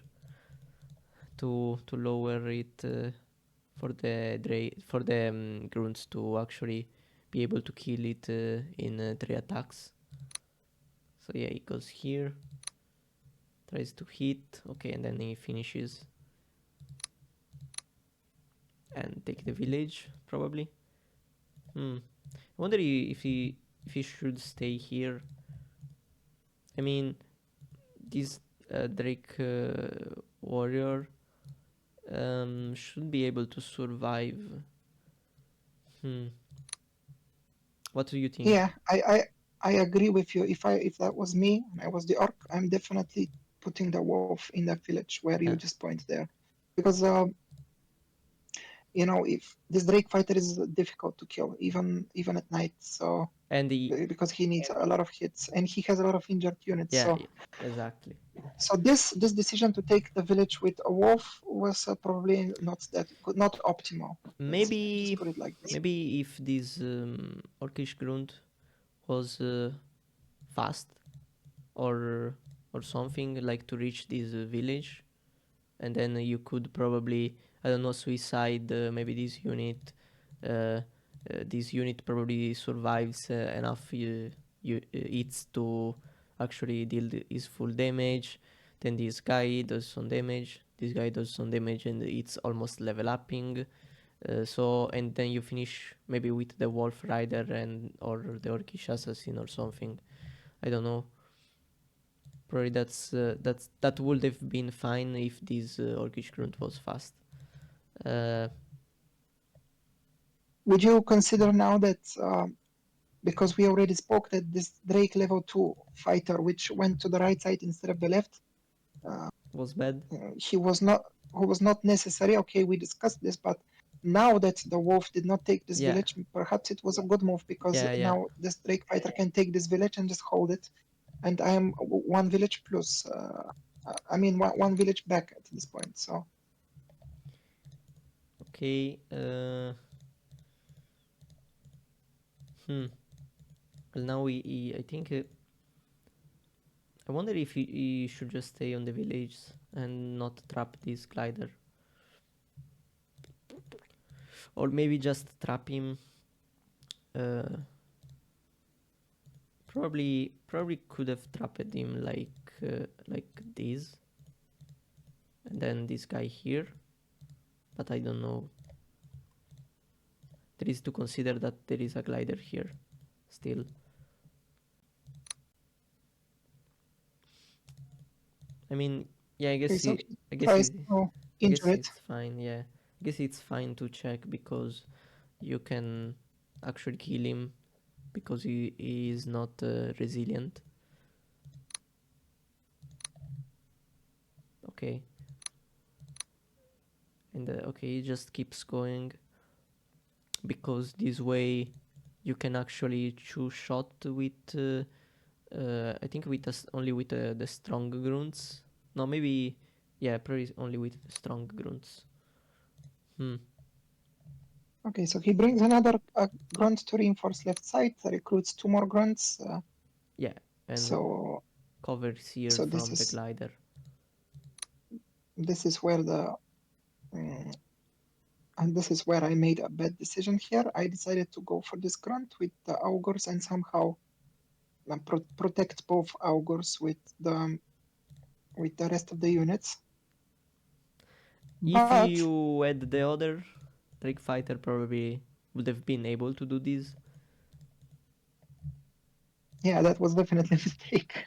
to lower it for the grunts to actually be able to kill it in 3 attacks. So yeah, he goes here, tries to hit, okay, and then he finishes and take the village probably. I wonder if he should stay here. I mean, this Drake warrior should be able to survive. Hmm. What do you think? Yeah, I agree with you. If that was me and I was the orc, I'm definitely putting the wolf in that village where you Yeah, just point there, because if this Drake fighter is difficult to kill even at night, so and the because he needs a lot of hits and he has a lot of injured units. yeah, So exactly. this decision to take the village with a wolf was probably not that good, not optimal. Let's just Maybe put it like this. maybe if this orcish grunt was fast or something like to reach this village, and then you could probably I don't know suicide maybe this unit. Uh, this unit probably survives enough hits to actually deal his full damage. Then this guy does some damage, this guy does some damage, and it's almost level upping. And then you finish maybe with the Wolf Rider or the Orcish Assassin or something. I don't know. Probably that would have been fine if this Orcish Grunt was fast. Would you consider now that because we already spoke that this Drake level 2 fighter, which went to the right side instead of the left, was bad? He was not necessary. Okay, we discussed this, but now that the wolf did not take this village, perhaps it was a good move because now this Drake fighter can take this village and just hold it. And I am one village plus, one village back at this point. So. Okay. Well, now I think. I wonder if he should just stay on the village and not trap this glider. Or maybe just trap him. Probably could have trapped him like this. And then this guy here. But I don't know. There is to consider that there is a glider here. Still. I mean, yeah, I guess it's fine. Yeah, I guess it's fine to check because you can actually kill him because he is not resilient. Okay. And okay, he just keeps going because this way you can actually choose shot with I think only with the strong grunts. No, maybe probably only with the strong grunts. Okay, so he brings another grunt to reinforce left side, recruits 2 more grunts. And so covers here from the glider. This is where and this is where I made a bad decision here. I decided to go for this grunt with the augurs and somehow protect both augurs with the rest of the units. If you had the other Drake fighter, probably would have been able to do this. Yeah, that was definitely a mistake.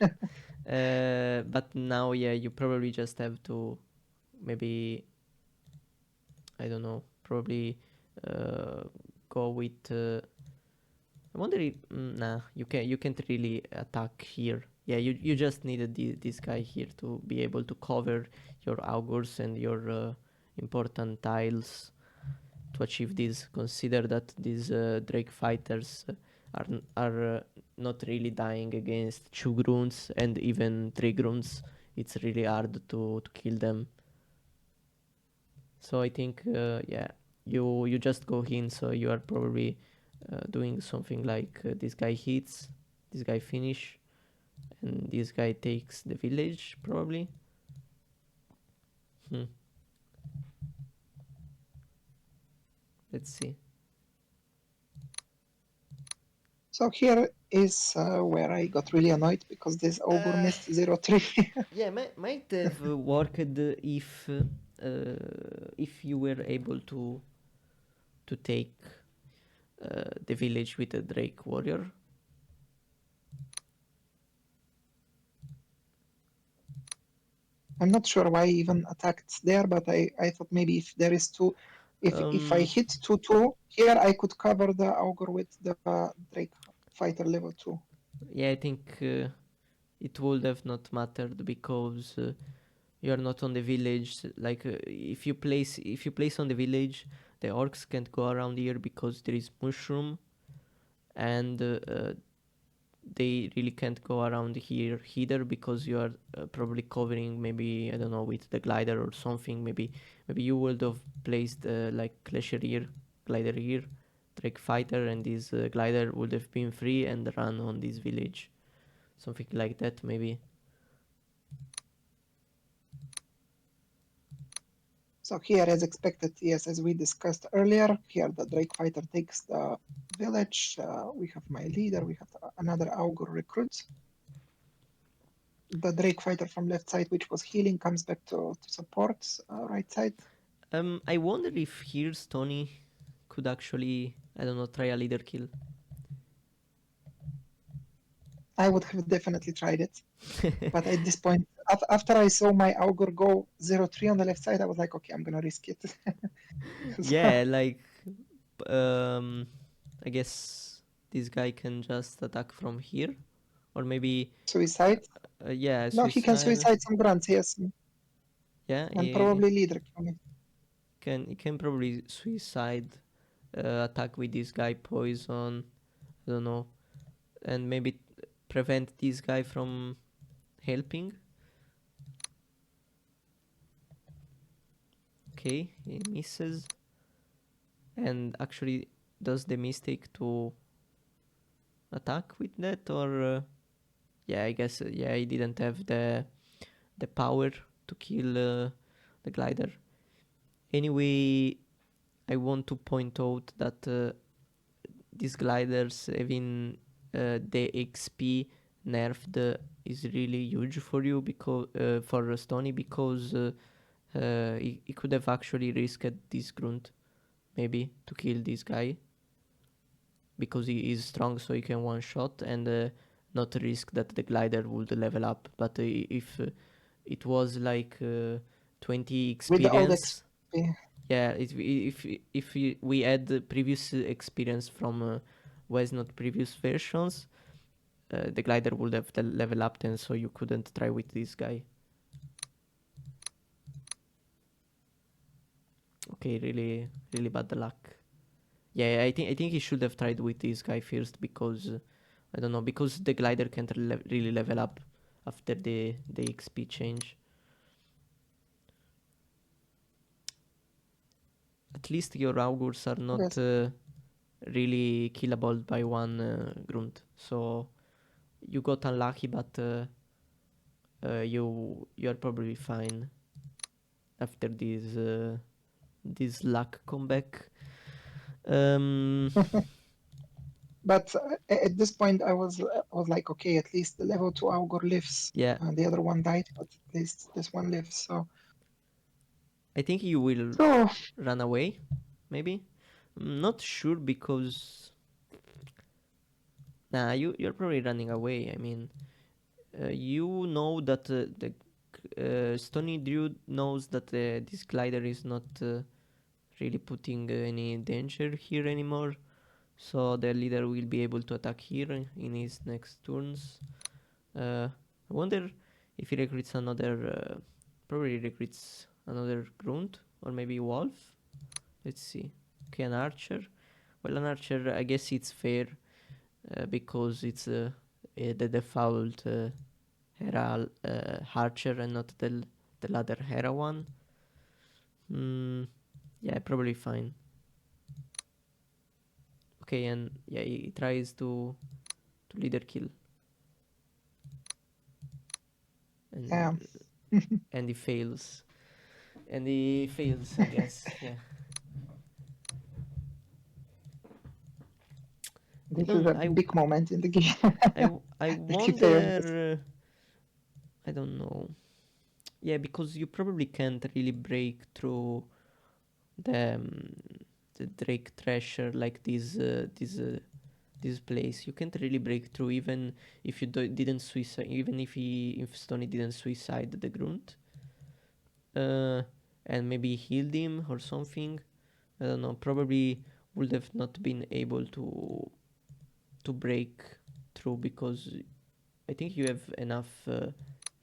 But now, you probably just have to maybe, I don't know, probably go with. I wonder if you can't really attack here. Yeah, you just needed this guy here to be able to cover your augurs and your important tiles to achieve this. Consider that these Drake fighters are not really dying against 2 grunts and even 3 grunts. It's really hard to kill them. So I think you just go in. So you are probably doing something like this guy hits, this guy finish, and this guy takes the village probably. Let's see. So here is where I got really annoyed because this augur missed 0-3. Yeah, might have worked if you were able to take the village with a Drake warrior. I'm not sure why I even attacked there, but I thought maybe if there is 2, if I hit 2-2 here, I could cover the augur with the Drake fighter level 2. Yeah, I think it would have not mattered because you are not on the village. Like if you place on the village, the orcs can't go around here because there is mushroom, and they really can't go around here either because you are probably covering, maybe I don't know, with the glider or something. Maybe you would have placed like glider here, Drake fighter, and this glider would have been free and run on this village, something like that maybe. So here, as expected, yes, as we discussed earlier, here the Drake fighter takes the village. We have my leader. We have another augur recruit. The Drake fighter from left side, which was healing, comes back to support right side. I wonder if here Stony could actually, I don't know, try a leader kill. I would have definitely tried it. But at this point, after I saw my augur go 0-3 on the left side, I was like, okay, I'm going to risk it. Yeah, like, I guess this guy can just attack from here. Or maybe, Suicide? yeah, No, he can suicide. suicide some grunts, yes. Yeah, And probably leader killing. he can probably suicide, attack with this guy poison, I don't know, and maybe prevent this guy from helping. Okay, he misses, and actually does the mistake to attack with that, or yeah, I guess yeah, he didn't have the power to kill the glider. Anyway, I want to point out that these gliders having the XP nerfed is really huge for you, because for Stony, because he could have actually risked this grunt maybe to kill this guy, because he is strong, so he can one shot, and not risk that the glider would level up. But if it was like 20 With all the experience, XP. yeah, if we had the previous experience from was not previous versions, the glider would have the level up then, so you couldn't try with this guy. Okay, really, really bad luck. Yeah, I think he should have tried with this guy first, because I don't know, because the glider can't really level up after the XP change. At least your augurs are not Yes. really killable by one grunt, so you got unlucky, but you're probably fine after this luck comeback. But at this point, I was like, okay, at least the level 2 augur lives. Yeah, The other one died, but at least this one lives. So, I think you will so run away, maybe. I'm not sure, because nah, you're probably running away. I mean, you know that the StonyDrew knows that this glider is not really putting any danger here anymore, so the leader will be able to attack here in his next turns. I wonder if he recruits another. Probably recruits another grunt, or maybe wolf. Let's see. Okay, an archer. Well, an archer, I guess it's fair, because it's the default Hera archer, and not the other Hera one. Yeah, probably fine. Okay, and yeah, he tries to leader kill, yeah, and and he fails, I guess. Yeah, I this is don't. a big moment in the game. I If he fails this. wonder. I don't know. Yeah, because you probably can't really break through the the Drake Thrasher like this place. You can't really break through, even if you didn't suicide. Even if Stony didn't suicide the grunt, uh, and maybe healed him or something. I don't know. Probably would have not been able to break through, because I think you have enough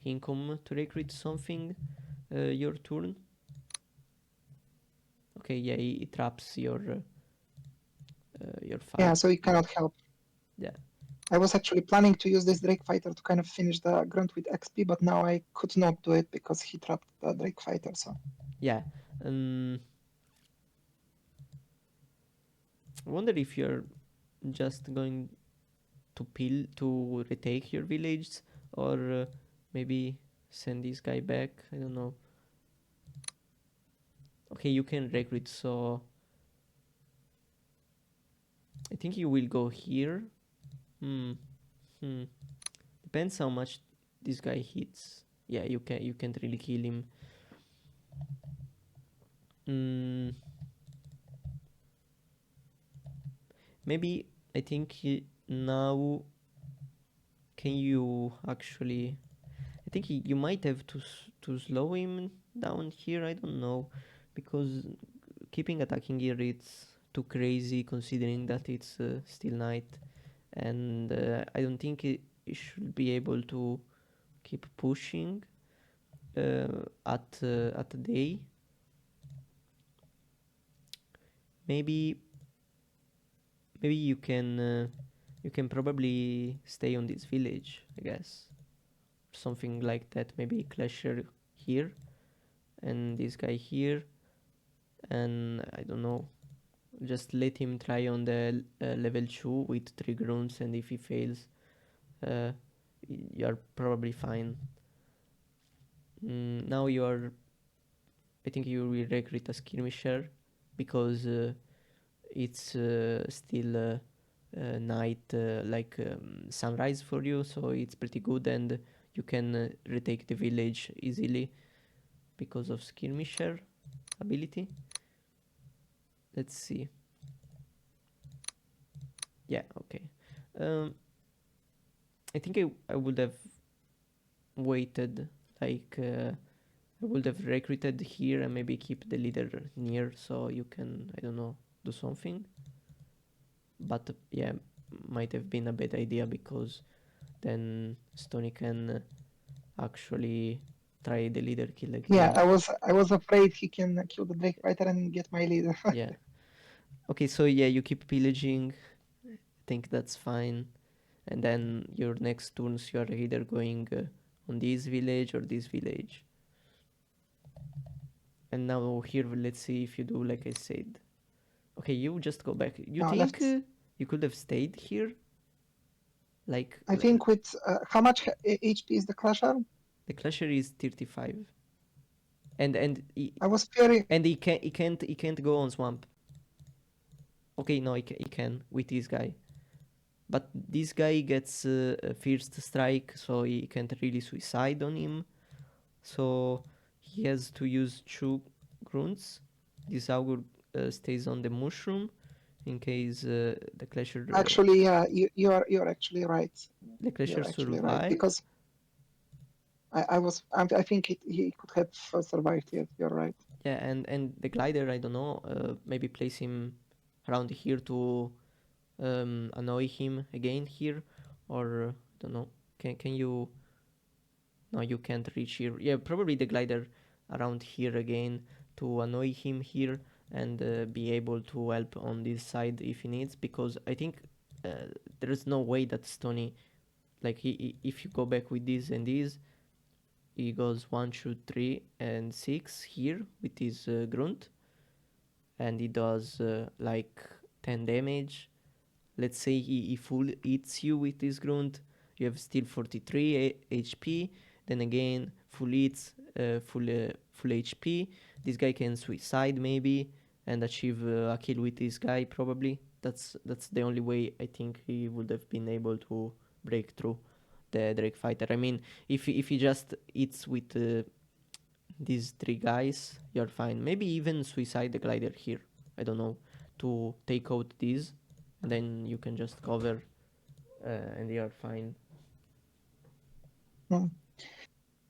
income to recruit something your turn. Okay, yeah, he traps your Yeah, fight. so he cannot help. Yeah, I was actually planning to use this Drake fighter to kind of finish the grunt with XP, but now I could not do it because he trapped the Drake fighter. So yeah. I wonder if you're just going to retake your village, or maybe send this guy back. I don't know. Okay, you can recruit, so I think you will go here. Hmm. Hmm. Depends how much this guy hits. Yeah, you can't really kill him. Hmm. Maybe I think now can you actually? I think you might have to slow him down here. I don't know, because keeping attacking here it's too crazy considering that it's still night, and I don't think it should be able to keep pushing at day. Maybe you can probably stay on this village, I guess, something like that. Maybe Clasher here and this guy here, and I don't know. Just let him try on the level 2 with 3 grunts, and if he fails, uh, you're probably fine. Now you're. I think you will recruit a skirmisher because it's still night, like sunrise for you, so it's pretty good, and you can retake the village easily because of skirmisher ability. Let's see. Yeah, okay. Um, I think I would have waited, like I would have recruited here and maybe keep the leader near so you can, I don't know, do something. But yeah, might have been a bad idea because then Stony can actually try the leader kill Yeah, again. I was afraid he can kill the Drake Fighter and get my leader. Yeah. Okay, so yeah, you keep pillaging. I think that's fine. And then your next turns, you are either going on this village or this village. And now here, let's see if you do like I said. Okay, you just go back. You Now think let's. you could have stayed here? Like I think with how much HP is the Clasher? the clasher is 35, and I was fearing. he can't go on swamp. Okay, no, he can with this guy. But this guy gets a first strike, so he can't really suicide on him. So he has to use 2 grunts. This augur stays on the mushroom in case Actually, yeah, you're actually right. the clasher You're actually right survives. because I think he could have survived. Yes, you're right. Yeah, and the glider, I don't know, maybe place him around here to annoy him again here, or don't know. Can you? No, you can't reach here. Yeah, probably the glider around here again to annoy him here and be able to help on this side if he needs. Because I think there is no way that Stony, like if you go back with this and this, he goes 1, 2, 3, and 6 here with his grunt, and he does like 10 damage. Let's say he full hits you with this grunt, you have still 43 HP. Then again, full hits, full HP. This guy can suicide maybe and achieve a kill with this guy probably. That's the only way I think he would have been able to break through the Drake Fighter. I mean, if he just hits with these 3 guys, you're fine. Maybe even suicide the glider here. I don't know, to take out these, and then you can just cover, and you're fine. Hmm.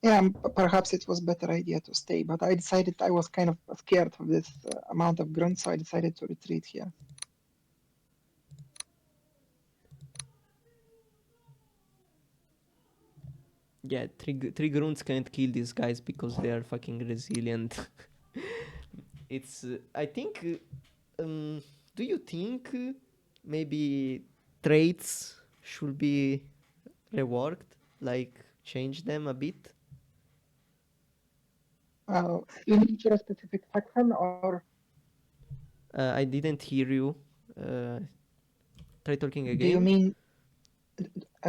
Yeah, perhaps it was better idea to stay, but I decided I was kind of scared of this amount of grunt, so I decided to retreat here. Yeah, three grunts can't kill these guys because they are fucking resilient. It's I think. Do you think maybe traits should be reworked, like change them a bit? You mean for a specific faction or? I didn't hear you. Uh, Try talking Do you again. mean?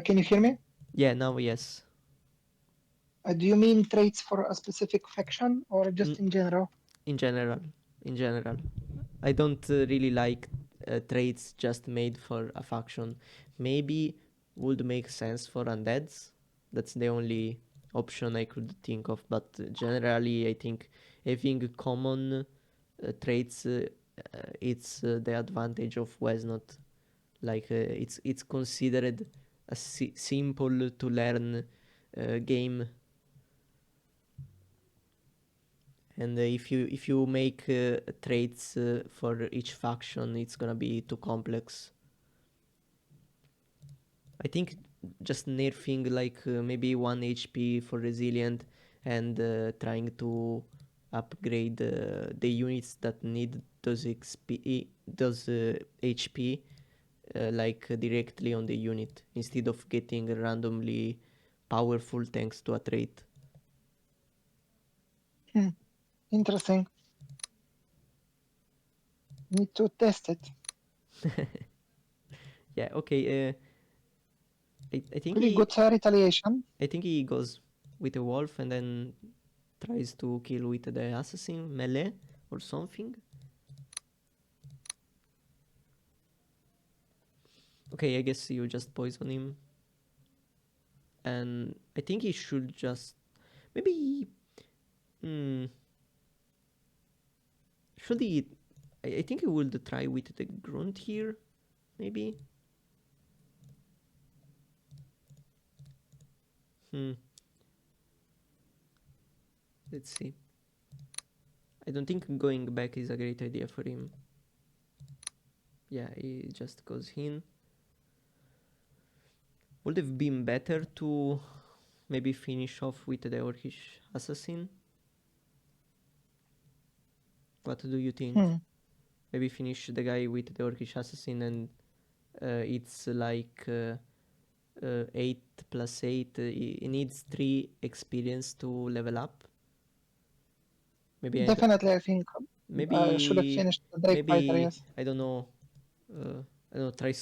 Can you hear me? Yeah, now yes. Do you mean traits for a specific faction or just N- in general? in general. in general. I don't really like traits just made for a faction. Maybe would make sense for undeads. That's the only option I could think of. But generally, I think having common traits, it's the advantage of Wesnot. Like it's considered a simple to learn game, and if you make traits for each faction, it's gonna be too complex. I think just nerfing like maybe 1 HP for resilient, and trying to upgrade the units that need those HP like directly on the unit instead of getting randomly powerful thanks to a trait. Interesting. Need to test it. Yeah, okay. I think Pretty good retaliation. I think he goes with a wolf and then tries to kill with the assassin melee or something. Okay, I guess you just poison him. And I think he should just maybe should he I think he would try with the grunt here, maybe. Let's see. I don't think going back is a great idea for him. Yeah, he just goes in. Would have been better to maybe finish off with the Orcish assassin. What do you think? Maybe finish the guy with the Orcish assassin, and it's like 8 plus 8. He needs 3 experience to level up. Maybe Definitely, I think I should have maybe finished the Drake Fighter, yes. I don't know. I don't know. Try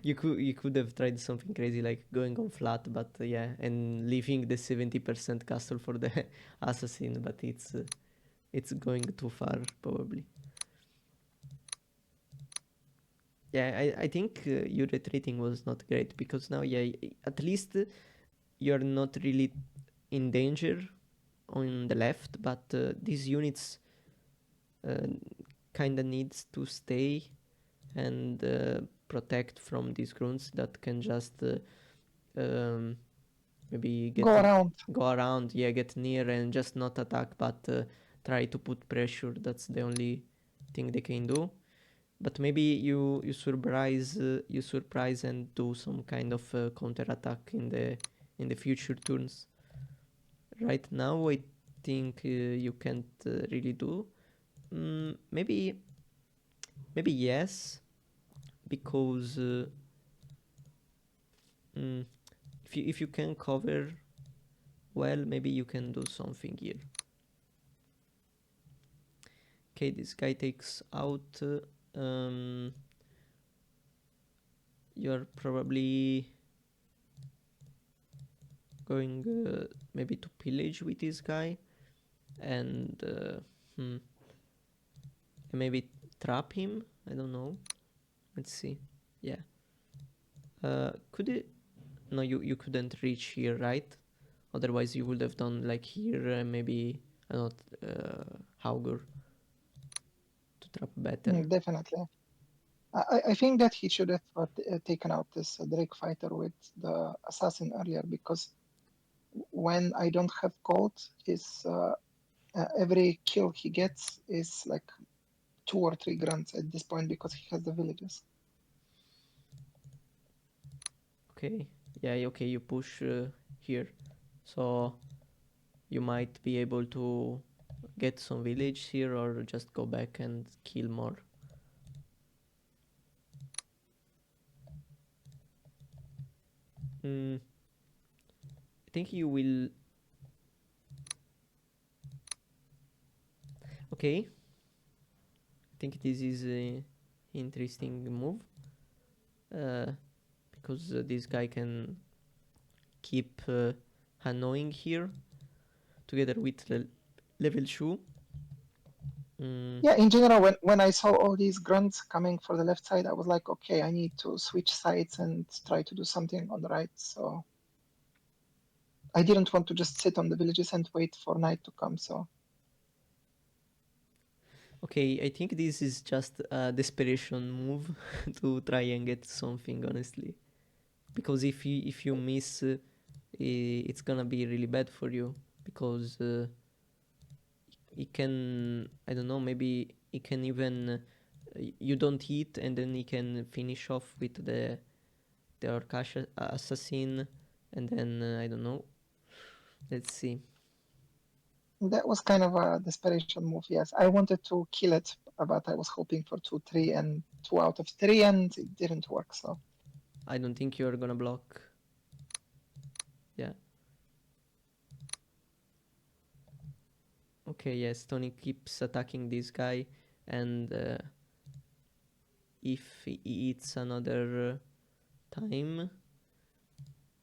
you could have tried something crazy like going on flat, but yeah, and leaving the 70% castle for the assassin, but it's going too far probably. Yeah, I think your retreating was not great because now, yeah, at least you're not really in danger on the left, but these units uh, kind of needs to stay and protect from these grunts that can just um, maybe go around, yeah, get near and just not attack, but try to put pressure. That's the only thing they can do. But maybe you surprise and do some kind of counter attack in the future turns. Right now, I think you can't really do. Maybe yes, because if you can cover well, maybe you can do something here. Okay, this guy takes out. You're probably going maybe to pillage with this guy, and maybe trap him. I don't know. Let's see. Yeah. Could it? No, you couldn't reach here, right? Otherwise, you would have done like here, maybe not Hauger to trap better. Definitely. I think that he should have taken out this Drake Fighter with the assassin earlier, because when I don't have gold, his every kill he gets is like 2 or 3 grunts at this point because he has the villages. Okay. Yeah. Okay. You push here, so you might be able to get some village here, or just go back and kill more. I think you will. Okay. I think this is a interesting move, because this guy can keep annoying here together with level 2. Mm, Yeah, in general, when I saw all these grunts coming for the left side, I was like, okay, I need to switch sides and try to do something on the right. So I didn't want to just sit on the villages and wait for night to come. So okay, I think this is just a desperation move to try and get something, honestly. Because if you miss, it's gonna be really bad for you. Because it can, I don't know, maybe it can even you don't hit, and then he can finish off with the Orcash assassin, and then I don't know. Let's see. that was kind of a desperation move. Yes, I wanted to kill it, but I was hoping for 2-3 and 2 out of 3, and it didn't work. So I don't think you're gonna block. Yeah. Okay. Yes. Tony keeps attacking this guy, and if he eats another time,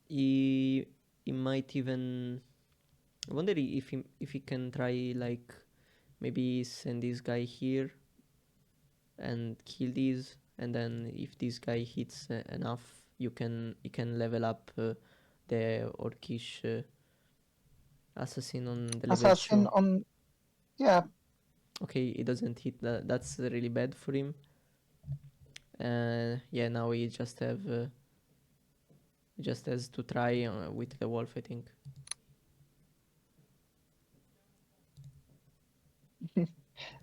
he he might even. I wonder if he can try, like, maybe send this guy here and kill these, and then if this guy hits enough, you can level up the Orcish assassin on the level assassin 2. on, yeah, Okay, it doesn't hit. That's really bad for him. Yeah, now he just has to try with the wolf, I think.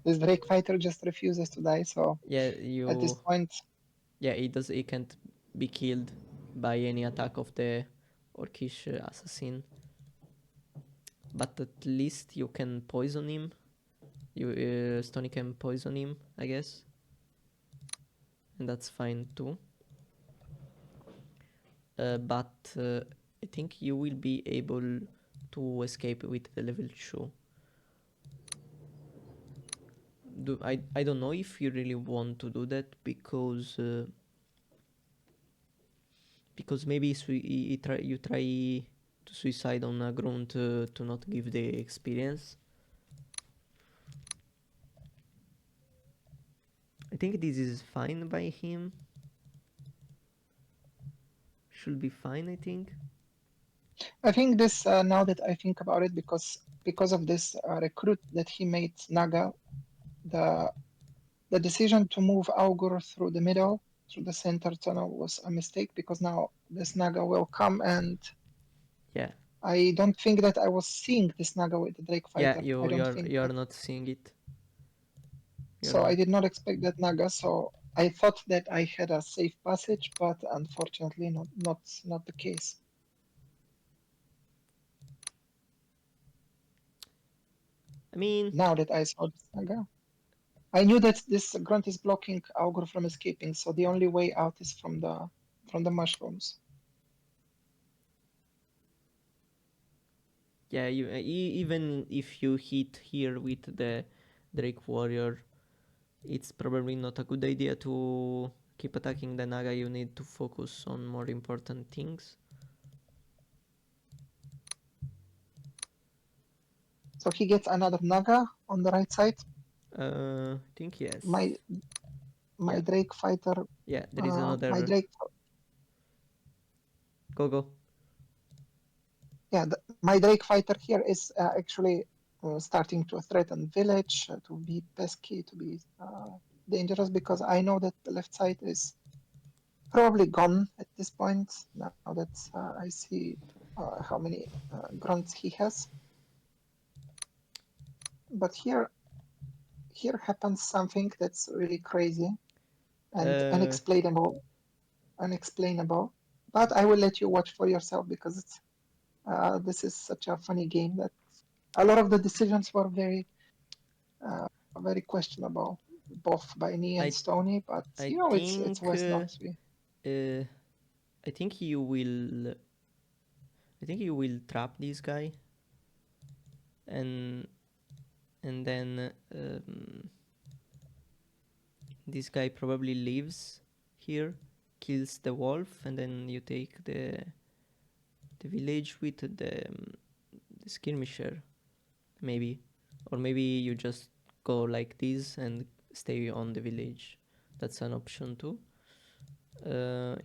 this Drake fighter just refuses to die. So Yeah, at this you. point, Yeah, he can't be killed by any attack of the Orcish assassin. But at least you can poison him. Stony can poison him, I guess, and that's fine too. But I think you will be able to escape with the level 2. I don't know if you really want to do that, because maybe you try to suicide on a grunt to not give the experience. I think this is fine by him. Should be fine, I think. I think this now that I think about it, because of this recruit that he made Naga, the the decision to move Augur through the middle, through the center tunnel, was a mistake because now this Naga will come, and Yeah, I don't think that I was seeing this Naga with the Drake yeah. fighter. I You don't you're think you're that. not seeing it. You're So I not. did not expect that Naga. So I thought that I had a safe passage, but unfortunately, not the case. I mean, Now that I saw this Naga. I knew that this grunt is blocking Augur from escaping, so the only way out is from the mushrooms. yeah. Even if you hit here with the Drake Warrior, it's probably not a good idea to keep attacking the Naga. You need to focus on more important things. So he gets another Naga on the right side. I think yes. My my Yeah, Drake fighter, yeah. There is my another. Drake, Go go. yeah, my Drake fighter here is actually starting to threaten village, to be pesky, to be dangerous, because I know that the left side is probably gone at this point. Now that I see how many grunts he has, but here happens something that's really crazy and Uh, unexplainable. But I will let you watch for yourself because this is such a funny game that a lot of the decisions were very questionable, both by me and I Stony. But I it's think West not. uh, I think you will. I think you will trap this guy, and then this guy probably lives here, kills the wolf, and then you take the village with the skirmisher, maybe, or maybe you just go like this and stay on the village. That's an option too.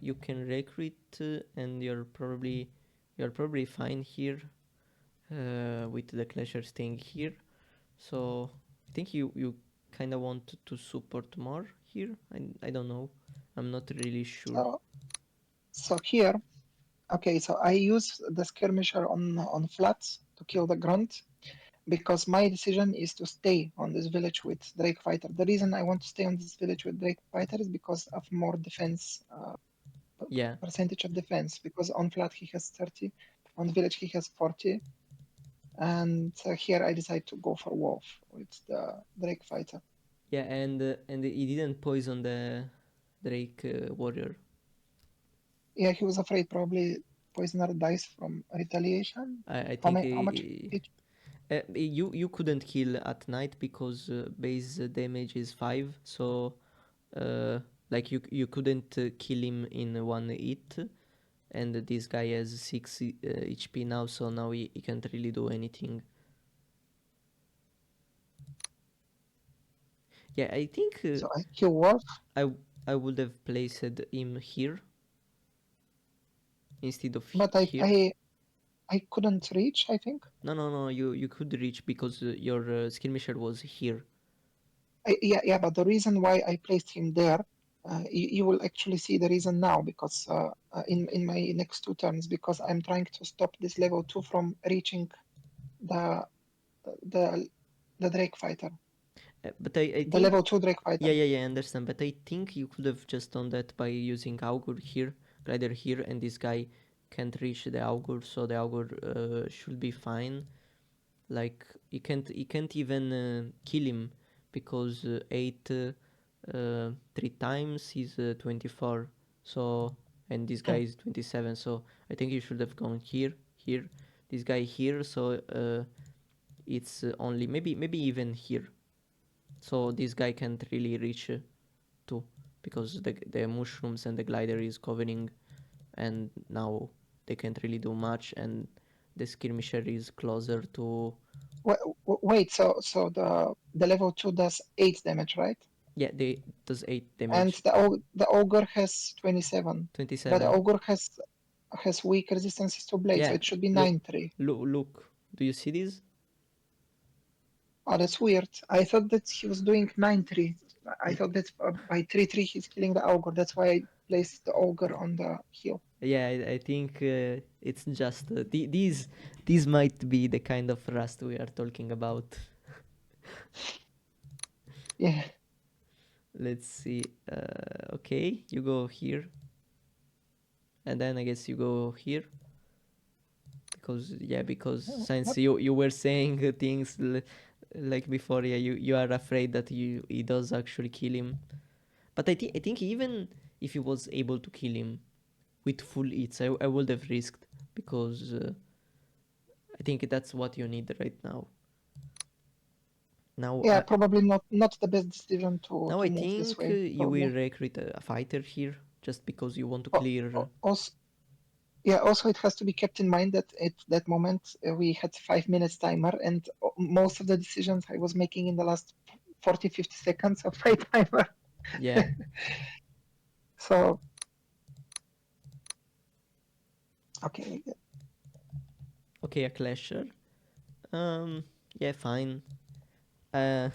You can recruit, and you're probably fine here with the clasher staying here. So I think you kind of want to support more here. I don't know. I'm not really sure. So here, okay, so I use the skirmisher on flats to kill the grunt because my decision is to stay on this village with Drake Fighter. The reason I want to stay on this village with Drake Fighter is because of more defense, Yeah, percentage of defense. Because on flat he has 30, on village he has 40, and here I decide to go for Wolf with the Drake Fighter. yeah, and he didn't poison the Drake warrior. Yeah, he was afraid probably poisoner dies from retaliation. I How, think how much? you couldn't kill at night because base damage is 5, so uh, like you couldn't kill him in one hit, and this guy has 6 HP now, so now he can't really do anything. Yeah, I think So I kill Wolf, I I would have placed him here instead of but here. I couldn't reach, I think. No, you could reach because your skirmisher was here. Yeah, but the reason why I placed him there, you will actually see the reason now because in my next 2 turns, because I'm trying to stop this level 2 from reaching the the the Drake Fighter, But I the think level 2 Drake Fighter. yeah, I understand. But I think you could have just done that by using augur here, glider here, and this guy can't reach the augur, so the augur should be fine. Like he can't even kill him because 8 3 times is 24. So and this guy is 27. So I think you should have gone here, this guy here. So it's only maybe even here. So this guy can't really reach too because the mushrooms and the glider is covering, and now they can't really do much, and the skirmisher is closer to. Wait, so the level 2 does 8 damage, right? Yeah, they does 8 And damage. the ogre has 27, but the 27. ogre has weak resistances to blade, so Yeah, it should be look, 9-3. look. Do you see this? Oh, that's weird. I thought that he was doing 9-3. I thought that by 3-3 he's killing the ogre. That's why I placed the ogre on the hill. Yeah, I think it's just these might be the kind of rust we are talking about. Yeah. Let's see. Okay, you go here, and then I guess you go here because since What? you were saying things like before, yeah, you are afraid that he does actually kill him. But I think even if he was able to kill him with full hits, I would have risked because I think that's what you need right now. Now Yeah, I probably not the best decision to now I move this think way. you will Probably. recruit a fighter here just because you want to Oh, clear. also, yeah. Also, it has to be kept in mind that at that moment we had 5 minutes timer, and most of the decisions I was making in the last 40-50 seconds of my timer. Yeah. So okay. Okay, a clasher. Yeah, fine. Uh,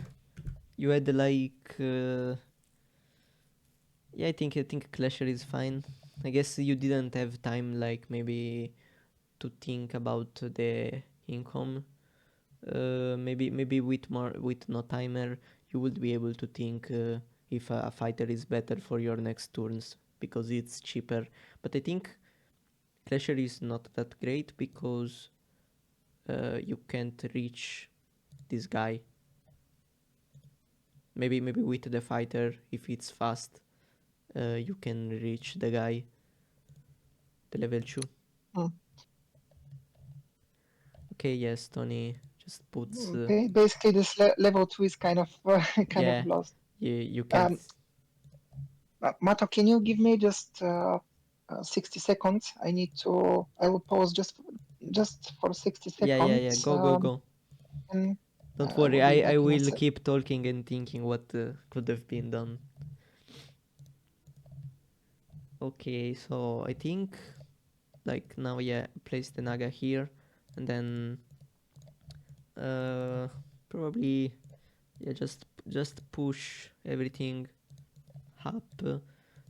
you had like yeah, I think clasher is fine. I guess you didn't have time like maybe to think about the income. Maybe with no timer you would be able to think if a fighter is better for your next turns because it's cheaper. But I think clasher is not that great because you can't reach this guy. Maybe with the fighter, if it's fast, you can reach the guy, the level 2. Mm. Okay, yes, Tony just puts Basically, this level 2 is kind of kind of yeah, lost. you can't. Um, Mato, can you give me just 60 seconds? I will pause just for 60 Yeah, seconds. go. And Don't I worry, will be I back in a will sec. keep talking and thinking what could have been done. Okay, so I think like now, yeah, place the Naga here, and then uh, probably, yeah, just push everything up.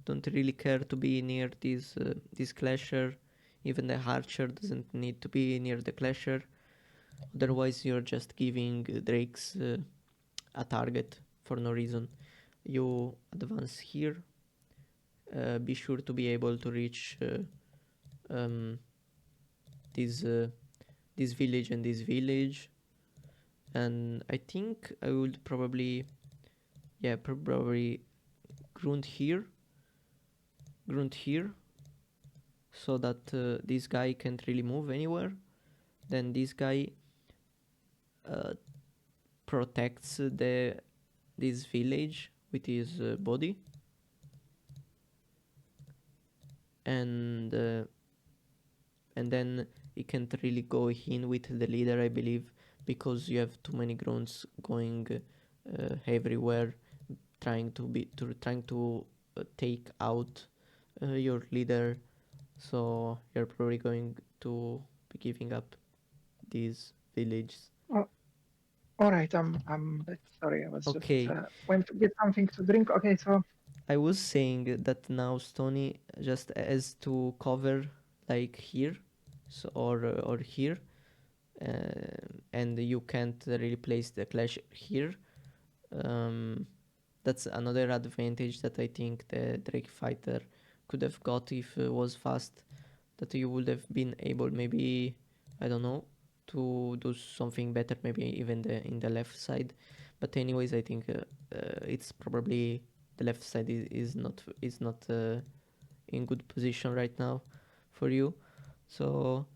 Don't really care to be near this clasher. Even the archer doesn't need to be near the clasher. Otherwise, you're just giving drakes a target for no reason. You advance here. Be sure to be able to reach um, this this village and this village. And I think I would probably, yeah, probably grunt here, grunt here, so that this guy can't really move anywhere. Then this guy uh, protects this village with his body, and uh, and then he can't really go in with the leader, I believe, because you have too many grunts going everywhere, trying to take out your leader. So you're probably going to be giving up these villages. Oh, all right. I'm a bit sorry. I was just Okay, went to get something to drink. Okay, so I was saying that now Stony just has to cover like here, so or here, and you can't really place the clash here. Um, that's another advantage that I think the Drake fighter could have got if it was fast. That you would have been able, maybe, I don't know, to do something better, maybe even in the left side. But anyways, I think it's probably the left side is not in good position right now for you. So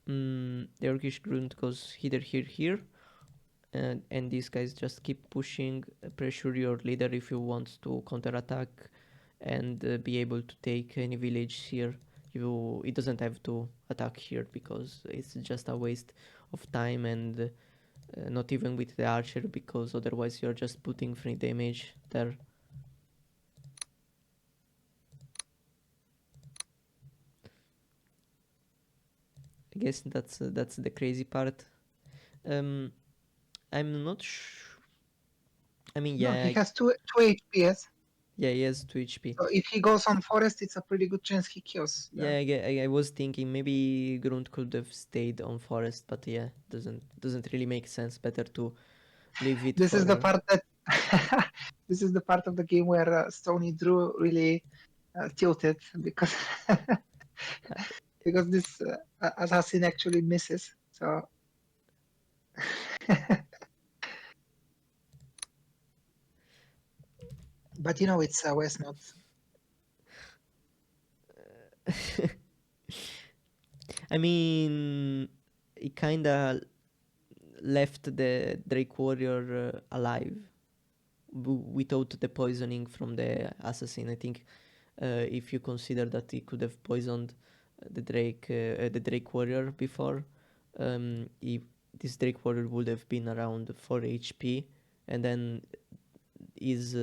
the Turkish grunt goes either here, and these guys just keep pushing, pressure your leader if you want to counterattack and be able to take any village here. It doesn't have to attack here because it's just a waste of time, and not even with the archer, because otherwise you're just putting free damage there. I guess that's the crazy part. um I'm not I mean, no, he yeah, has two HPs. yeah, he has 2 HP. So if he goes on forest, it's a pretty good chance he kills the. Yeah, I was thinking maybe Grunt could have stayed on forest, but yeah, doesn't really make sense. Better to leave it This for. is the part that this is the part of the game where StonyDrew really tilted because because this assassin actually misses. So, but it's West not. I mean, he kinda left the Drake Warrior alive without the poisoning from the assassin. I think if you consider that he could have poisoned the Drake Warrior before, this Drake Warrior would have been around 4 HP, and then his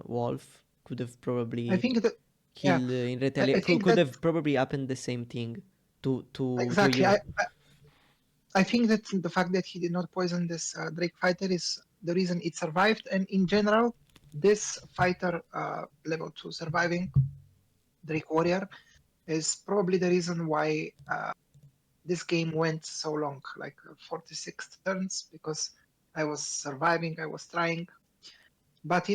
wolf could have I probably think that yeah, killed in I retaliation. Could, think could that have probably happened the same thing to exactly. you. I think that the fact that he did not poison this Drake fighter is the reason it survived. And in general, this fighter level 2 surviving Drake Warrior is probably the reason why this game went so long, like 46 turns, because I was surviving, I was trying. But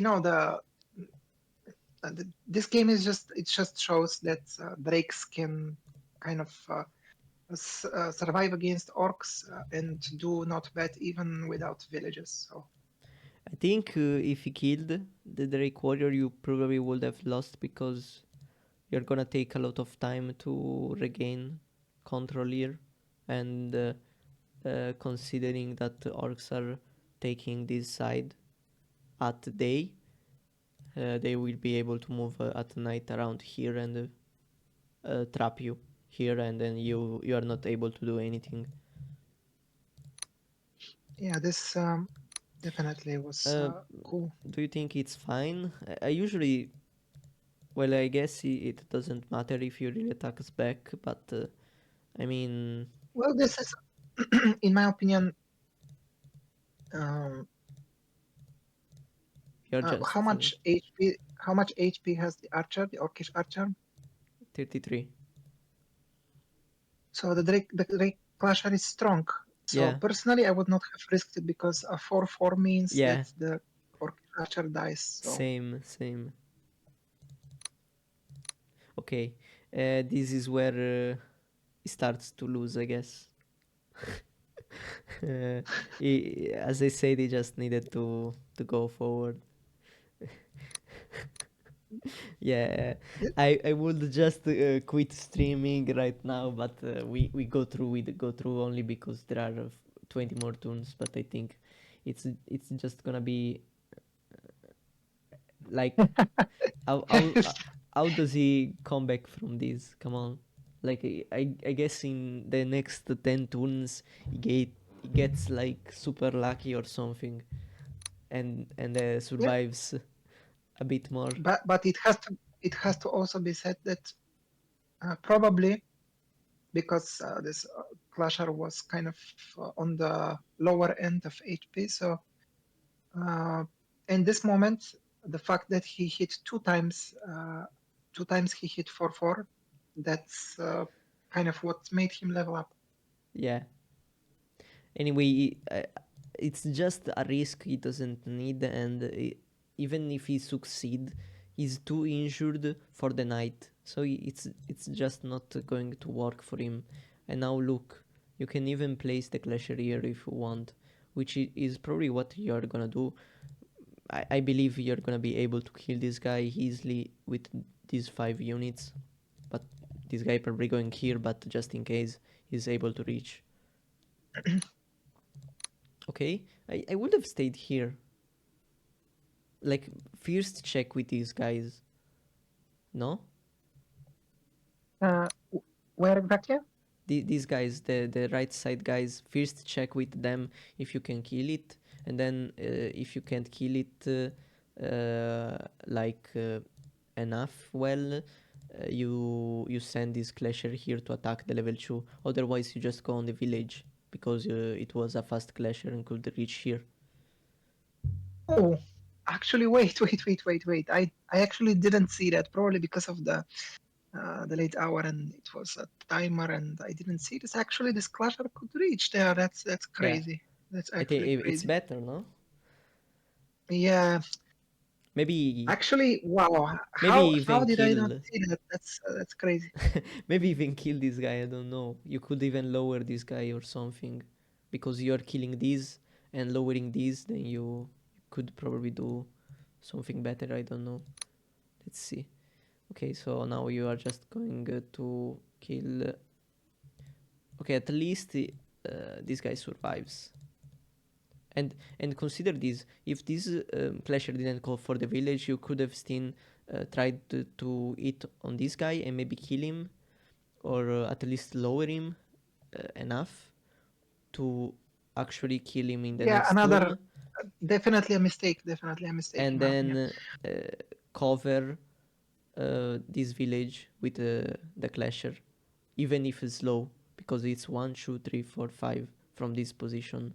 this game is just shows that Drakes can kind of survive against orcs and do not bad even without villages. So I think if he killed the Drake Warrior, you probably would have lost because you're gonna take a lot of time to regain control here, and considering that the orcs are taking this side at day, they will be able to move at night around here and trap you here, and then you are not able to do anything. Yeah, this definitely was Uh, cool. do you think it's fine? I usually, well, I guess it doesn't matter if you really attacks back, but I mean, Well, this is, in my opinion, um, you're how justifying much HP? How much HP has the archer, the orcish archer? 33. So the Drake Clasher is strong. So Yeah, personally, I would not have risked it because a 4/4 means that yeah, the orcish archer dies. So same. Okay, this is where he starts to lose, I guess. uh, as I said, he just needed to go forward. Yeah, th- I would just quit streaming right now, but we go through only because there are 20 more turns. But I think it's just gonna be like how how uh, how does he come back from this? Come on, like I guess in the next 10 turns he gets like super lucky or something, and yeah, survives a bit more. but it has to also be said that probably because this Clasher was kind of on the lower end of HP. So uh, in this moment, the fact that he hit two times he hit 4/4, that's kind of what made him level up. Yeah. Anyway, it's just a risk he doesn't need, and even if he succeed, he's too injured for the night, so it's just not going to work for him. And now look, you can even place the Clasher here if you want, which is probably what you're gonna do. I believe you're gonna be able to kill this guy easily with these 5 units, but this guy probably going here, but just in case he's able to reach. Okay, I would have stayed here. Like, first check with these guys. No? Where exactly? These guys, the right side guys, first check with them if you can kill it. And then if you can't kill it like enough well, you send this clasher here to attack the level 2. Otherwise, you just go on the village because it was a fast clasher and could reach here. Oh, actually, wait. I actually didn't see that, probably because of the late hour, and it was a timer, and I didn't see this. Actually, this Clasher could reach there. That's Yeah, crazy. That's I think actually it's crazy. better, no? Yeah, Maybe actually, wow. maybe How even did I not kill see that? That's crazy. maybe even kill this guy. I don't know. You could even lower this guy or something, because you're killing these and lowering these. Then you could probably do something better. I don't know. Let's see. Okay, so now you are just going to kill. Okay, at least this guy survives. And consider this: if this Clasher didn't call for the village, you could have still tried to hit on this guy and maybe kill him, or at least lower him enough to actually kill him in the Yeah, next another turn, definitely a mistake. Definitely a mistake, in and my opinion. then cover this village with the Clasher, even if it's low, because it's 1, 2, 3, 4, 5 from this position,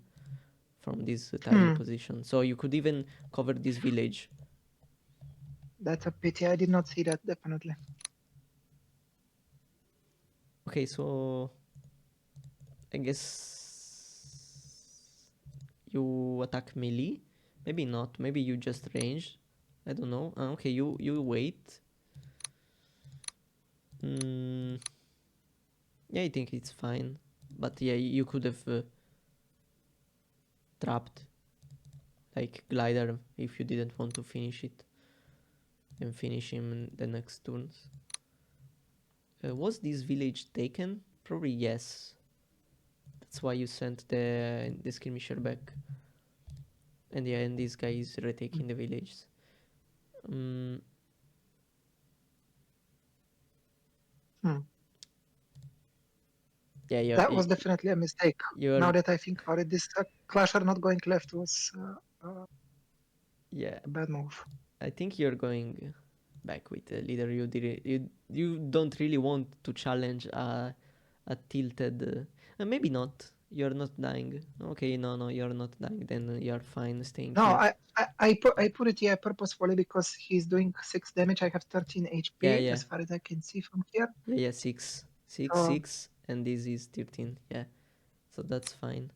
from this tile Hmm, position. So you could even cover this village. that's a pity. I did not see that. Definitely. Okay, so I guess you attack melee. Maybe not. Maybe you just range. I don't know. Okay, you wait. Mm, yeah, I think it's fine. But yeah, you could have trapped like glider if you didn't want to finish it and finish him in the next turns. Was this village taken? Probably yes. That's why you sent the skirmisher back. And yeah, and this guy is retaking the villages. Um, Hmm. Yeah, That was definitely a mistake. Now you're that I think about it, this clasher not going left was yeah. a bad move. I think you're going back with the leader. You don't really want to challenge a tilted. Maybe not. You're not dying. Okay, no, you're not dying. Then you're fine staying No, here. I put it here purposefully because he's doing 6 damage. I have 13 Yeah, HP yeah, as far as I can see from here. yeah. Six, six, So six, and this is 13. Yeah, so that's fine.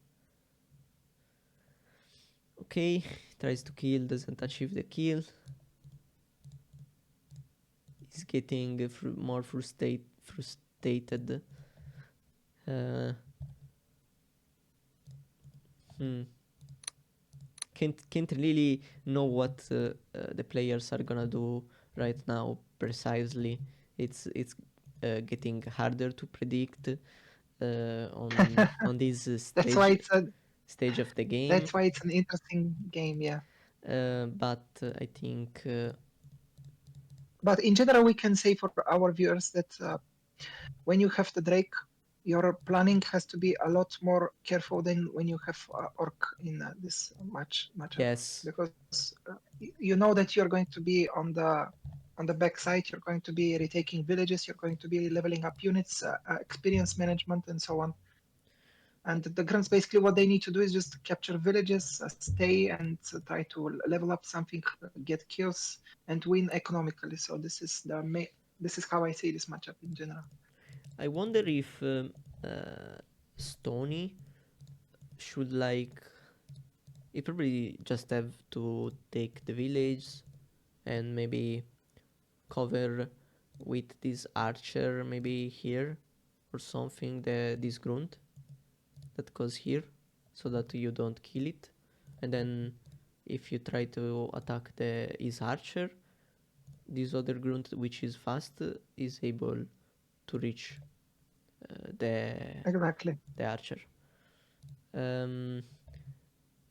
Okay, tries to kill, doesn't achieve the kill. He's getting more frustrated. Uh, hmm. Can't really know what the players are gonna do right now precisely. It's getting harder to predict on this that's why stage of the game. that's why it's an interesting game. Yeah. But I think But in general, we can say for our viewers that when you have the Drake, your planning has to be a lot more careful than when you have Orc in this matchup, yes, because you know that you're going to be on the back side. You're going to be retaking villages. You're going to be leveling up units, experience management, and so on. And the grunts basically what they need to do is just capture villages, stay and try to level up something, get kills, and win economically. So this is how I see this matchup in general. I wonder if Stony should like. He probably just have to take the village and maybe cover with this archer maybe here or something this grunt that goes here so that you don't kill it, and then if you try to attack his archer, this other grunt which is fast is able to reach the Exactly. archer. um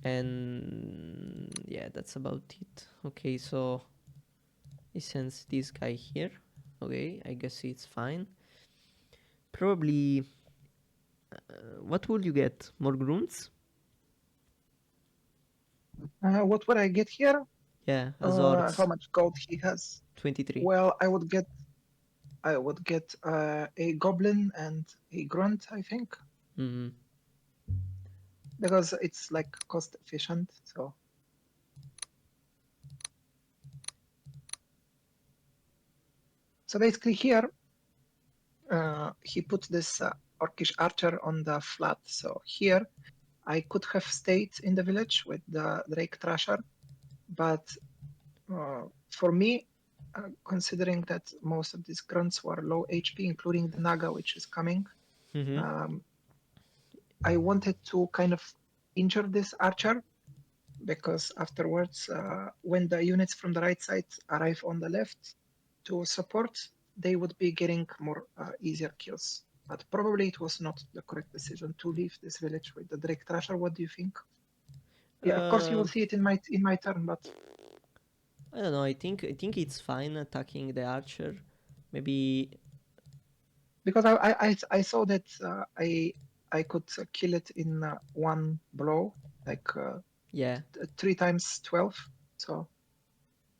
and yeah, that's about it. Okay, so he sends this guy here. Okay, I guess it's fine. Probably what will you get? More grunts? What would I get here? Yeah, How Azorts. much gold he has? 23. Well, I would get a goblin and a grunt, I think, Mm-hmm. because it's like cost efficient. So basically here he put this orcish archer on the flat. So here I could have stayed in the village with the Drake Thrasher, but for me, considering that most of these grunts were low HP, including the Naga, which is coming, Mm-hmm. um, I wanted to kind of injure this archer because afterwards, when the units from the right side arrive on the left to support, they would be getting more easier kills. But probably it was not the correct decision to leave this village with the Drake Thrasher. What do you think? Yeah, of course you will Uh, see it in my turn, but I don't know. I think it's fine attacking the archer. Maybe because I saw that I could kill it in one blow, like yeah. 3 times 12. So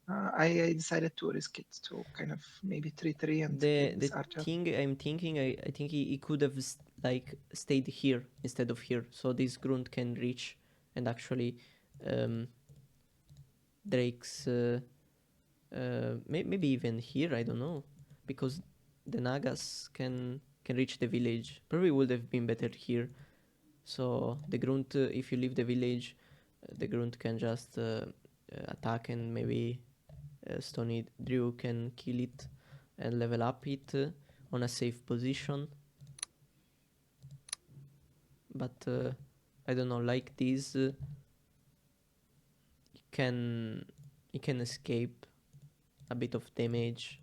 I decided to risk it to kind of maybe 3-3 and kill The this archer. thing I'm thinking, I think he could have like stayed here instead of here, so this grunt can reach and actually um, Drake's maybe even here. I don't know, because the Nagas can reach the village. Probably would have been better here. So the grunt, if you leave the village, the grunt can just attack, and maybe StonyDrew can kill it and level up it on a safe position. But I don't know, like this, it can it can escape a bit of damage.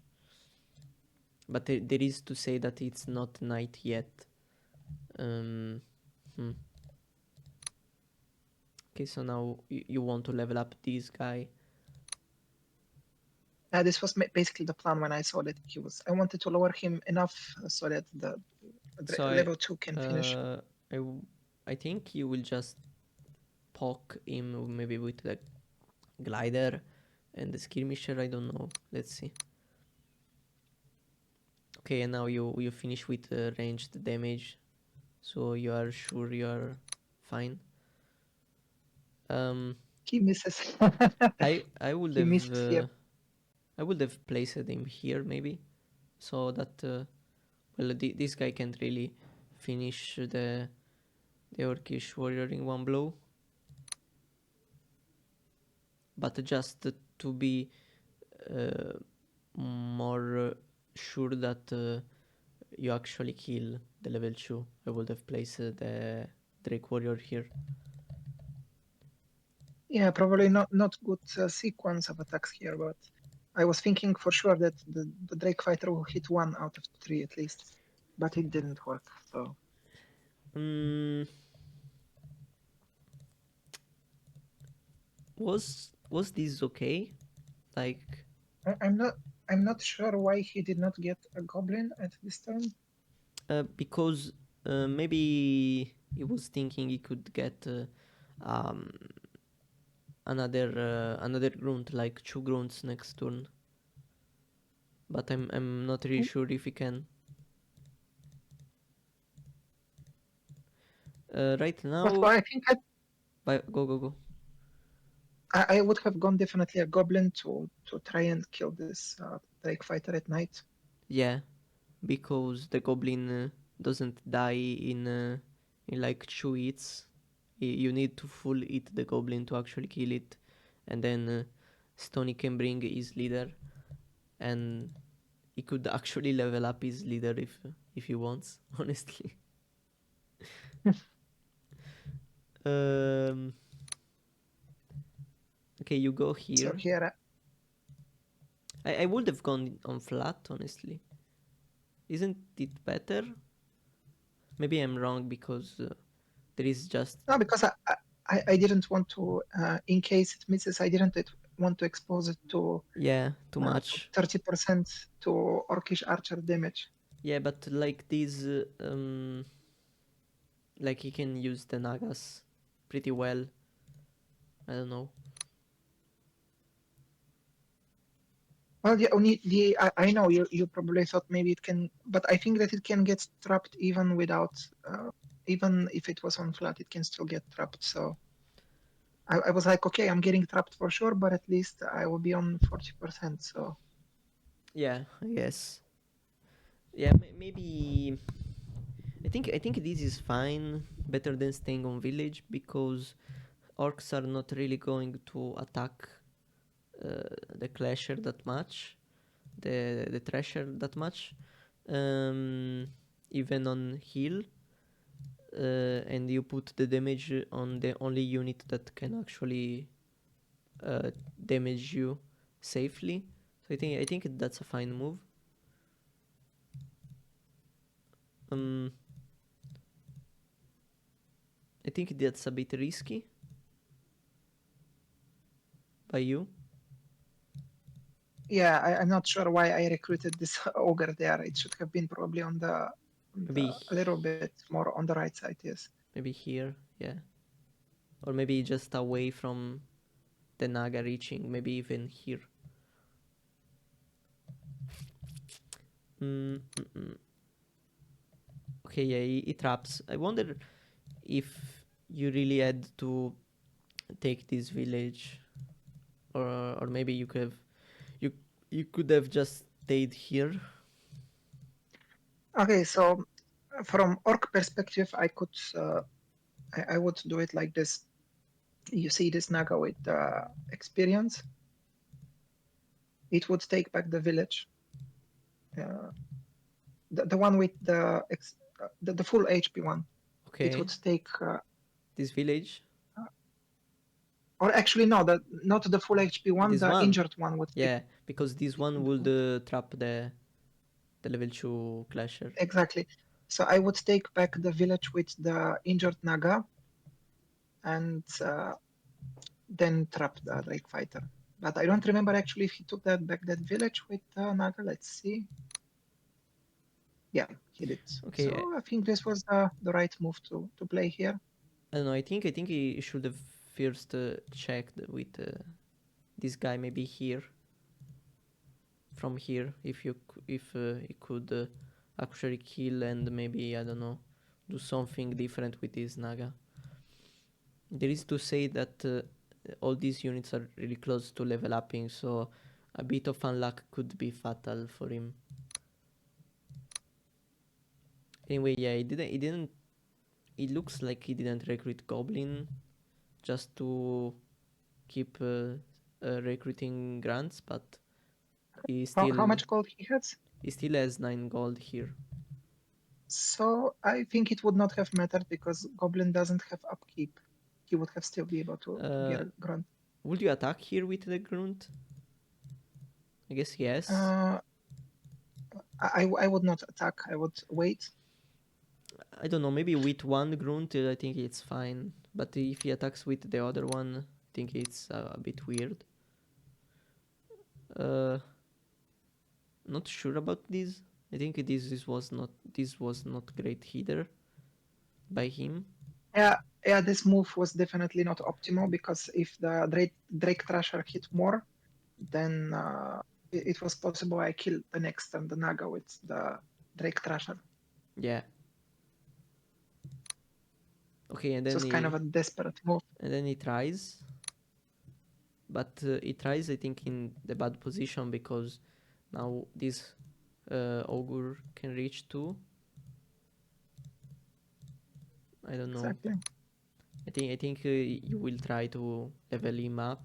But there is to say that it's not night yet. Um, hmm. Okay, so now you want to level up this guy. This was basically the plan when I saw that he was. I wanted to lower him enough so that So level 2 can finish. I think you will just poke him maybe with the glider and the skirmisher. I don't know. Let's see. Okay, and now you finish with ranged damage, so you are sure you are fine. He misses. I would He have missed here. I would have placed him here maybe, so that well this guy can't really finish the Orcish warrior in one blow. But just to be uh, more sure that you actually kill the level 2, I would have placed the Drake warrior here. Yeah, probably not good sequence of attacks here, but I was thinking for sure that the Drake fighter will hit 1 out of 3 at least, but it didn't work. So Mm, was this okay? Like I'm not sure why he did not get a goblin at this turn. because maybe he was thinking he could get um, another grunt, like 2 grunts next turn. But I'm not really sure if he can. Right But now, I think go. I would have gone definitely a goblin to try and kill this Drake fighter at night. Yeah, because the goblin doesn't die in like 2 hits. You need to full hit the goblin to actually kill it, and then Stony can bring his leader, and he could actually level up his leader if he wants. Honestly. um. Okay, you go So here. here, I would have gone on flat, honestly. Isn't it better? Maybe I'm wrong because there is just no, because I didn't want to, in case it misses, I didn't want to expose it to yeah too much. 30% to Orcish archer damage. Yeah, but like these, like he can use the Nagas pretty well. I don't know. Well, the only I know you probably thought maybe it can, but I think that it can get trapped even without, even if it was on flat, it can still get trapped. So I was like, okay, I'm getting trapped for sure, but at least I will be on 40%. So Yeah, I guess. Yeah, maybe. I think this is fine. Better than staying on village because orcs are not really going to attack the clasher that much, the thrasher that much, even on heal. And you put the damage on the only unit that can actually damage you safely. So I think that's a fine move. Um, I think that's a bit risky by you. yeah, I'm not sure why I recruited this ogre there. It should have been probably on Maybe a little bit more on the right side. Yes. maybe here, yeah, or maybe just away from the Naga reaching. Maybe even here. Mm, mm, mm. Okay, yeah, he traps. I wonder if you really had to take this village, or maybe you you could have just stayed here. Okay, so from orc perspective, I would do it like this. You see this Naga with experience. It would take back the village. Uh, the one with the full HP one. It Okay, would take, this village, or actually no, not the full HP one. this The one, injured one would take yeah, because this one would trap the level 2 clasher. exactly. So I would take back the village with the injured Naga, and then trap the Drake fighter. But I don't remember actually if he took that back that village with Naga. Let's see. Yeah, he did. Okay, So I think this was the right move to play here. I don't know. I think he should have first checked with this guy maybe here, from here, if he could actually kill and maybe, I don't know, do something different with this Naga. There is to say that all these units are really close to level upping, so a bit of unluck could be fatal for him. Anyway, yeah, he didn't. It looks like he didn't recruit Goblin just to keep recruiting grants, but How much gold he has? he still has 9 gold here. So I think it would not have mattered because Goblin doesn't have upkeep. He would have still be able to get a grunt. Would you attack here with the grunt? I guess yes. I would not attack. I would wait. I don't know, maybe with one grunt I think it's fine, but if he attacks with the other one, I think it's a bit weird. Not sure about this. I think this was not great either by him. Yeah. This move was definitely not optimal because if the Drake Thrasher hit more, then it was possible I killed the next turn the Naga with the Drake Thrasher. Yeah. Okay, and So then it's kind of a desperate move. he tries, but he tries, I think, in the bad position because now this ogre can reach too. I don't know. Exactly. I think you will try to level him up.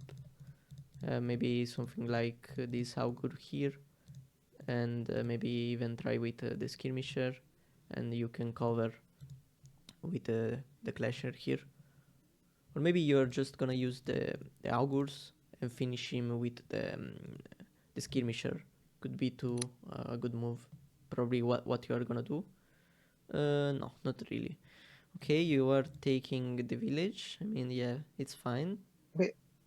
Maybe something like this augur here, and maybe even try with the skirmisher, and you can cover with the clasher here. Or maybe you're just gonna use the augurs and finish him with the skirmisher. Could be too a good move. Probably what you are gonna do. No, not really. Okay, you are taking the village. I mean, yeah, it's fine.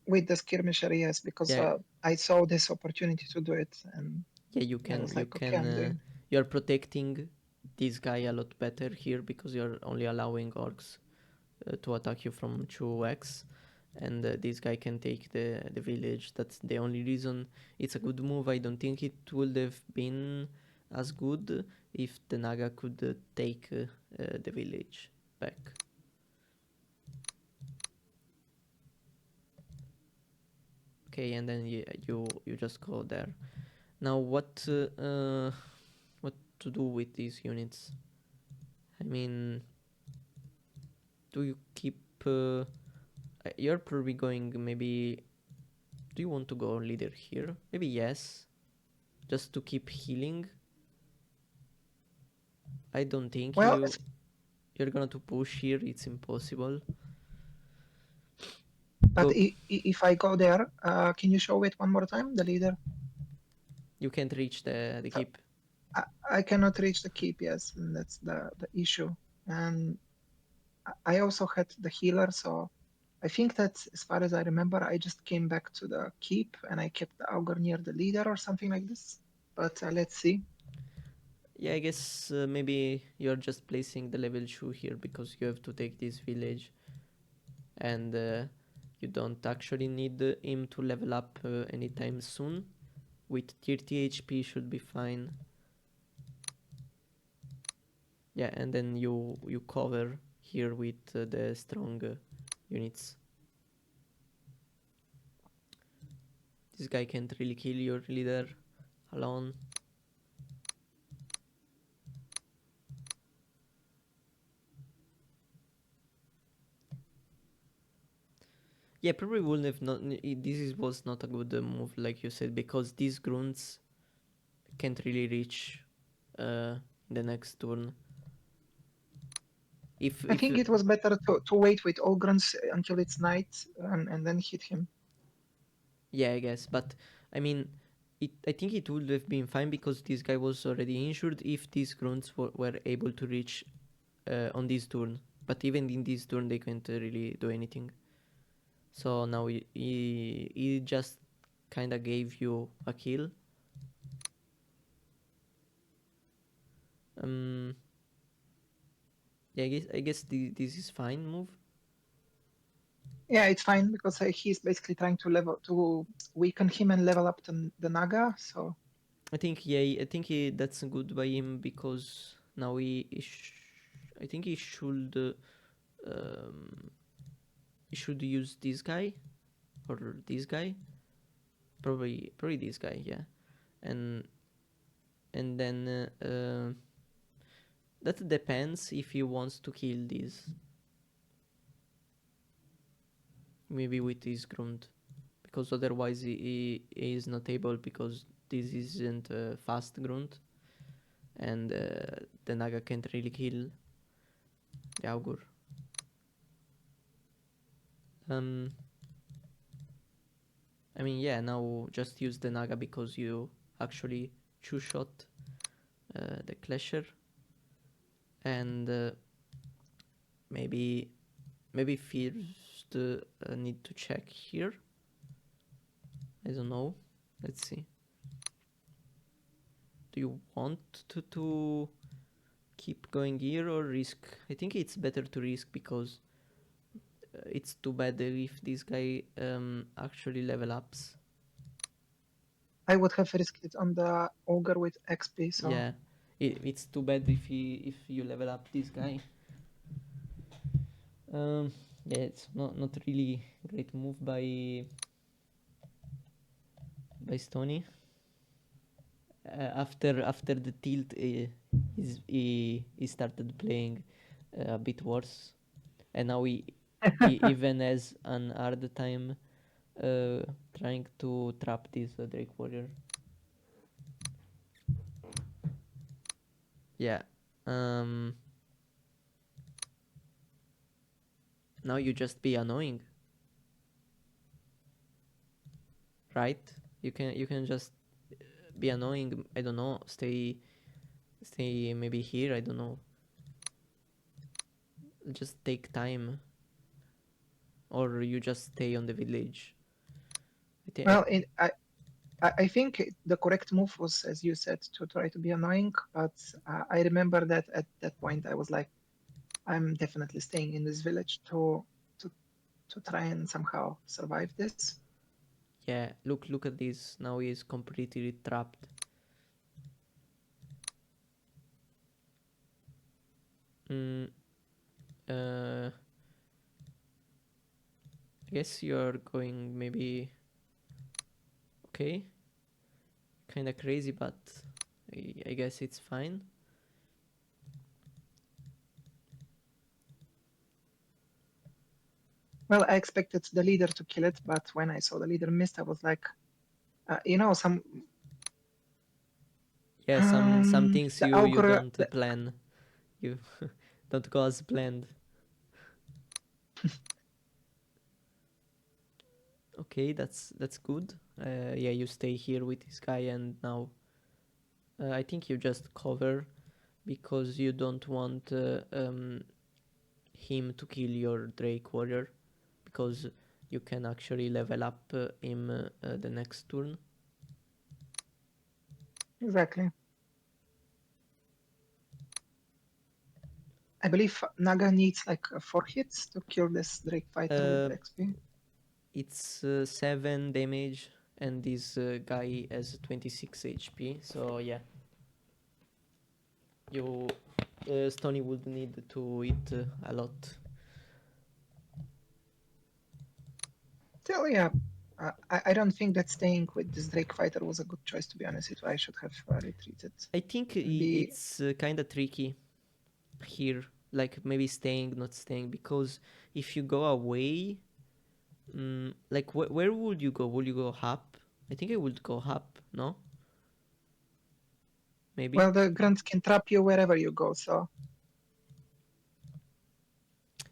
With the skirmisher, yes, because Yeah, I saw this opportunity to do it, and yeah, I was like, okay, I'm doing. you are protecting this guy a lot better here because you're only allowing orcs to attack you from 2x, and this guy can take the village. That's the only reason it's a good move. I don't think it would have been as good if the Naga could take the village back. Okay, and then you just go there. Now what to do with these units? I mean, do you keep you're probably going, maybe, do you want to go leader here? Maybe yes, just to keep healing. I don't think Well, you're gonna to push here, it's impossible. but Go. if I go there, can you show it one more time, the leader? You can't reach the So keep. I cannot reach the keep, yes, and that's the issue. And I also had the healer, so I think that as far as I remember, I just came back to the keep and I kept the augur near the leader or something like this. But let's see. Yeah, I guess maybe you're just placing the level 2 here because you have to take this village, and you don't actually need him to level up anytime soon. With 30 HP should be fine. Yeah, and then you cover here with the strong units. This guy can't really kill your leader alone. Yeah, probably wouldn't have not. Was not a good move, like you said, because these grunts can't really reach the next turn. I If think it was better to wait with Ogrons until it's night and then hit him. Yeah, I guess, but I mean, I think it would have been fine because this guy was already injured if these grunts were able to reach on this turn. But even in this turn, they can't really do anything. So now he just kind of gave you a kill. Yeah, I guess this is fine move. Yeah, it's fine because he's basically trying to weaken him and level up the Naga. So I think that's good by him because now I think um, he should use this guy or this guy, probably this guy, yeah, and then that depends if he wants to kill this, maybe with his grunt, because otherwise he is not able because this isn't a fast grunt, and the Naga can't really kill the Augur. Um, I mean, yeah, now just use the Naga because you actually two-shot the Clasher, and maybe first need to check here. I don't know. Let's see. Do you want to keep going here or risk? I think it's better to risk because it's too bad if this guy actually level ups. I would have risked it on the ogre with XP. So Yeah, it's too bad if you level up this guy. Um, yeah, it's not really great move by Stony. After the tilt, he started playing a bit worse, and now he even has an hard time uh, trying to trap this Drake Warrior. Yeah. Um. Now you just be annoying, right? You can just be annoying. I don't know. Stay maybe here. I don't know. Just take time, or you just stay on the village. I think. well, I think the correct move was, as you said, to try to be annoying. But I remember that at that point I was like, I'm definitely staying in this village to to try and somehow survive this. Yeah. Look at this. Now he is completely trapped. Mm, I guess you're going maybe okay. Kind of crazy, but I guess it's fine. Well, I expected the leader to kill it, but when I saw the leader missed, I was like, some Yeah, some things the you augur. don't plan. You don't go as planned. Okay, that's good. Yeah, you stay here with this guy, and now I think you just cover because you don't want him to kill your Drake warrior, because you can actually level up him the next turn. Exactly. I believe Naga needs like 4 hits to kill this Drake fighter with Uh, XP. it's 7 damage, and this guy has 26 HP. So yeah, you Stony would need to hit a lot. Still, yeah, I don't think that staying with this Drake fighter was a good choice, to be honest. I should have retreated I think and be. it's kind of tricky here, like maybe staying, not staying, because if you go away, like where would you go? Would you go up? I think I would go up. No, maybe. Well, the grunt can trap you wherever you go, so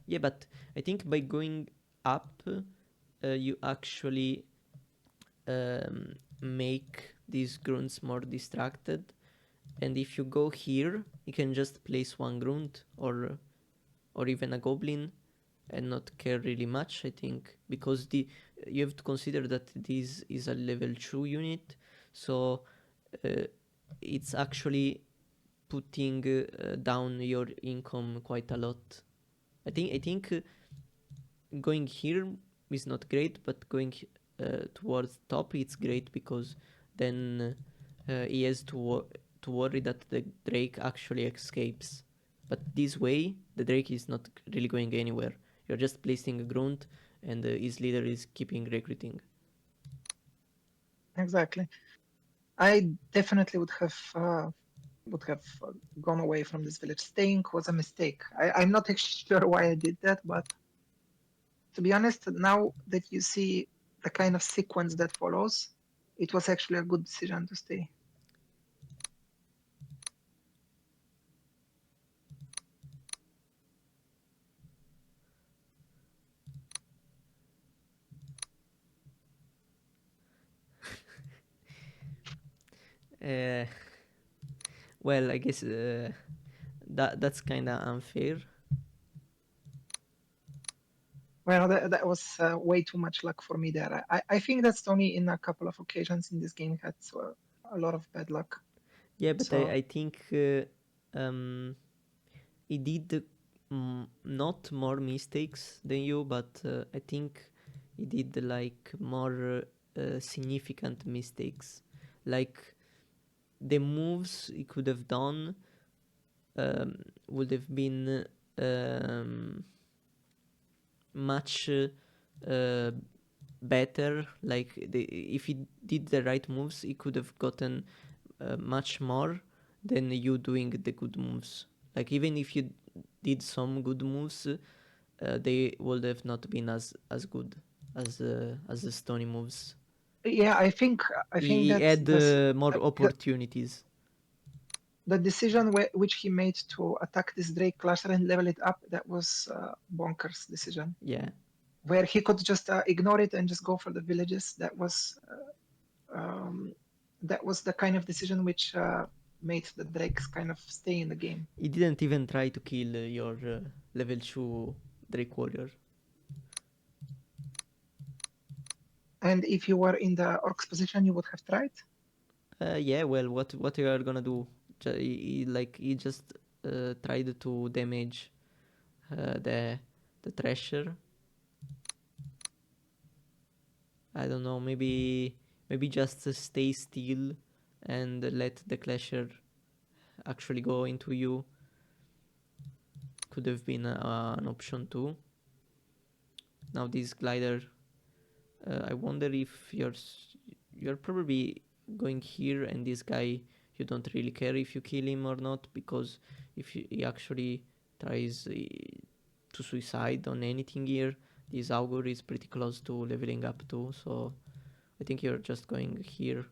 Yeah, but I think by going up, you actually make these grunts more distracted. And if you go here, you can just place one grunt or even a goblin and not care really much, I think, because you have to consider that this is a level 2 unit, so uh, it's actually putting down your income quite a lot. I think going here is not great, but going towards top it's great, because then he has to worry that the Drake actually escapes. But this way, the Drake is not really going anywhere. You're just placing a grunt, and his leader is keeping recruiting. Exactly. I definitely would have gone away from this village. Staying was a mistake. I'm not actually sure why I did that, but to be honest, now that you see the kind of sequence that follows, it was actually a good decision to stay. Uh, well, I guess that's kind of unfair. Well, that was way too much luck for me there. I think that Stony, in a couple of occasions in this game, had a lot of bad luck. Yeah, but So I think he did not more mistakes than you, but I think he did like more significant mistakes. Like the moves he could have done would have been much better. Like if he did the right moves, he could have gotten much more than you doing the good moves. Like even if you did some good moves, they would have not been as good as the Stony moves. yeah, I think He that had more the, opportunities. the decision which he made to attack this Drake Clasher and level it up, that was bonkers decision. Yeah, Where he could just ignore it and just go for the villages. Um, that was the kind of decision which made the Drakes kind of stay in the game. he didn't even try to kill your level 2 Drake Warrior. And if you were in the Orc's position, you would have tried. Yeah, well, what you are gonna do? He just tried to damage the Thrasher. I don't know. Maybe just stay still and let the Clasher actually go into you. Could have been an option too. Now this glider. I wonder if you're probably going here, and this guy, you don't really care if you kill him or not, because if he actually tries to suicide on anything here, this augur is pretty close to leveling up too. So I think you're just going here,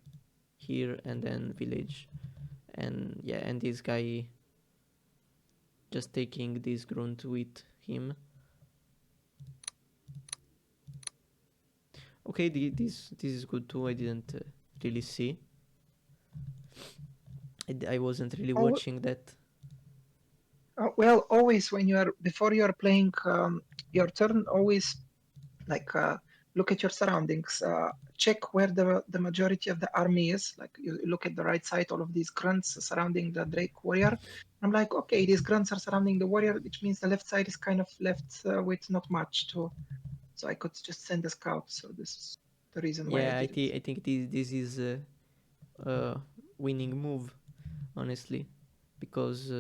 and then village, and yeah, and this guy just taking this grunt with him. Okay, this is good too. I didn't really see. I wasn't really Oh, watching that. well, always when you are before you are playing your turn, always like look at your surroundings. Check where the majority of the army is. Like you look at the right side, all of these grunts surrounding the Drake warrior. I'm like, okay, these grunts are surrounding the warrior, which means the left side is kind of left with not much to. So I could just send a scout. So this is the reason why I Yeah, did it. I think this is a winning move, honestly, because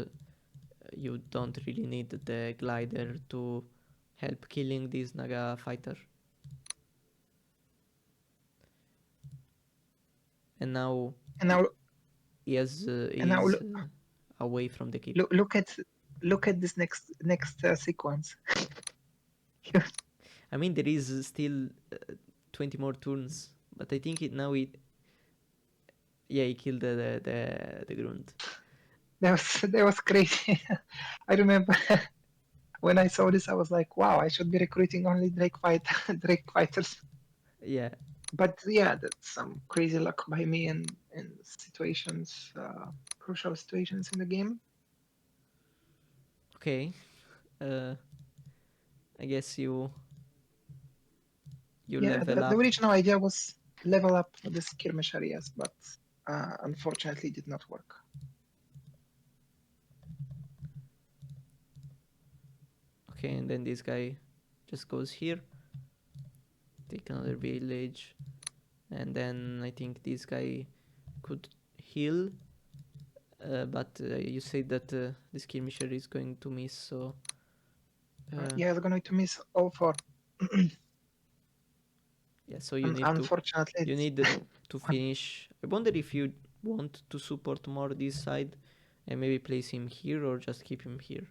you don't really need the glider to help killing this Naga fighter. And now And now, and now is away from the keep. look at this next sequence. I mean, there is still 20 more turns, but I think it yeah, he killed the grunt. That was crazy. I remember when I saw this, I was like, wow, I should be recruiting only Drake fighters. Yeah. But yeah, that's some crazy luck by me in situations, crucial situations in the game. Okay. Uh, I guess you Yeah, level the up. original idea was level up the skirmish areas, but unfortunately, it did not work. Okay, and then this guy just goes here, take another village, and then I think this guy could heal, but you say that the skirmisher is going to miss, so Yeah, they're going to miss all four. yeah, so you need Unfortunately, to finish. I wonder if you want to support more this side and maybe place him here or just keep him here.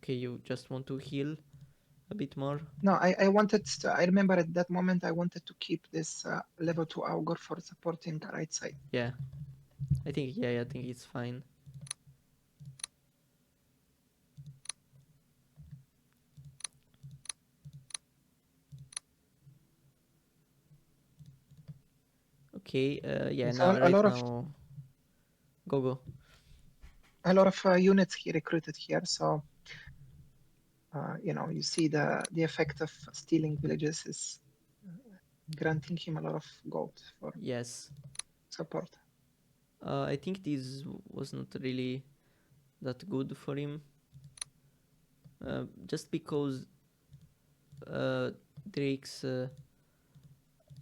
Okay, you just want to heal a bit more. No, I wanted to, I remember at that moment I wanted to keep this level 2 augur for supporting the right side. Yeah, I think it's fine. Okay, yeah, So now a right lot of now, go. units he recruited here. So you see the effect of stealing villages is granting him a lot of gold for Yes, support. I think this was not really that good for him, just because Drakes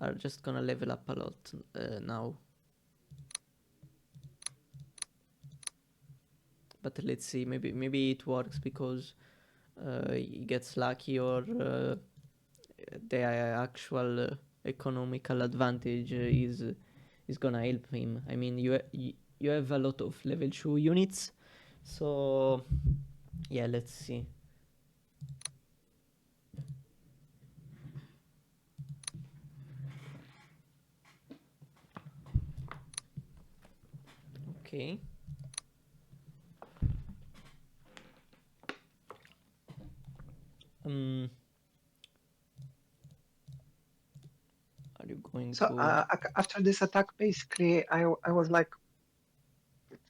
are just gonna level up a lot now. But let's see, maybe it works because he gets lucky, or the actual economical advantage is gonna help him. I mean, you have a lot of level 2 units, so yeah, let's see. Okay. Um, are you going So to? after this attack, basically, I was like,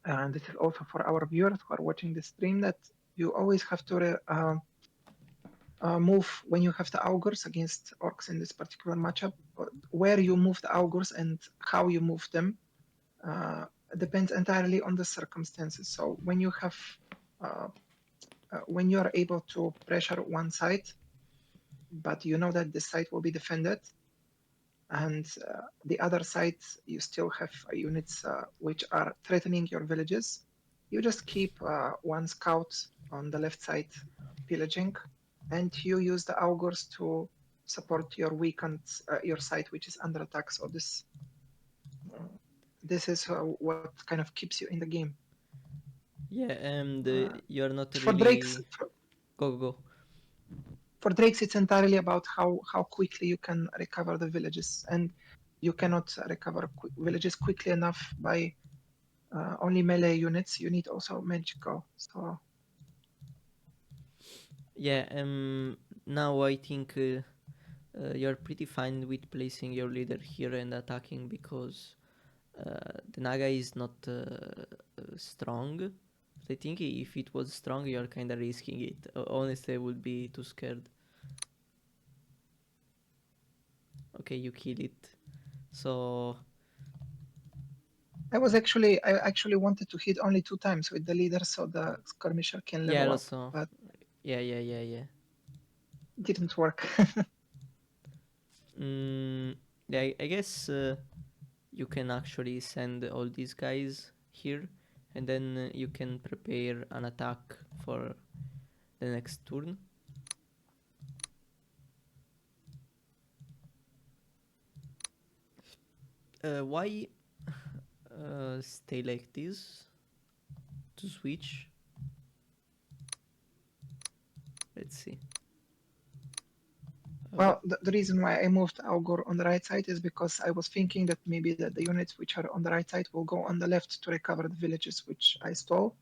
and this is also for our viewers who are watching the stream, that you always have to move when you have the augurs against orcs in this particular matchup. Where you move the augurs and how you move them depends entirely on the circumstances. So uh, when you are able to pressure one side, but you know that this side will be defended, and the other side you still have units which are threatening your villages, you just keep one scout on the left side pillaging, and you use the augurs to support your weakened your side which is under attack. So this is what kind of keeps you in the game. Yeah, and you're not For Drakes, really go. for Drakes, it's entirely about how quickly you can recover the villages, and you cannot recover villages quickly enough by only melee units. You need also magical. So Yeah, now I think you're pretty fine with placing your leader here and attacking, because the Naga is not strong. I think if it was strong, you're kind of risking it. Honestly, I would be too scared. Okay, you kill it. So I actually wanted to hit only 2 times with the leader so the skirmisher can yeah, level up, also but yeah. it didn't work. Yeah, I guess you can actually send all these guys here, and then you can prepare an attack for the next turn. Why stay like this to switch? Let's see. Well, the reason why I moved Augur on the right side is because I was thinking that maybe that the units which are on the right side will go on the left to recover the villages which I stole,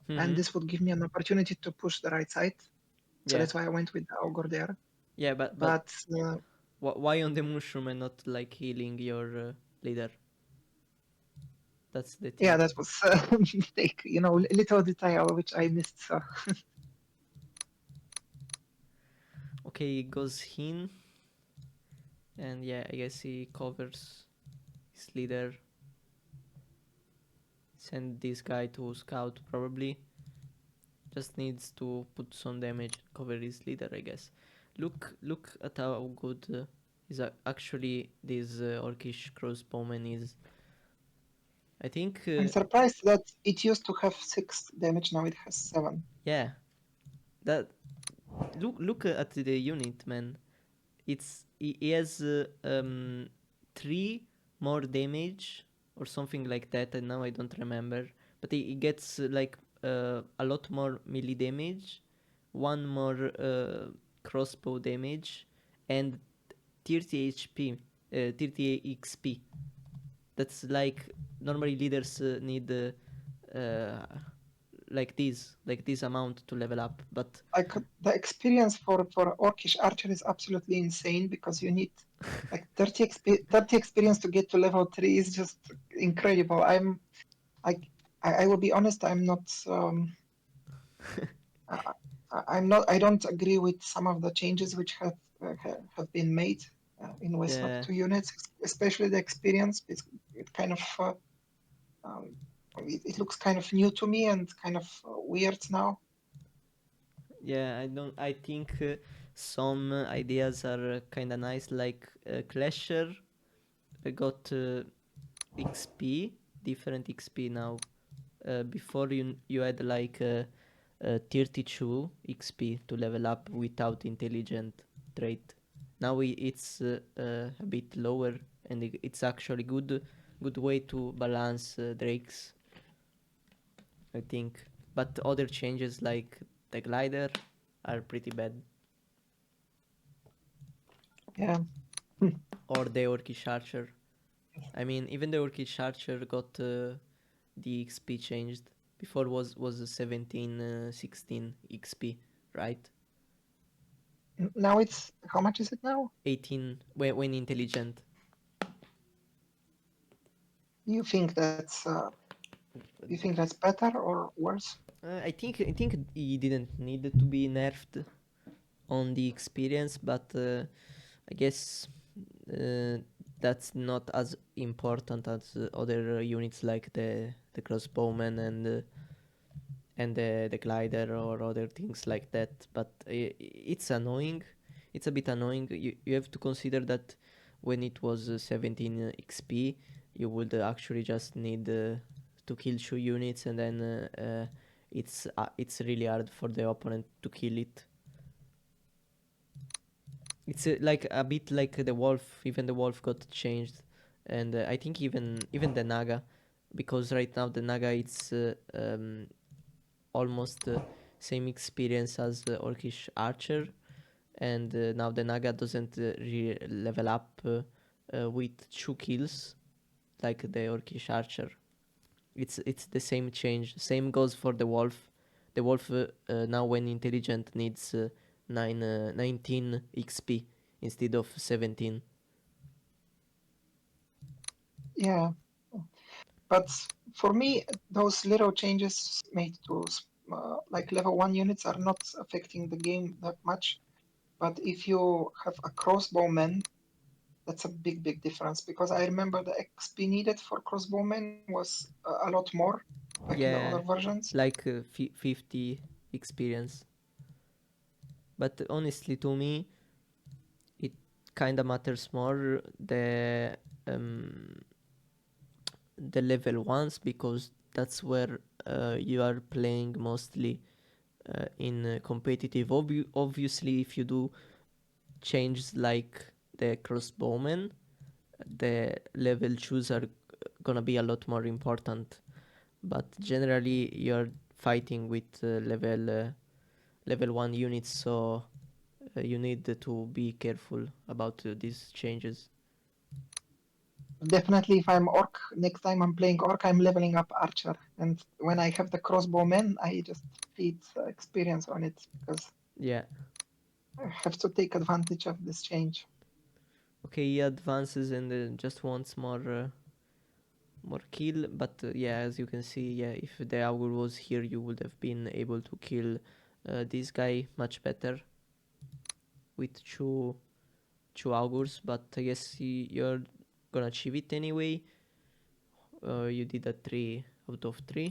and Mm-hmm. this would give me an opportunity to push the right side. So Yeah, that's why I went with the Augur there. yeah, but But why on the mushroom and not like healing your leader? That's the yeah, thing. that was a mistake. Little detail which I missed. So Okay, he goes in, and yeah, I guess he covers his leader. Send this guy to scout probably, Just needs to put some damage, cover his leader, I guess. Look at how good is actually this orcish crossbowman is. I think I'm surprised that it used to have 6 damage, now it has 7. yeah, that look at the unit, man. He has 3 more damage or something like that, and now I don't remember. But he gets a lot more melee damage, 1 more crossbow damage, and 30 HP, 30 XP. That's like normally leaders need like this amount to level up, but Like the experience for Orcish Archer is absolutely insane because you need like 30 experience to get to level 3 is just incredible. I I will be honest, I, I don't agree with some of the changes which have been made in Westnock yeah, to units, especially the experience. It kind of um, it looks kind of new to me and kind of weird now. yeah, I think some ideas are kind of nice, like Clasher got XP, different XP now. Before you had like 32 XP to level up without intelligent trait. Now it's a bit lower, and it's actually good way to balance drakes, I think. But other changes like the glider are pretty bad, Yeah. or the orcish archer. I mean, even the orcish archer got the XP changed. Before was 17, 16 XP, right? Now it's how much is it now? 18 when intelligent. You think that's better or worse? I think he didn't need to be nerfed on the experience, but I guess uh, that's not as important as other units like the crossbowman and the glider or other things like that. But it's annoying. It's a bit annoying. You have to consider that when it was 17 XP, you would actually just need to kill 2 units, and then it's really hard for the opponent to kill it. It's like a bit like the wolf. Even the wolf got changed, and I think even the naga, because right now the naga it's almost same experience as orcish archer, and now the naga doesn't level up with 2 kills like the orcish archer. It's the same change. Same goes for the wolf. The wolf now when intelligent needs 19 XP instead of 17. Yeah. But for me, those little changes made to like level 1 units are not affecting the game that much. But if you have a crossbowman, that's a big difference because I remember the XP needed for crossbowmen was a lot more back in the older Yeah, versions. like 50 experience. But honestly, to me, it kind of matters more um, the level ones, because that's where you are playing mostly in competitive. Obviously, if you do changes like the crossbowman, the level choose are gonna be a lot more important. But generally, you're fighting with level 1 units, so you need to be careful about these changes. Definitely, if I'm orc, next time I'm playing orc, I'm leveling up archer. And when I have the crossbowman, I just feed experience on it because Yeah. I have to take advantage of this change. Okay, he advances and just wants more kill, but yeah, as you can see, yeah, if the augur was here, you would have been able to kill this guy much better with two augurs. But I guess you're gonna achieve it anyway. You did a 3 out of 3.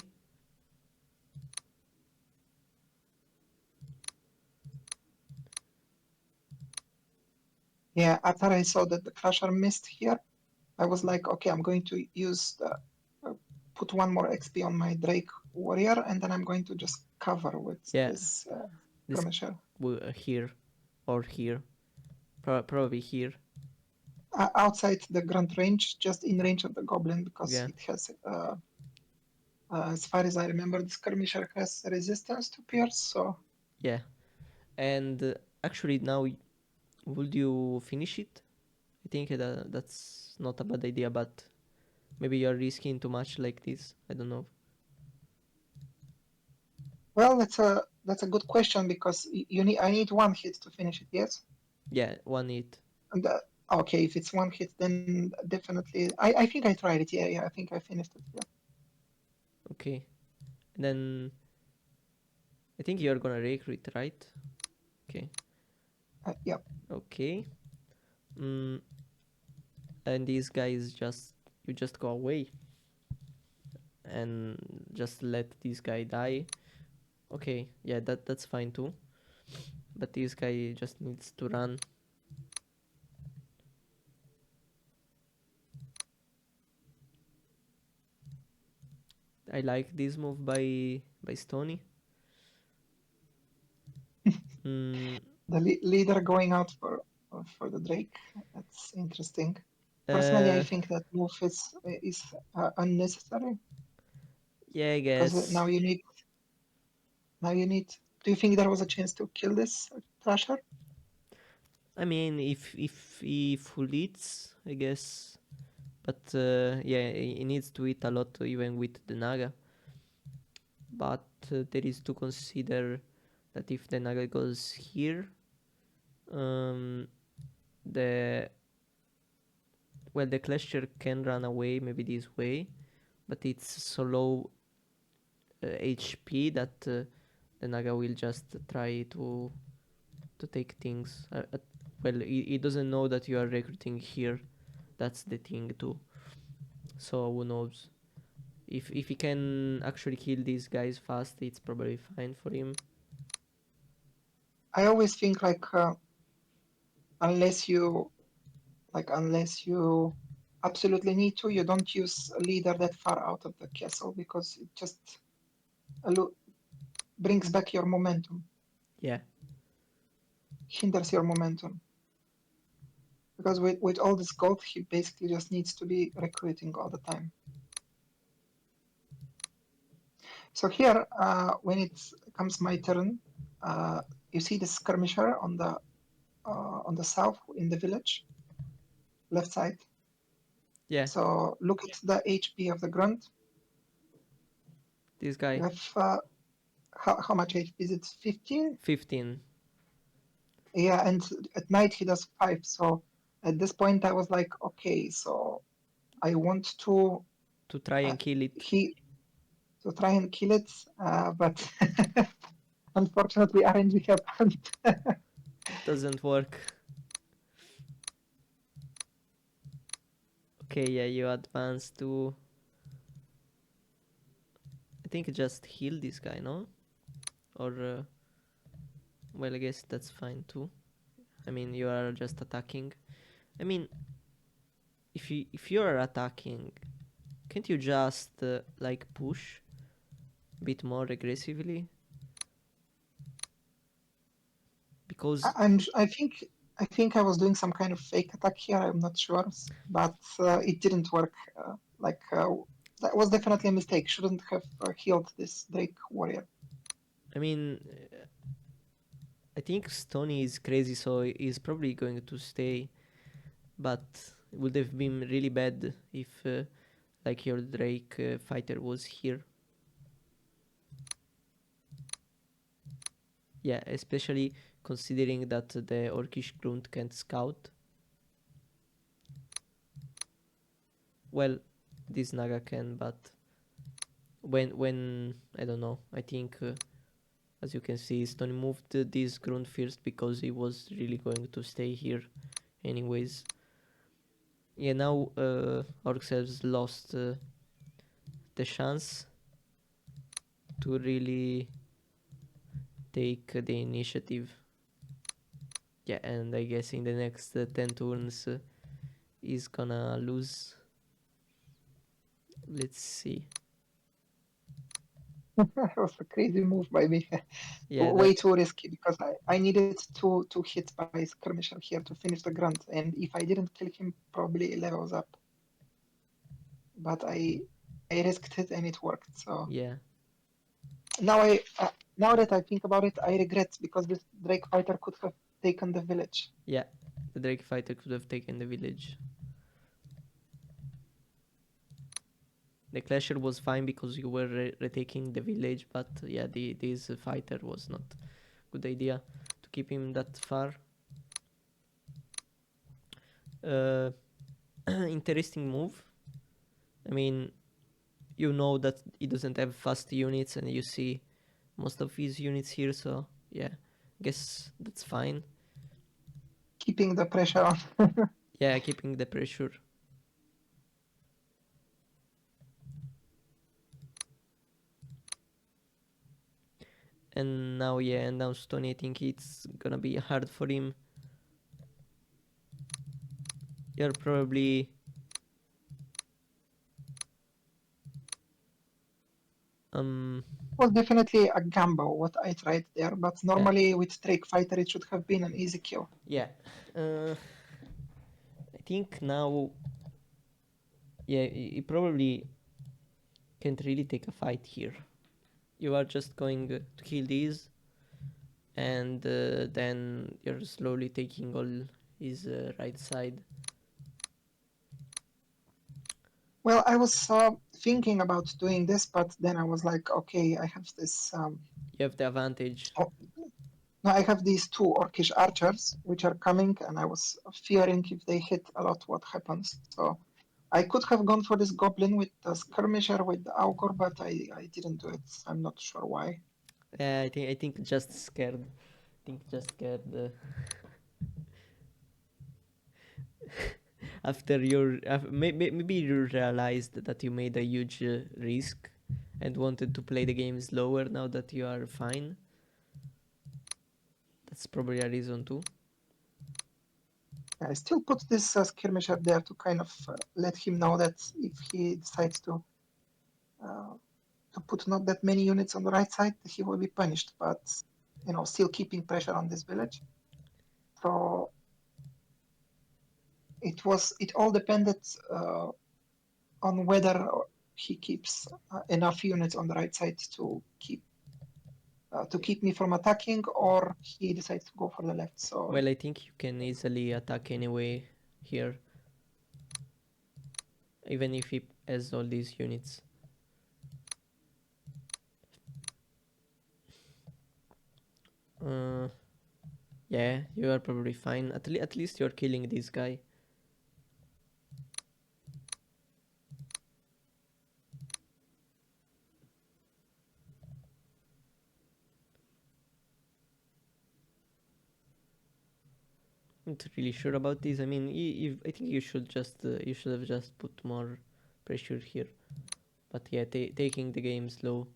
Yeah, after I saw that the Crusher missed here, I was like, okay, I'm going to use the put one more XP on my Drake Warrior, and then I'm going to just cover with Yeah, this this skirmisher. here or here, probably here. Outside the grunt range, just in range of the goblin, because Yeah, it has, as far as I remember, the skirmisher has resistance to pierce. So yeah. And actually, now would you finish it? I think that's not a bad idea, but maybe you're risking too much like this. I don't know. well, that's a good question because you need I need one hit to finish it. Yes, Yeah, one hit. and okay, if it's one hit, then definitely. I think I tried it. Yeah, I think I finished it. Yeah. Okay. And then I think you're gonna recruit, right? Okay. Yeah. Okay. Mm, and these guys just you just go away and just let this guy die. Okay, yeah, that's fine too. But this guy just needs to run. I like this move by Stony. Mm, The leader going out for the Drake. That's interesting. Personally, I uh, think that move is unnecessary yeah, I because guess. now you need. Do you think there was a chance to kill this Thrasher? I mean, if he full eats, I guess. But yeah, he needs to eat a lot even with the Naga. But there is to consider that if the Naga goes here, um, the the Clasher can run away maybe this way, but it's so low HP that the Naga will just try to take things. Well, he doesn't know that you are recruiting here. That's the thing too. So who knows? If he can actually kill these guys fast, it's probably fine for him. I always think like unless you unless you absolutely need to, you don't use a leader that far out of the castle because it just brings back your momentum, Yeah, hinders your momentum. Because with all this gold, he basically just needs to be recruiting all the time. So here, when it comes my turn, you see the skirmisher on the south in the village, left side. yeah. So look at the HP of the grunt. This You guy, have how much HP? Is it 15? 15 Yeah, and at night he does 5. So at this point, I was like, okay, so I want to to try uh, and kill it. he to try and kill it, but unfortunately, RNG happened. Doesn't work. Okay, yeah, you advance to. I think just heal this guy, no? Or well, I guess that's fine too. I mean, you are just attacking. I mean, if you are attacking, can't you just like push a bit more aggressively? Because I think I was doing some kind of fake attack here. I'm not sure, but it didn't work. That was definitely a mistake. Shouldn't have healed this Drake warrior. I mean, I think Stony is crazy, so he's probably going to stay. But it would have been really bad if like your Drake fighter was here. Yeah, especially considering that the Orcish Grunt can't scout. Well, this Naga can, but when I don't know. I think as you can see, Stony moved this Grunt first because he was really going to stay here, anyways. Yeah, now Orcs has lost the chance to really take the initiative. Yeah, and I guess in the next 10 turns he's gonna lose. Let's see. That was a crazy move by me. Yeah, that Way too risky because I needed to hit by skirmisher here to finish the grunt, and if I didn't kill him, probably it levels up. But I risked it and it worked. So yeah. now that I think about it, I regret because this Drake fighter could have taken the village. Yeah, the Drake fighter could have taken the village. The Clasher was fine because you were retaking the village, but yeah, this fighter was not good idea to keep him that far. Uh, interesting move. I mean, you know that he doesn't have fast units, and you see most of his units here, so yeah, guess that's fine. Keeping the pressure on. Yeah, keeping the pressure. And now, yeah, and now Stony, I think it's gonna be hard for him. You're probably Was definitely a gamble what I tried there, but yeah, normally with Drake fighter it should have been an easy kill. yeah. I think now, yeah, you probably can't really take a fight here. You are just going to kill these, and then you're slowly taking all his right side. Well, I was thinking about doing this, but then I was like, okay, I have this. You have the advantage. Oh, no, I have these two orcish archers which are coming, and I was fearing if they hit a lot, what happens. So I could have gone for this goblin with the skirmisher with the augur, but I didn't do it. I'm not sure why. I think just scared. I think just scared. After your maybe you realized that you made a huge risk and wanted to play the game slower now that you are fine. That's probably a reason too. I still put this skirmisher there to kind of let him know that if he decides uh, to put not that many units on the right side, he will be punished. But still keeping pressure on this village. So it all depended on whether he keeps enough units on the right side to keep me from attacking, or he decides to go for the left. So Well, I think you can easily attack anyway here, even if he has all these units. Uh, yeah, you are probably fine. At least you're killing this guy. I'm not really sure about this. I mean, I think you should have just put more pressure here. But yeah, taking the game slow.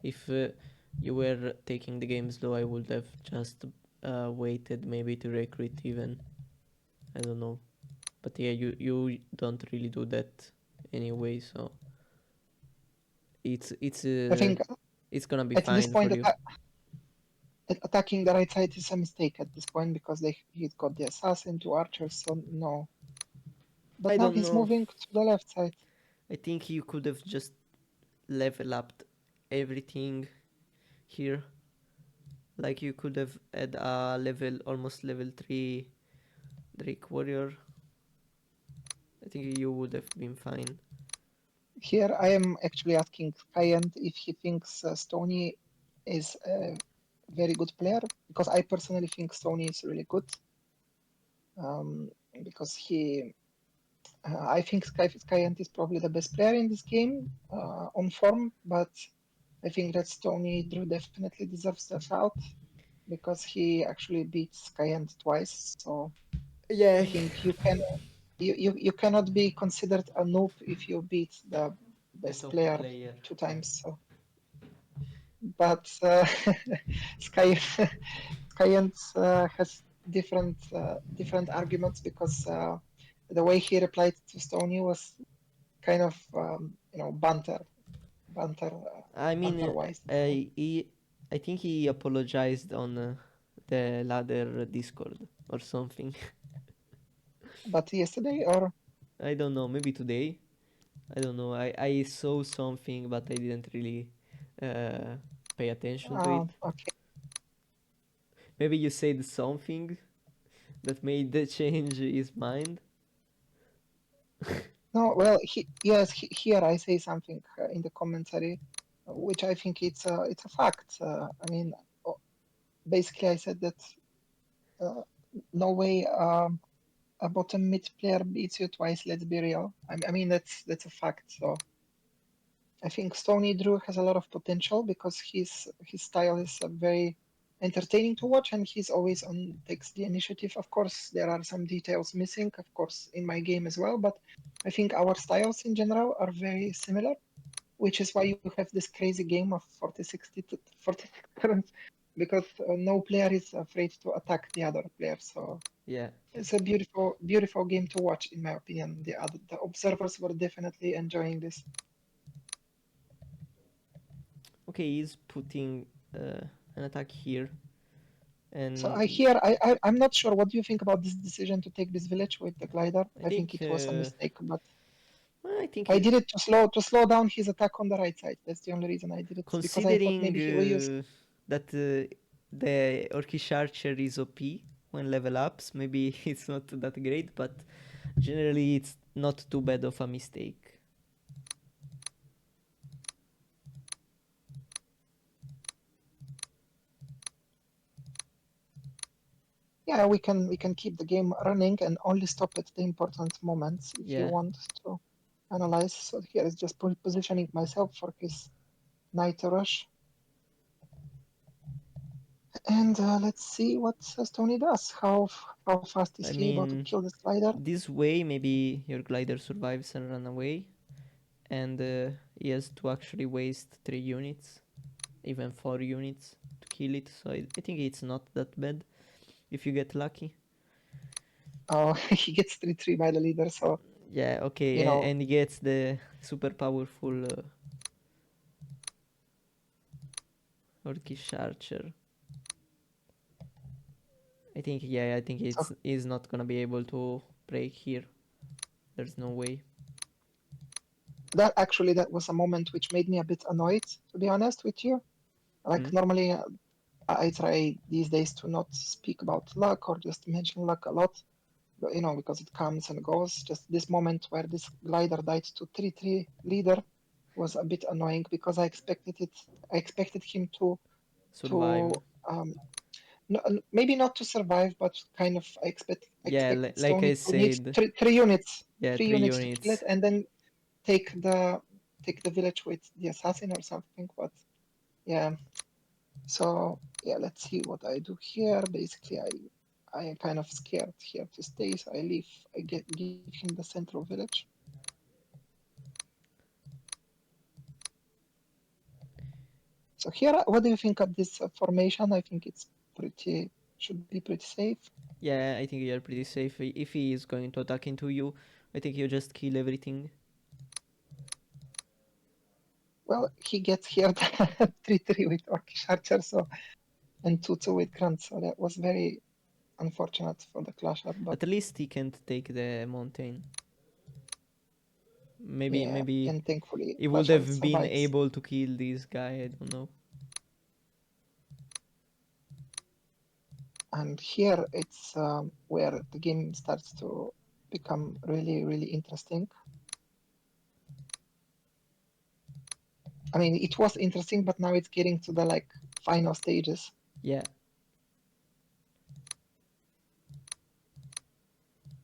If you were taking the game slow, I would have just waited maybe to recruit even. I don't know. But yeah, you don't really do that anyway, so it's it's I uh, think it's gonna be at this fine for point you. attacking the right side is a mistake at this point because he's got the assassin, two archers. So no. I But now don't he's know. moving to the left side. I think you could have just level up everything here. Like you could have had a almost level 3 Drake Warrior. I think you would have been fine. Here I am actually asking Kayent if he thinks Stony is a very good player, because I personally think Stony is really good. Because I think Skyant is probably the best player in this game on form, but I think that StonyDrew definitely deserves the shout because he actually beat Skyant twice. So Yeah, I think you cannot be considered a noob if you beat the the best top player player. two Yeah. times. So, but Sky Skyant has different arguments because the way he replied to Stony was kind of I mean, banter wise. So, I think he apologized on the ladder Discord or something. but yesterday or I don't know, maybe today. I don't know. I saw something, but I didn't really uh, pay attention to it. okay. Maybe you said something that made the change his mind. No, well, yes, here I say something in the commentary, which I think it's a fact. I mean, o- basically, I said that uh, no way a bottom mid player beats you twice. Let's be real. I mean, that's a fact. So I think StonyDrew has a lot of potential because his style is very entertaining to watch, and he's always on takes the initiative. Of course, there are some details missing, of course, in my game as well, but I think our styles in general are very similar, which is why you have this crazy game of 40-60 to 40 turns, because no player is afraid to attack the other player. So Yeah. it's a beautiful, beautiful game to watch, in my opinion. The observers were definitely enjoying this. Okay, he's putting an attack here, So and I hear I'm not sure. What do you think about this decision to take this village with the glider? I I think think it was a mistake, but I think I did it to slow down his attack on the right side. That's the only reason I did it because I thought considering maybe he will use. that the Orcish Archer is OP when level ups, maybe it's not that great, but generally it's not too bad of a mistake. Yeah, we can keep the game running and only stop at the important moments if you Yeah, want to analyze. So here is just positioning myself for his night rush. And let's see what Tony does. How fast is I he able to mean, kill the spider? this way maybe your glider survives and run away, and he has to actually waste 3 units, even 4 units to kill it, so I think it's not that bad if you get lucky. Oh, he gets 3-3 by the leader, so Yeah, okay, you know. and he gets the super powerful Orcish Archer. I think So he's not gonna be able to break here. There's no way. that was a moment which made me a bit annoyed, to be honest with you. Hmm? Like normally, I try these days to not speak about luck or just mention luck a lot, but because it comes and goes. Just this moment where this glider died to 3-3 leader was a bit annoying because I expected him to Survive. um no, maybe not to survive, but kind of Yeah, expected like I Stony to need said, three units, yeah, three three units to kill it, units. and then take the take the village with the assassin or something. But yeah, so yeah, let's see what I do here. Basically, I am kind of scared here to stay, so I leave. Give him the central village. So here, what do you think of this formation? I think it's pretty should be pretty safe. Yeah, I think you're pretty safe. If he is going to attack into you, I think you just kill everything. Well, he gets here 3-3 with Orcish Archer, so and 2-2 with Grant, so that was very unfortunate for the clash up. But At least he can't take the mountain. yeah, Maybe and thankfully he would clash up have been survives. able to kill this guy. I don't know. And here it's where the game starts to become really, really interesting. I mean, it was interesting, but now it's getting to the like final stages. Yeah.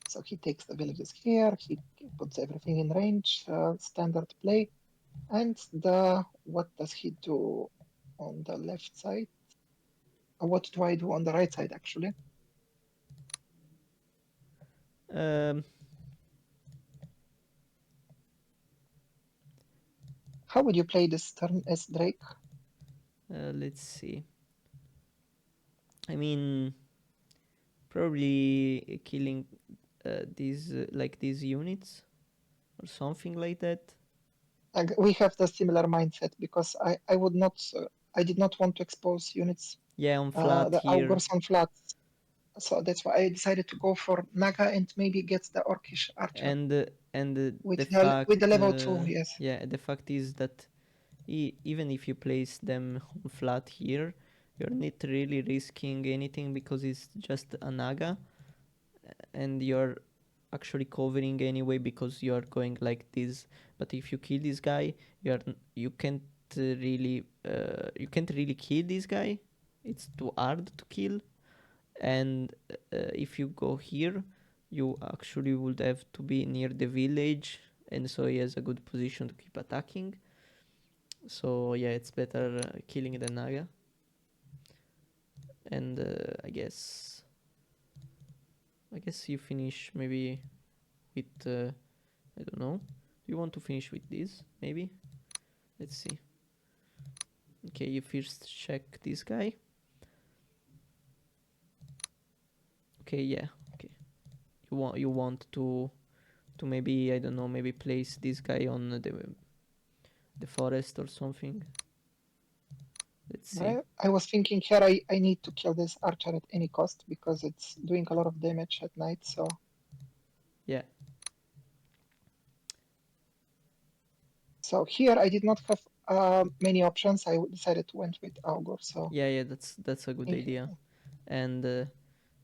So he takes the villages here. He puts everything in range, standard play. And the what does he do on the left side? What do I do on the right side actually? Um. How would you play this turn as Drake? Let's see. I mean, Probably killing these like these units or something like that. We have the similar mindset because I would not I did not want to expose units Yeah, on flat the here. augurs on flats. So that's why I decided to go for Naga and maybe get the Orcish archer And with the the fact level 2, yes. yeah, the fact is that even if you place them on flat here, you're not really risking anything because it's just a naga, and you're actually covering anyway because you are going like this. But if you kill this guy, you can't you can't really kill this guy. It's too hard to kill. And if you go here, you actually would have to be near the village, and so he has a good position to keep attacking. So yeah, it's better killing the naga. And I guess you finish maybe with I don't know. Do you want to finish with this? Maybe. Let's see. Okay, you first check this guy. Okay, yeah. Okay, you want to maybe, I don't know, maybe place this guy on the forest or something. Let's see. I was thinking here I need to kill this archer at any cost because it's doing a lot of damage at night. Yeah. So here I did not have many options. I decided to went with augur. So Yeah, that's a good think idea. And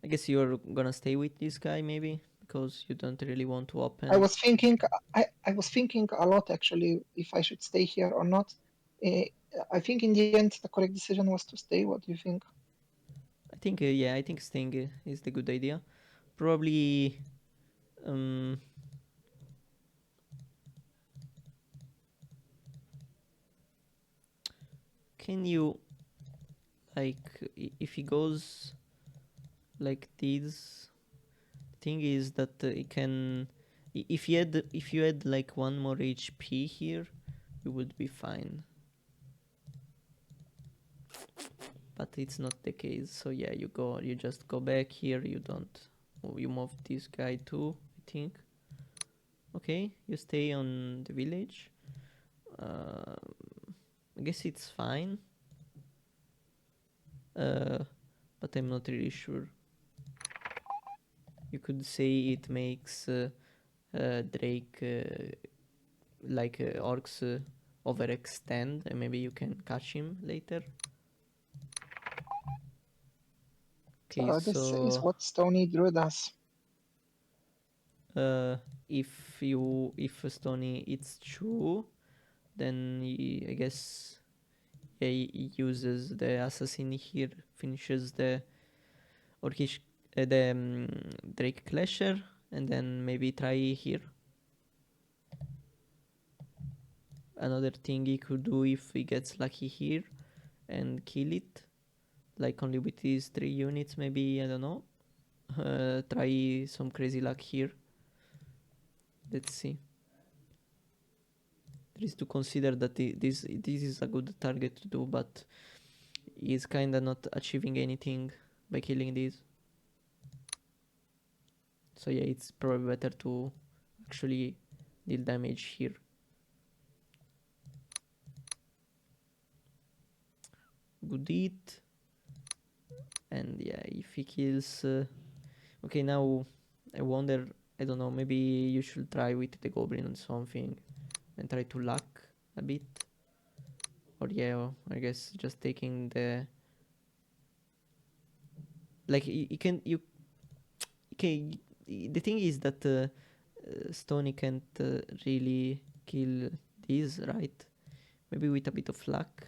I guess you're gonna stay with this guy maybe because you don't really want to I open. was thinking I was thinking a lot actually if I should stay here or not. Uh, I think in the end the correct decision was to stay. What do you think? I think yeah, I think staying is the good idea. Probably um can you, like, if he goes like this, thing is that he can, if you had like one more HP here, you would be fine. But it's not the case. So yeah, you just go back here. You don't. You move this guy too, I think. Okay, you stay on the village. Uh, I guess it's fine. Uh, but I'm not really sure. You could say it makes Drake like orcs overextend, and maybe you can catch him later. Okay, So this is so what StonyDrew does. uh, if Stony it's true, then I guess yeah, he uses the assassin here, finishes the orcish the Drake Clasher, and then maybe try here. Another thing he could do if he gets lucky here and kill it, like only with these 3 units, maybe, I don't know. Try some crazy luck here. Let's see. There is to consider that this is a good target to do, but he's kinda not achieving anything by killing these. So yeah, it's probably better to actually deal damage here. Good hit. And yeah, if he kills... okay, now I wonder, I don't know, maybe you should try with the goblin or something and try to luck a bit. Or yeah, I guess just taking the... like, you can... you... okay, the thing is that Stony can't really kill these, right? Maybe with a bit of luck.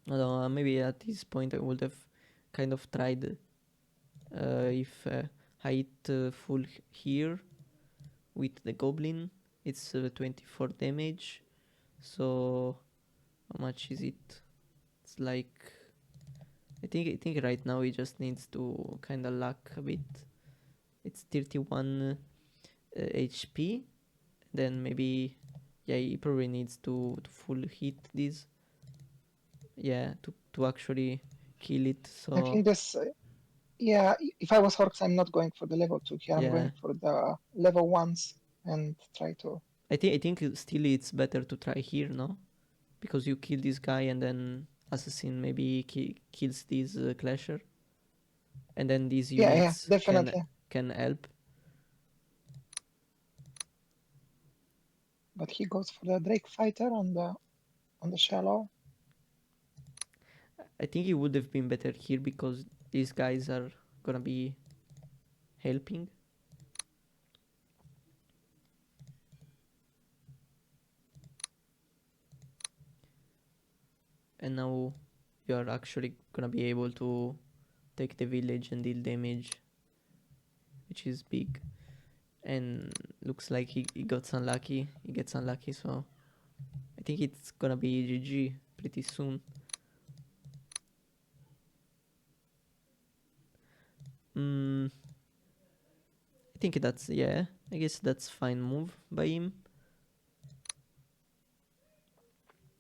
I don't know, maybe at this point I would have kind of tried if I hit full here with the goblin. It's 24 damage. So how much is it? It's like, I think right now he just needs to kind of luck a bit. It's 31 HP. Then maybe, yeah, he probably needs to full hit this. Yeah, to actually kill it. I So think this, yeah, if I was Orcs, I'm not going for the level 2 here. I'm yeah, going for the level 1s and try to. I think still it's better to try here, no? Because you kill this guy and then assassin maybe kills this clasher, and then these Yeah, units definitely. can help. But he goes for the Drake fighter on the shallow. I think it would have been better here because these guys are gonna be helping. And now you are actually gonna be able to take the village and deal damage, which is big. And looks like he got unlucky. He gets unlucky, so I think it's gonna be GG pretty soon. I think that's, yeah, I guess that's fine move by him.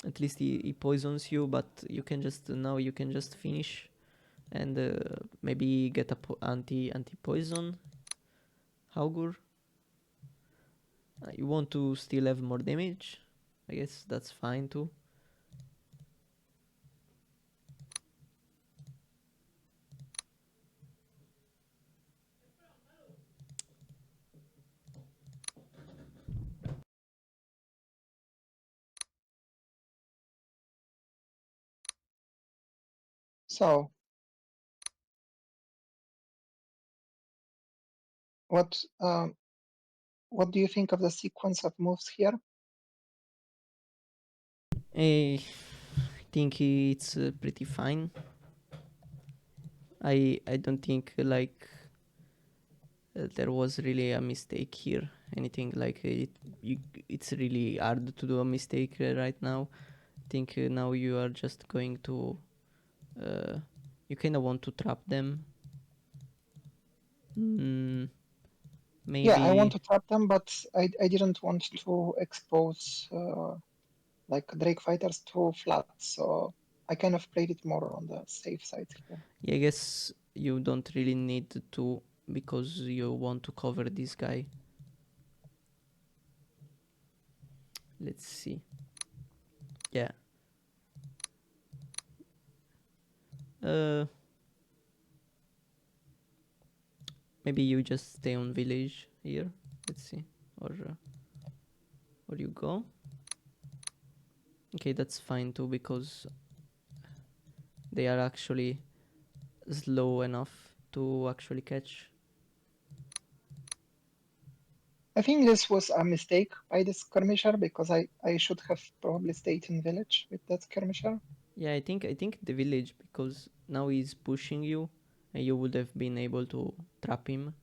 At least he poisons you, but you can just now you can just finish and maybe get a anti poison Augur. You want to still have more damage, I guess that's fine too. So, what what do you think of the sequence of moves here? I think it's pretty fine. I don't think like there was really a mistake here. Anything like it's really hard to do a mistake right now. I think now you are just going to you kind of want to trap them. Mm, Yeah, I want maybe to trap them, but I didn't want to expose like Drake fighters too flat, so I kind of played it more on the safe side here. yeah, I guess you don't really need to because you want to cover this guy. Let's see. Yeah. Uh, maybe you just stay on village here. Let's see, or you go. Okay, that's fine too because they are actually slow enough to actually catch. I think this was a mistake by the skirmisher because I should have probably stayed in village with that skirmisher. Yeah, I think the village because now he's pushing you, and you would have been able to trap him.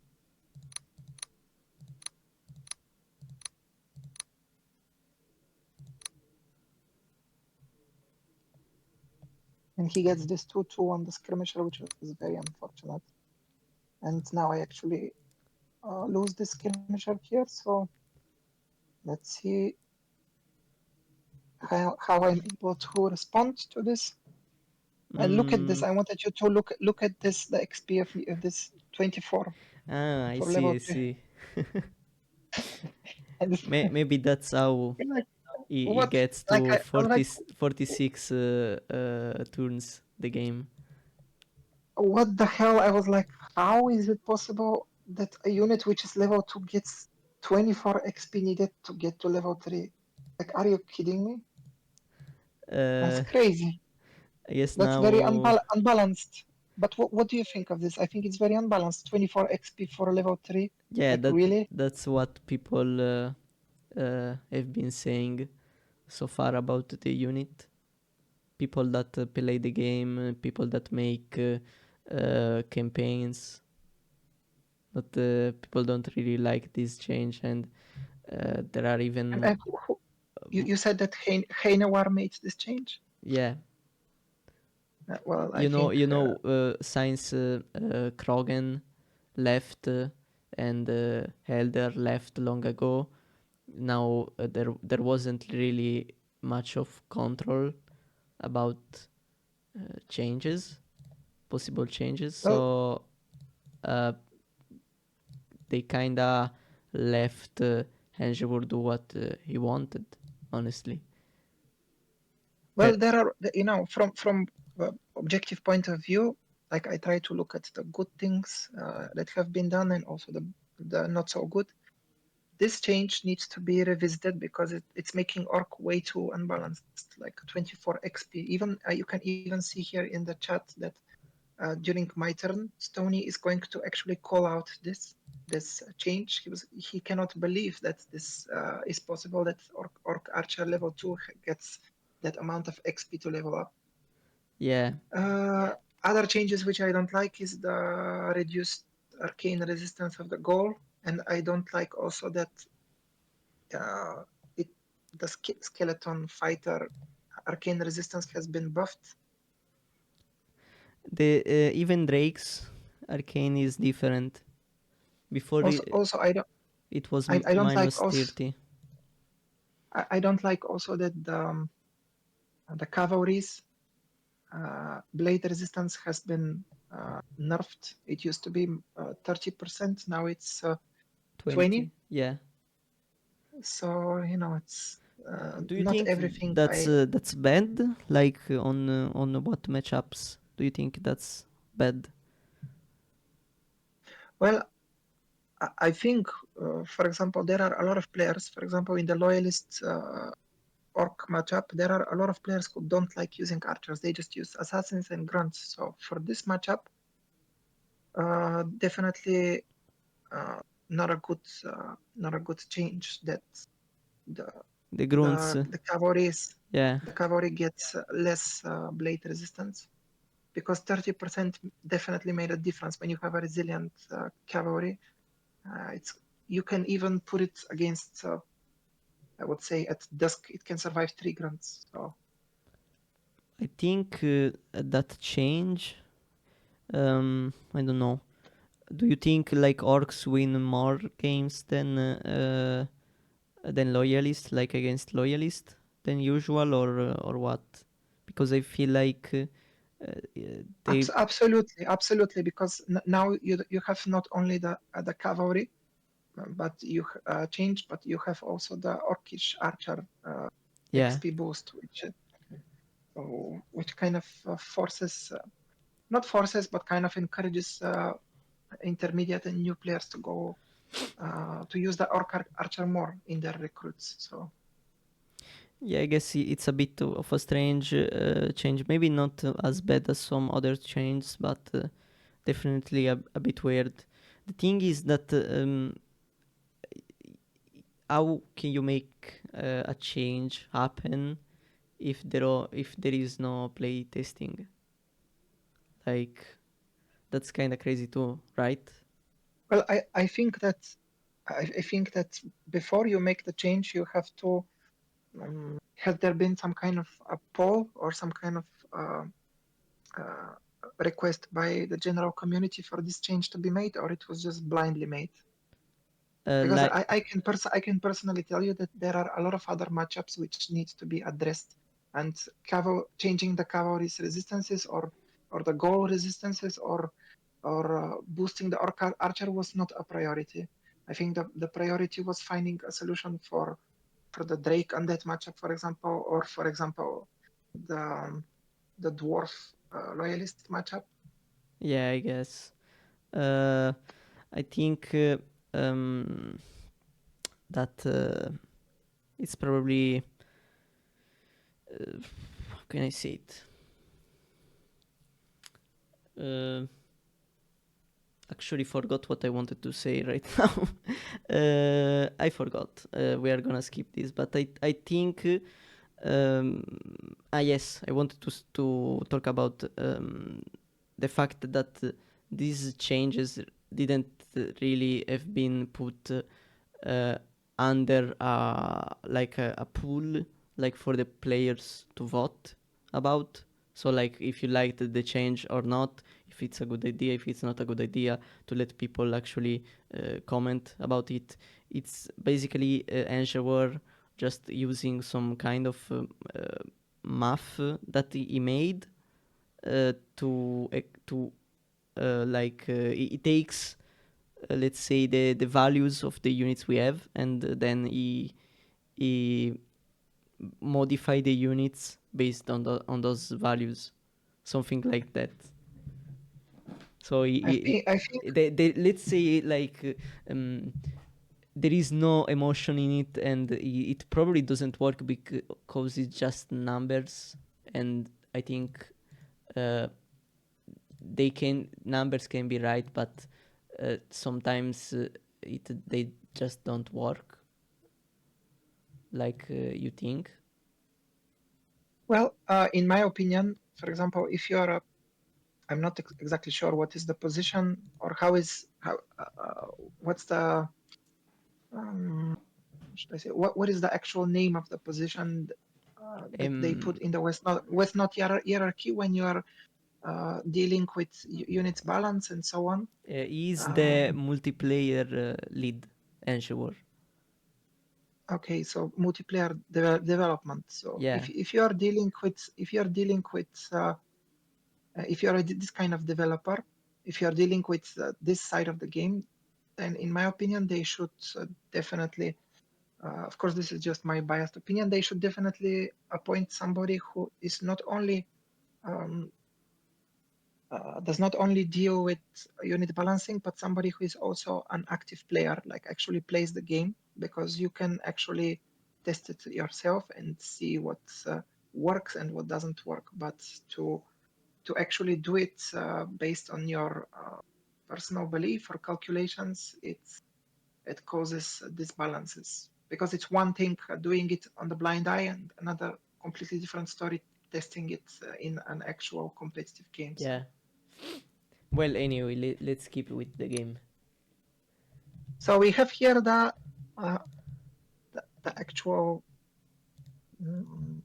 And he gets this 2-2 on the skirmisher, which is very unfortunate. And now I actually lose this skirmisher here, so let's see how I'm able to respond to this. And look at this. Mm, I wanted you to look at this, the XP of this 24 I for see, level I 3. see. And this, Maybe that's how like, he what? gets Like to I'm like, 46 turns the game. what the hell? I was like, how is it possible that a unit which is level 2 gets 24 XP needed to get to level 3? Like, are you kidding me? That's Uh, crazy. I guess That's very now, unbalanced. But what do you think of this? I think it's very unbalanced. 24 XP for level 3. yeah, Like, really? that's what people have been saying so far about the unit. People that play the game, people that make campaigns, but people don't really like this change, and there are And, even and you said that Heinewar made this change? yeah, Well, I think since Krogan left and Helder left long ago, now there wasn't really much of control about changes. possible changes. Well, So they kinda left Angevor do what he wanted, honestly. well, there are, from objective point of view, like I try to look at the good things that have been done and also the not so good. This change needs to be revisited because it's making orc way too unbalanced, like 24 XP. Even you can even see here in the chat that during my turn, Stony is going to actually call out this change. He cannot believe that this is possible. That orc archer level 2 gets that amount of XP to level up. Yeah, Other changes which I don't like is the reduced arcane resistance of the goal, and I don't like also that uh, it the skeleton fighter arcane resistance has been buffed. the even Drake's arcane is different. Before Also, it was I don't like minus also 30. I don't like also that the cavalry's blade resistance has been nerfed. It used to be 30%, now it's 20. 20. Yeah. So it's Do you not think everything. that's bad? Like on what matchups do you think that's bad? Well, I think, for example, there are a lot of players. For example, in the loyalist orc matchup, there are a lot of players who don't like using archers. They just use assassins and grunts. So for this matchup, definitely not a good change. That the The grunts, the yeah, the cavalry gets less blade resistance because 30% definitely made a difference when you have a resilient cavalry. It's you can even put it against. I would say at dusk it can survive 3 grunts. So I think that change. I don't know. Do you think like orcs win more games than loyalists, like against loyalists, than usual, or what? Because I feel like they, absolutely, because now you have not only the cavalry, but you change, but you have also the orcish archer yeah, XP boost, which kind of forces, not forces, but kind of encourages intermediate and new players to go to use the archer more in their recruits. So yeah. I guess it's a bit of a strange change. Maybe not as bad as some other changes, but definitely a bit weird. The thing is that how can you make a change happen if there is no play testing? Like that's kind of crazy too, right? well, I think that before you make the change, you have to has there been some kind of a poll or some kind of uh, request by the general community for this change to be made, or it was just blindly made? Because Like I can personally tell you that there are a lot of other matchups which need to be addressed, and changing the cavalry's resistances or the goal resistances or boosting the archer was not a priority. I think the priority was finding a solution for the Drake on that matchup, for example, or for example the dwarf loyalist matchup. yeah, I guess. I think that it's probably how can I say it? Uh, Actually, forgot what I wanted to say right now. I forgot. We are gonna skip this, but I think. Yes, I wanted to talk about the fact that these changes didn't really have been put under like a pool, like for the players to vote about. So like if you liked the change or not, if it's a good idea, if it's not a good idea, to let people actually comment about it. It's basically Ensure just using some kind of math that he made it takes let's say the values of the units we have, and then he modify the units based on those values, something like that. So I think let's say like there is no emotion in it, and it probably doesn't work because it's just numbers. And I think uh, numbers can be right, but sometimes they just don't work like you think. well, in my opinion, for example, if you are a, I'm not exactly sure what is the position or what's the should I say what is the actual name of the position that they put in the West Not hierarchy when you are dealing with units balance and so on. Is the Um, multiplayer lead ensure? okay, so multiplayer development. So Yeah, if you are dealing with if you are this kind of developer, if you are dealing with this side of the game, then in my opinion they should definitely. Of course, this is just my biased opinion. They should definitely appoint somebody who is not only um, does not only deal with unit balancing, but somebody who is also an active player, like actually plays the game, because you can actually test it yourself and see what works and what doesn't work. But to actually do it based on your personal belief or calculations, it causes disbalances, because it's one thing doing it on the blind eye and another completely different story testing it in an actual competitive game. yeah. So Well, anyway, let's keep with the game. we have here uh, the actual mm,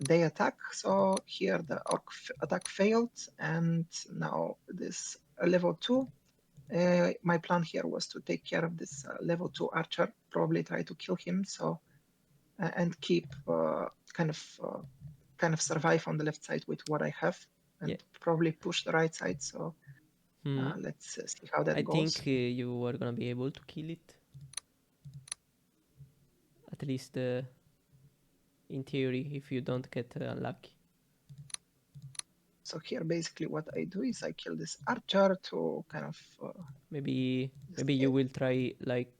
day attack. So here the orc attack failed, and now this level 2. My plan here was to take care of this level 2 archer, probably try to kill him, so and keep kind of survive on the left side with what I have, Yeah. and probably push the right side. So Hmm. let's see how that I think goes. you are gonna be able to kill it, at least in theory, if you don't get unlucky. So here, basically, what I do is I kill this archer to kind of Maybe just maybe you will try like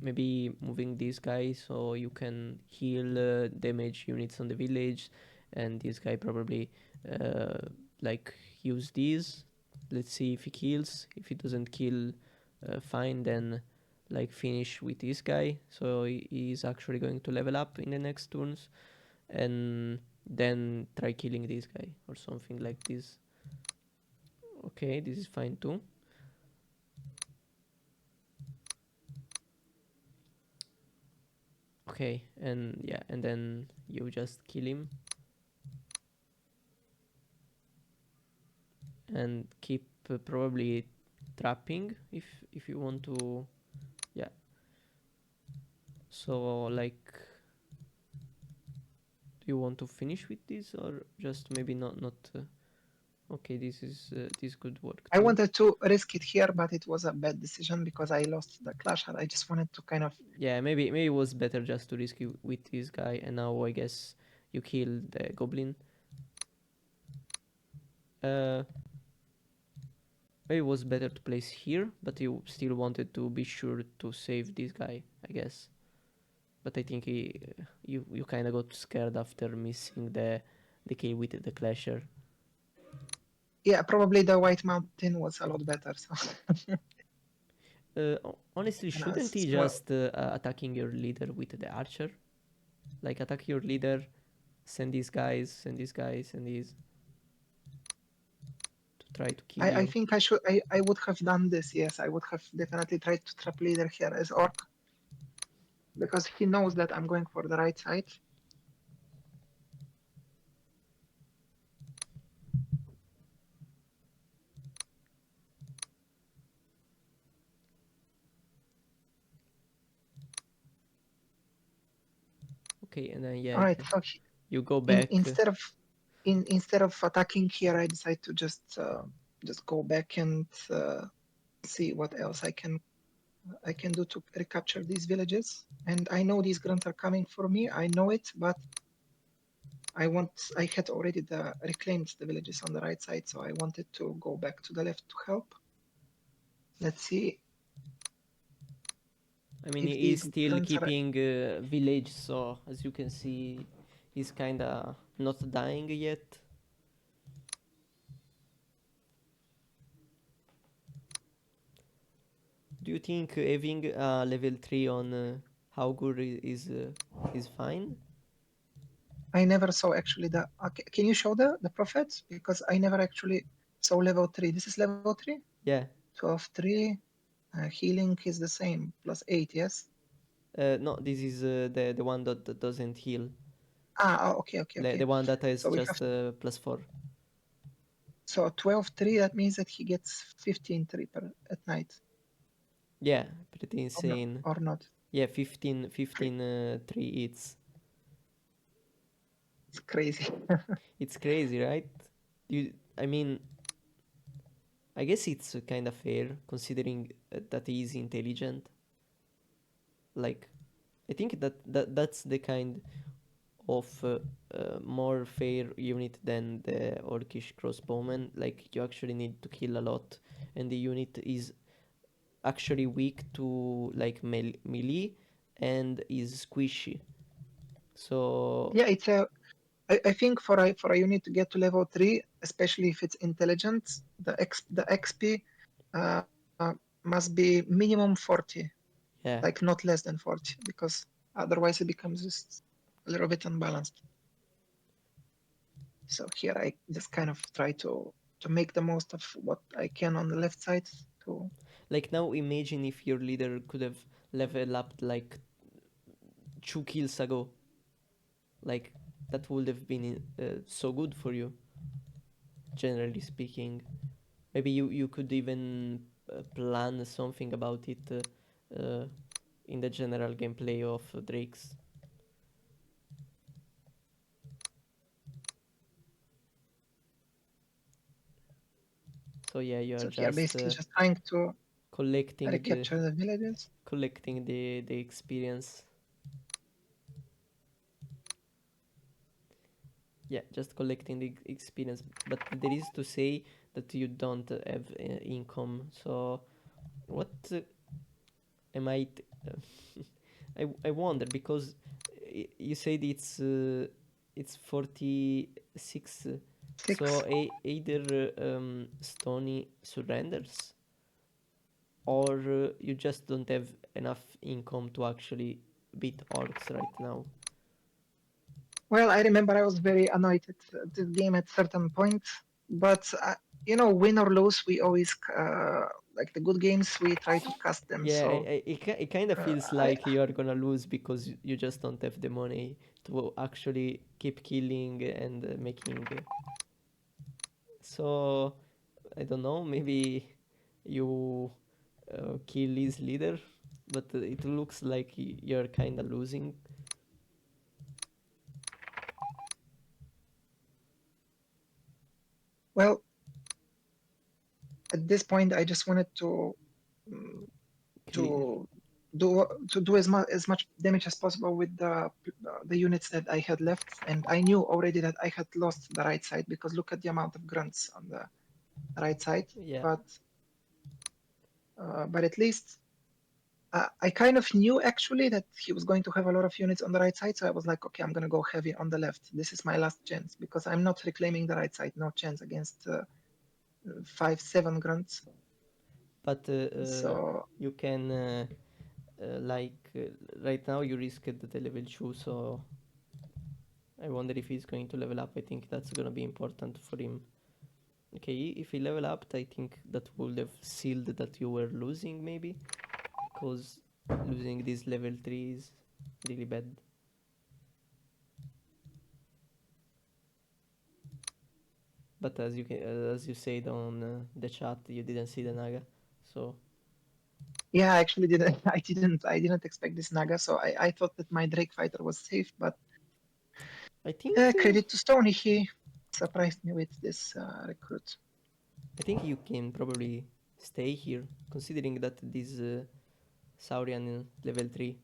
maybe moving this guy so you can heal damage units on the village, and this guy probably uh, like use these. Let's see if he kills. If he doesn't kill, fine, then like finish with this guy, so he's actually going to level up in the next turns, and then try killing this guy or something like this. Okay, this is fine too. Okay, and yeah, and then you just kill him and keep probably trapping if you want to. Yeah, so like, do you want to finish with this or just maybe not okay, this could work I too. wanted to risk it here, but it was a bad decision because I lost the clash, and I just wanted to kind of. Yeah, maybe it was better just to risk it with this guy, and now I guess you kill the goblin. uh Maybe it was better to place here, but you still wanted to be sure to save this guy, I guess. But I think you kind of got scared after missing the kill with the clasher. Yeah, probably the White Mountain was a lot better. So Honestly, and shouldn't he well, just attacking your leader with the archer? Like attack your leader, send these guys, send these guys, send these to try to kill I you. think I would have done this. Yes, I would have definitely tried to trap leader here as orc, because he knows that I'm going for the right side. Okay, and then yeah, All right, so you go in back. instead of instead of attacking here, I decide to just go back and see what else I can do to recapture these villages. And I know these grunts are coming for me. I know it, but I had already reclaimed the villages on the right side, so I wanted to go back to the left to help. Let's see I mean, if he's these still grunts are. keeping village, so as you can see, he's kinda not dying yet. Do you think having level 3 on Haugur is fine? I never saw actually the. Can you show the prophets? Because I never actually saw level 3. This is level 3? Yeah. 12 3. Healing is the same, plus 8, yes? No, this is the one that doesn't heal. Okay, okay, The okay. one that has So we have just plus 4. so 12 3. That means that he gets 15 3 at night, Yeah, pretty or no, insane. or not. Yeah, 15 3 hits. It's crazy. It's crazy, right? I mean, I guess it's kind of fair considering that he is intelligent. Like, I think that's the kind of more fair unit than the Orcish crossbowman. Like, you actually need to kill a lot, and the unit is actually weak to like melee and is squishy. So Yeah, I think for a unit to get to level 3, especially if it's intelligent, the XP must be minimum 40, like yeah, not less than 40, because otherwise it becomes just a little bit unbalanced. So here I just kind of try to make the most of what I can on the left side. To like now imagine if your leader could have leveled up like 2 kills ago. Like that would have been so good for you, generally speaking. Maybe you could even plan something about it in the general gameplay of Drakes. So yeah, you are so here just basically just trying to collecting the recapture the villages. collecting the experience. Yeah, just collecting the experience. But there is to say that you don't have income. So what am I? I wonder because you said it's 46. So 6. either Stony surrenders or you just don't have enough income to actually beat orcs right now. Well, I remember I was very annoyed at this game at certain point, but win or lose, we always like the good games. We try to cast them. Yeah, So it kind of feels I like you're gonna lose because you just don't have the money to actually keep killing and making. So I don't know. Maybe you kill his leader, but it looks like you're kind of losing. well, at this point, I just wanted mm, Clear. to do as much damage as possible with the units that I had left, and I knew already that I had lost the right side because look at the amount of grunts on the right side. Yeah, But at least I kind of knew actually that he was going to have a lot of units on the right side, so I was like, okay, I'm gonna go heavy on the left. This is my last chance because I'm not reclaiming the right side. No chance against 5 7 grunts. but So you can like right now you risked the level 2, so I wonder if he's going to level up. I think that's gonna be important for him. Okay, if he level up, I think that would have sealed that you were losing maybe, because losing this level 3 is really bad. But as you said on the chat, you didn't see the Naga, so yeah, I actually didn't. I didn't expect this Naga, so I thought that my Drake fighter was safe. But I think credit to Stony, he surprised me with this recruit. I think you can probably stay here, considering that this Saurian level 3.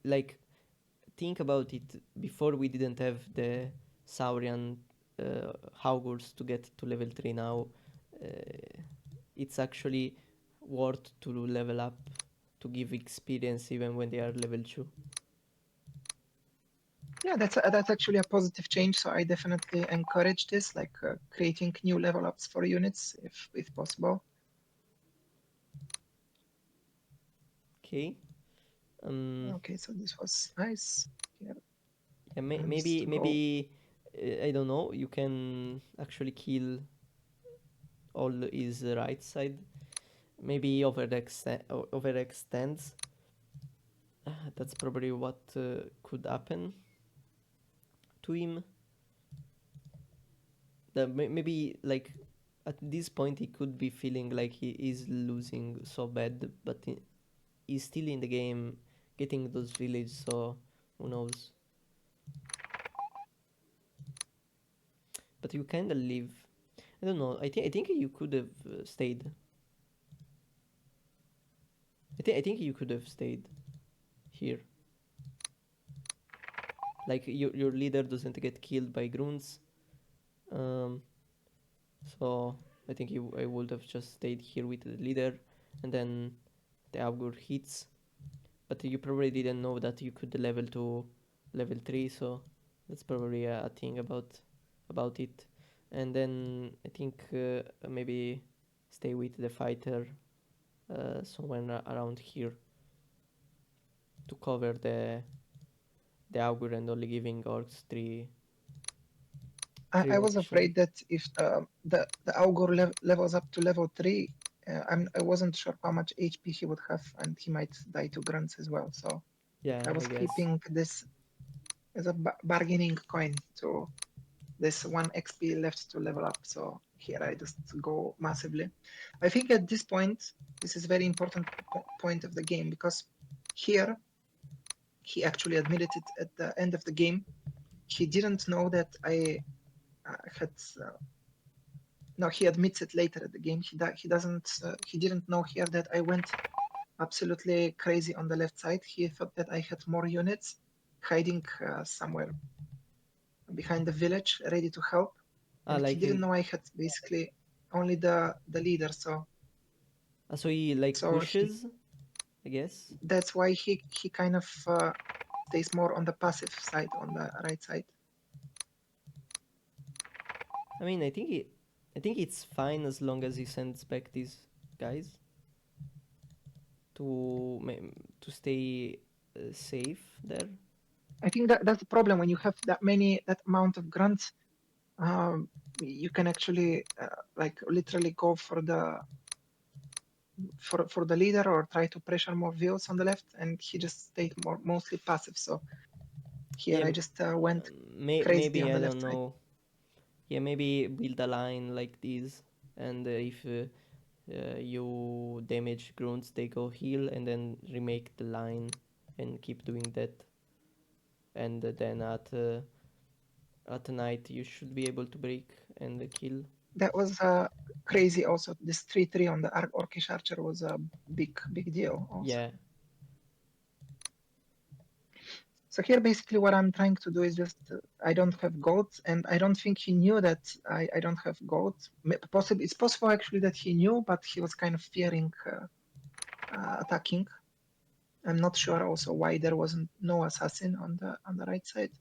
Like, think about it. Before we didn't have the Saurian Augurs to get to level 3 now. It's actually worth to level up to give experience even when they are level 2. Yeah, that's actually a positive change. So I definitely encourage this, like creating new level ups for units if possible. Okay. Okay, so this was nice. Here Yeah, wants maybe to go. I don't know. You can actually kill all his right side. Maybe overextends. That's probably what could happen to him. Maybe like at this point he could be feeling like he is losing so bad, but he's still in the game, getting those villages. So who knows? But you kind of leave. I don't know. I think you could have stayed. I think you could have stayed here. Like your leader doesn't get killed by grunts. Um, so I think I would have just stayed here with the leader, and then the augur hits. But you probably didn't know that you could level to level 3, so that's probably a thing about it. And then I think maybe stay with the fighter somewhere around here to cover the augur and only giving orcs three I was option. afraid that if the Augur levels up to level 3, I wasn't sure how much HP he would have, and he might die to grunts as well. So Yeah, I I was guess. keeping this as a bargaining coin to this 1 XP left to level up. So here I just go massively. I think at this point, this is very important point of the game, because here he actually admitted it at the end of the game. He didn't know that I had no, he admits it later at the game. He doesn't he didn't know here that I went absolutely crazy on the left side. He thought that I had more units hiding somewhere behind the village, ready to help, and he Like didn't know I had basically only the leader. so he like So pushes, I guess. that's why he kind of stays more on the passive side, on the right side. I mean, I think it's fine as long as he sends back these guys to to stay safe there. I think that that's the problem when you have that amount of grunts. You can actually like literally go for the leader or try to pressure more views on the left, and he just stayed mostly passive. So here Yeah, I just went crazy maybe on I the don't left side. know. Yeah, maybe build a line like this, and if you damage grunts, they go heal, and then remake the line, and keep doing that. And then at night you should be able to break and kill. That was crazy. Also, this 3-3 on the Orcish Archer was a big deal. Also, Yeah, so here basically what I'm trying to do is just I don't have gold, and I don't think he knew that I don't have gold. Possibly it's possible actually that he knew, but he was kind of fearing attacking. I'm not sure also why there wasn't no assassin on the right side.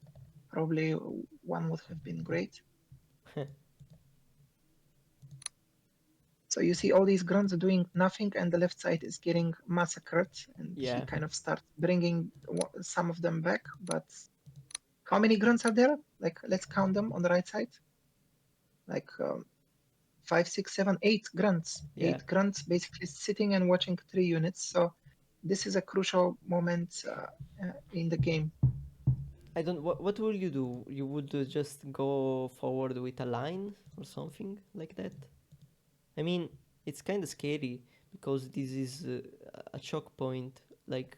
Probably one would have been great. So you see all these grunts doing nothing, and the left side is getting massacred, and he yeah. kind of starts bringing some of them back. But how many grunts are there? Like, let's count them on the right side. Like 5, 6, 7, 8 grunts. Yeah, 8 grunts basically sitting and watching 3 units. So this is a crucial moment in the game. I don't. What will you do? You would just go forward with a line or something like that. I mean, it's kind of scary because this is a choke point. Like,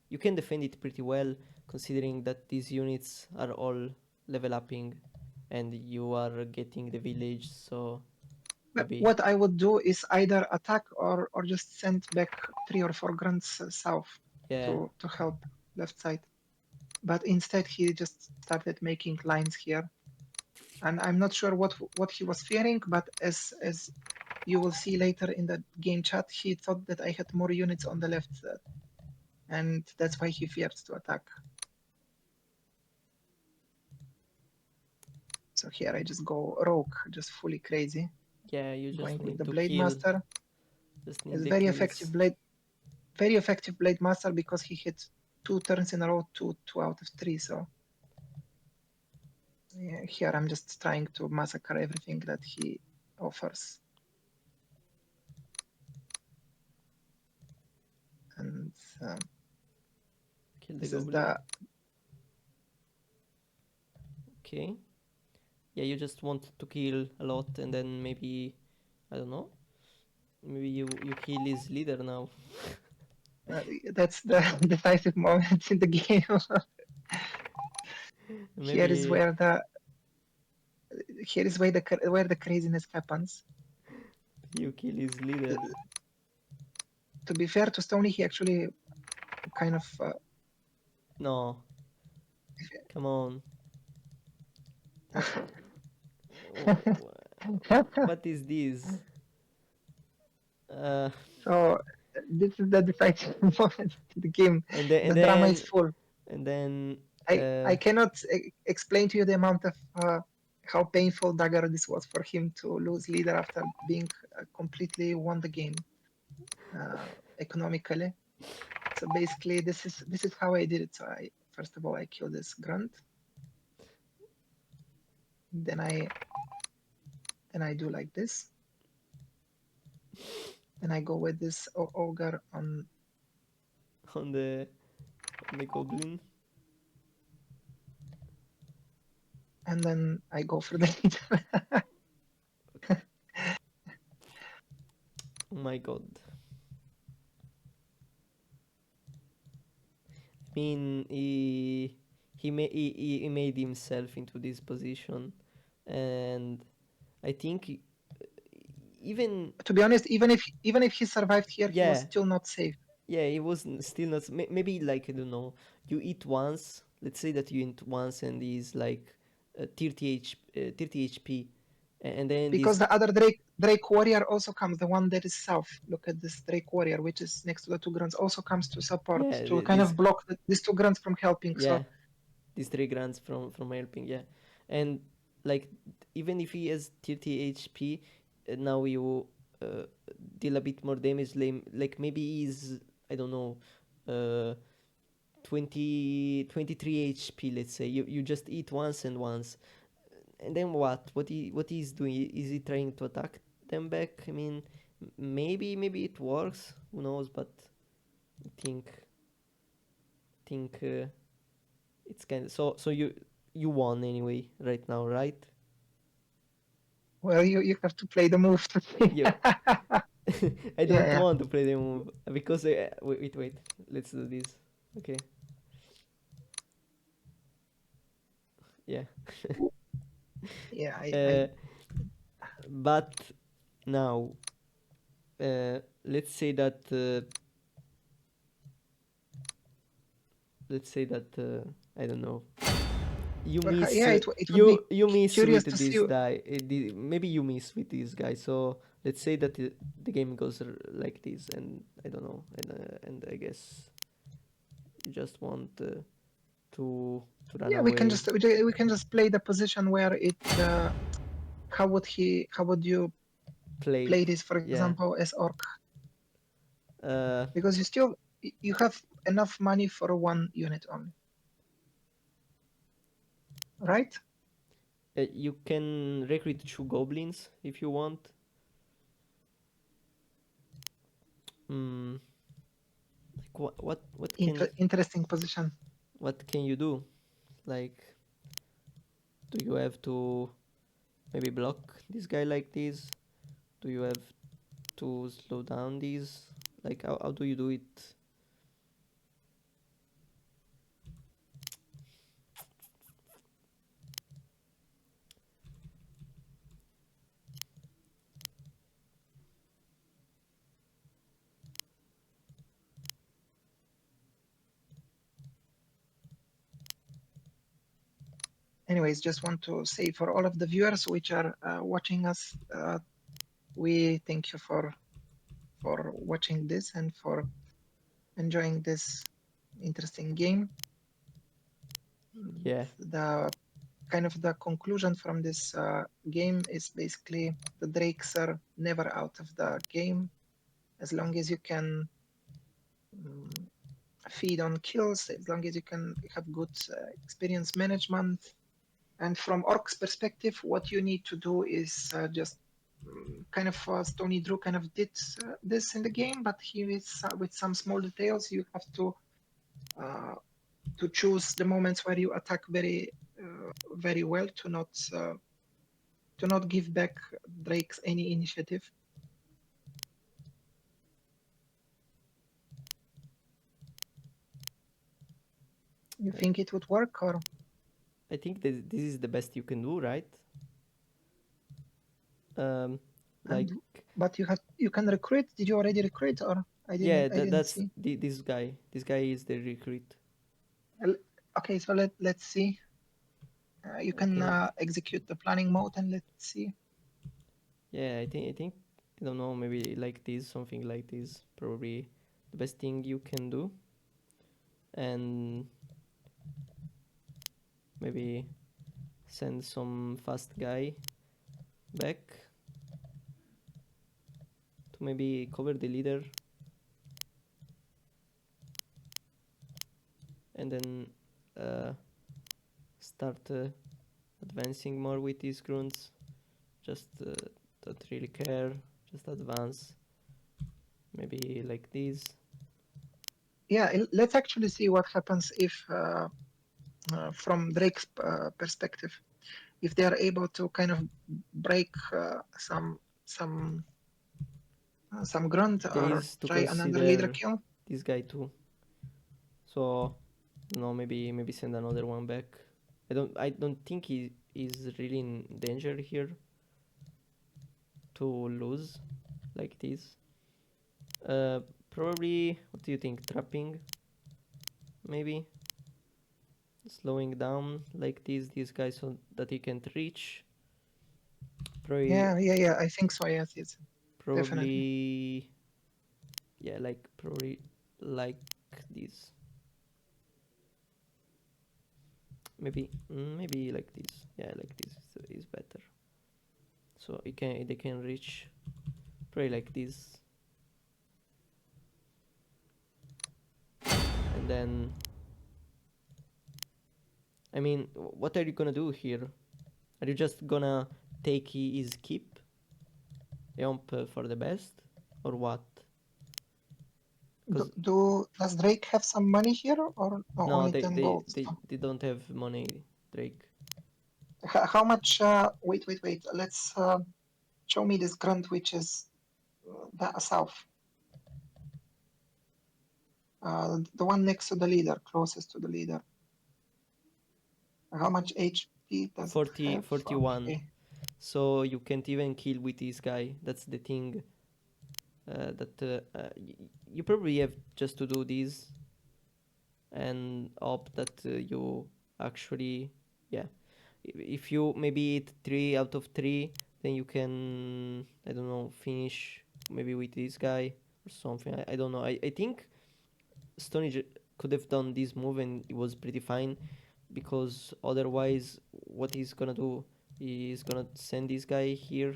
you can defend it pretty well considering that these units are all level upping. and you are getting the village, so But maybe. what I would do is either attack or just send back 3 or 4 grunts south Yeah, to help left side. But instead he just started making lines here, and I'm not sure what he was fearing. But as you will see later in the game chat, he thought that I had more units on the left side, and that's why he feared to attack. So here I just go rogue, just fully crazy, yeah, you just going with need the to Blade kill. Master. Just need It's the kills. very effective Blade Master because he hit 2 turns in a row, 2 out of 3. So yeah, here I'm just trying to massacre everything that he offers. And Kill the this is goblin. the Okay. Yeah, you just want to kill a lot, and then maybe, I don't know, maybe you kill his leader now. that's the decisive moment in the game. Here is Maybe where the craziness happens. you kill his leader. To be fair to Stony, he actually kind of No, come on. What? What is this? Uh, so this is the decisive moment in the game. and then The drama is full. and then I cannot explain to you the amount of how painful dagger this was for him to lose leader after being completely won the game economically. So basically, this is how I did it. So I first of all I kill this grunt, then I do like this, then I go with this ogre on the goblin. and then I go for the leader. Oh my god. I mean, he made himself into this position, and I think even To be honest, even if he survived here, he was yeah, still not safe. yeah, it was still not. Maybe like I don't know. You eat once. Let's say that you eat once, and he's like 30 HP, and then Because this. the other Drake warrior also comes, the one that is south. Look at this Drake warrior, which is next to the 2 grunts, also comes to support Yeah, to kind this. of block these 2 grunts from helping. So Yeah, these 3 grants from helping. Yeah, and like even if he has 30 HP, now you uh, deal a bit more damage. Like maybe he's, I don't know, uh, 23 HP. Let's say you just eat once and once, and then what he's doing? Is he trying to attack them back? I mean, maybe it works. Who knows? But I think it's kind of so you won anyway right now, right? well, you have to play the move to see. You. I Yeah, don't yeah, want to play the move because wait, let's do this. Okay, yeah. yeah. uh, but now let's say that I don't know, you miss Yeah. It would be you miss curious with to see. this guy, maybe you miss with this guy, so let's say that the game goes like this, and I don't know, and I guess you just want to run Yeah, we can away. just we can just play the position where it. How would you Play it. play this, for Yeah. example, as orc? uh Because you have enough money for 1 unit only, right? you can recruit 2 goblins if you want. mm, like Interesting position. what can you do? Like, do you have to maybe block this guy like this? Do you have to slow down these? Like, how do you do it? anyways, just want to say for all of the viewers which are watching us, we thank you for watching this and for enjoying this interesting game. Yeah. The kind of the conclusion from this game is basically the drakes are never out of the game as long as you can feed on kills, as long as you can have good experience management. And from Orc's perspective, what you need to do is just kind of StonyDrew kind of did this in the game, but here is with some small details. You have uh, to choose the moments where you attack very well to not give back Drake's any initiative. You think it would work, or I think that this is the best you can do, right? Um, like, and but you can recruit. Did you already recruit, or yeah, I didn't that's see. this guy. This guy is the recruit. Okay, so let's see. You I can think. execute the planning mode and let's see. Yeah, I think. I don't know. Maybe like this, something like this. Probably the best thing you can do, and maybe send some fast guy back to maybe cover the leader, and then uh, start advancing more with these grunts. Just don't really care. Just advance. Maybe like this. Yeah, let's actually see what happens if, from Drake's perspective, if they are able to kind of break some grunt There or is to try another leader consider kill. this guy too. So no, maybe send another one back. I don't think he is really in danger here to lose like this. Probably. What do you think? Trapping, maybe slowing down like this guy so that he can't reach. Probably, Yeah. I think so. Yes, definitely. probably, yeah, like probably like this. Maybe like this. Yeah, like this is better. So they can reach probably like this, and then I mean, what are you gonna do here? Are you just gonna take his keep, jump for the best, or what? Because Does Drake have some money here or no, no, only 10 gold? they don't have money, Drake. How much? Wait. Let's show me this grunt which is south. The one next to the leader, closest to the leader. How much HP does it 40, have? 41. Okay. So you can't even kill with this guy. That's the thing. You probably have just to do this and hope that you actually, yeah. If you maybe hit 3 out of 3, then you can, I don't know, finish maybe with this guy or something. I don't know. I think Stony could have done this move and it was pretty fine, because otherwise what he's gonna do, he's gonna send this guy here,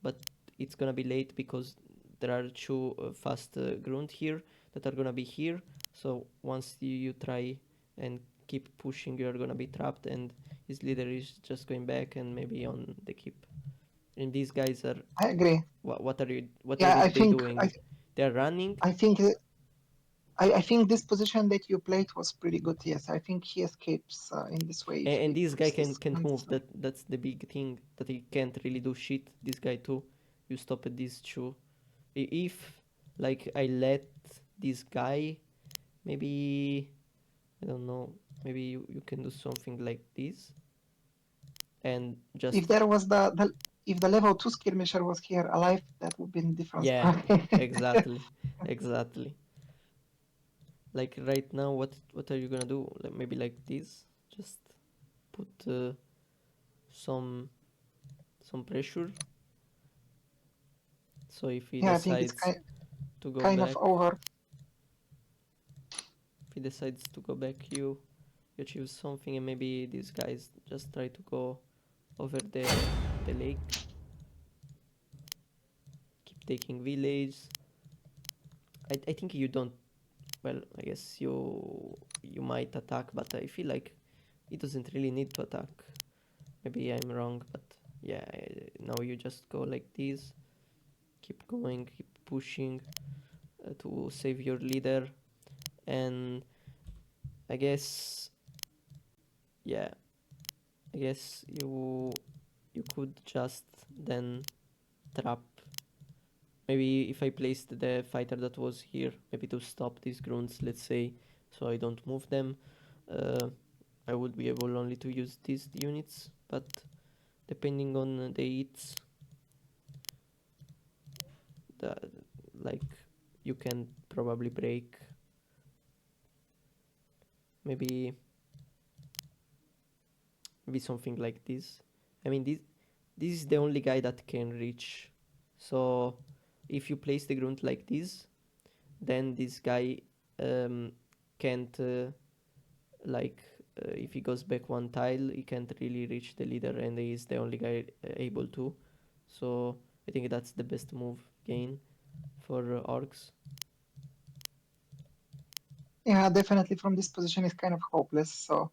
but it's gonna be late because there are two fast grunt here that are gonna be here. So once you try and keep pushing, you're gonna be trapped, and his leader is just going back and maybe on the keep. And these guys are, I agree. what are Yeah, they doing? They're running. I think I think this position that you played was pretty good. Yes, I think he escapes in this way if And he this guy keeps this can't grunt. move. That's the big thing, that he can't really do shit. This guy too. You stop at these two. If like I let this guy, maybe I don't know. Maybe you can do something like this and just, If there was the if the level 2 skirmisher was here alive, that would be a different yeah, story. exactly, exactly. Like right now, what are you gonna do? Like maybe like this. Just put some pressure. So if he Yeah, I think it's decides to go kind of back, over. if he decides to go back, you choose something, and maybe these guys just try to go over the lake, keep taking village. I think you don't. Well, I guess you might attack, but I feel like it doesn't really need to attack. Maybe I'm wrong, but yeah, now you just go like this, keep going, keep pushing to save your leader, and I guess yeah, I guess you could just then trap. Maybe if I placed the fighter that was here, maybe to stop these grunts, let's say, so I don't move them, uh, I would be able only to use these units, but depending on the hits, the, like you can probably break. Maybe something like this. I mean, this is the only guy that can reach. So if you place the grunt like this, then this guy um, can't like if he goes back one tile, he can't really reach the leader, and he is the only guy able to. So I think that's the best move gain for orcs. Yeah, definitely from this position is kind of hopeless. So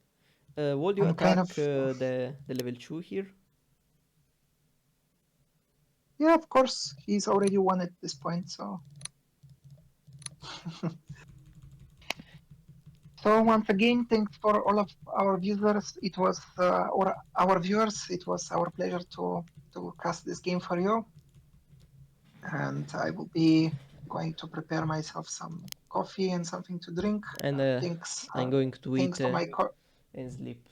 Would you I'm kind attack of the level 2 here? yeah, of course he's already won at this point. So so once again, thanks for all of our viewers. It was or our viewers. It was our pleasure to cast this game for you. And I will be going to prepare myself some coffee and something to drink. And Thanks, I'm going to thanks eat to and sleep.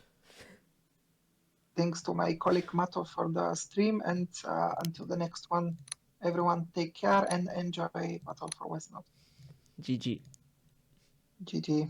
thanks to my colleague Mato for the stream. And until the next one, everyone take care and enjoy Battle for Westnode. GG. GG.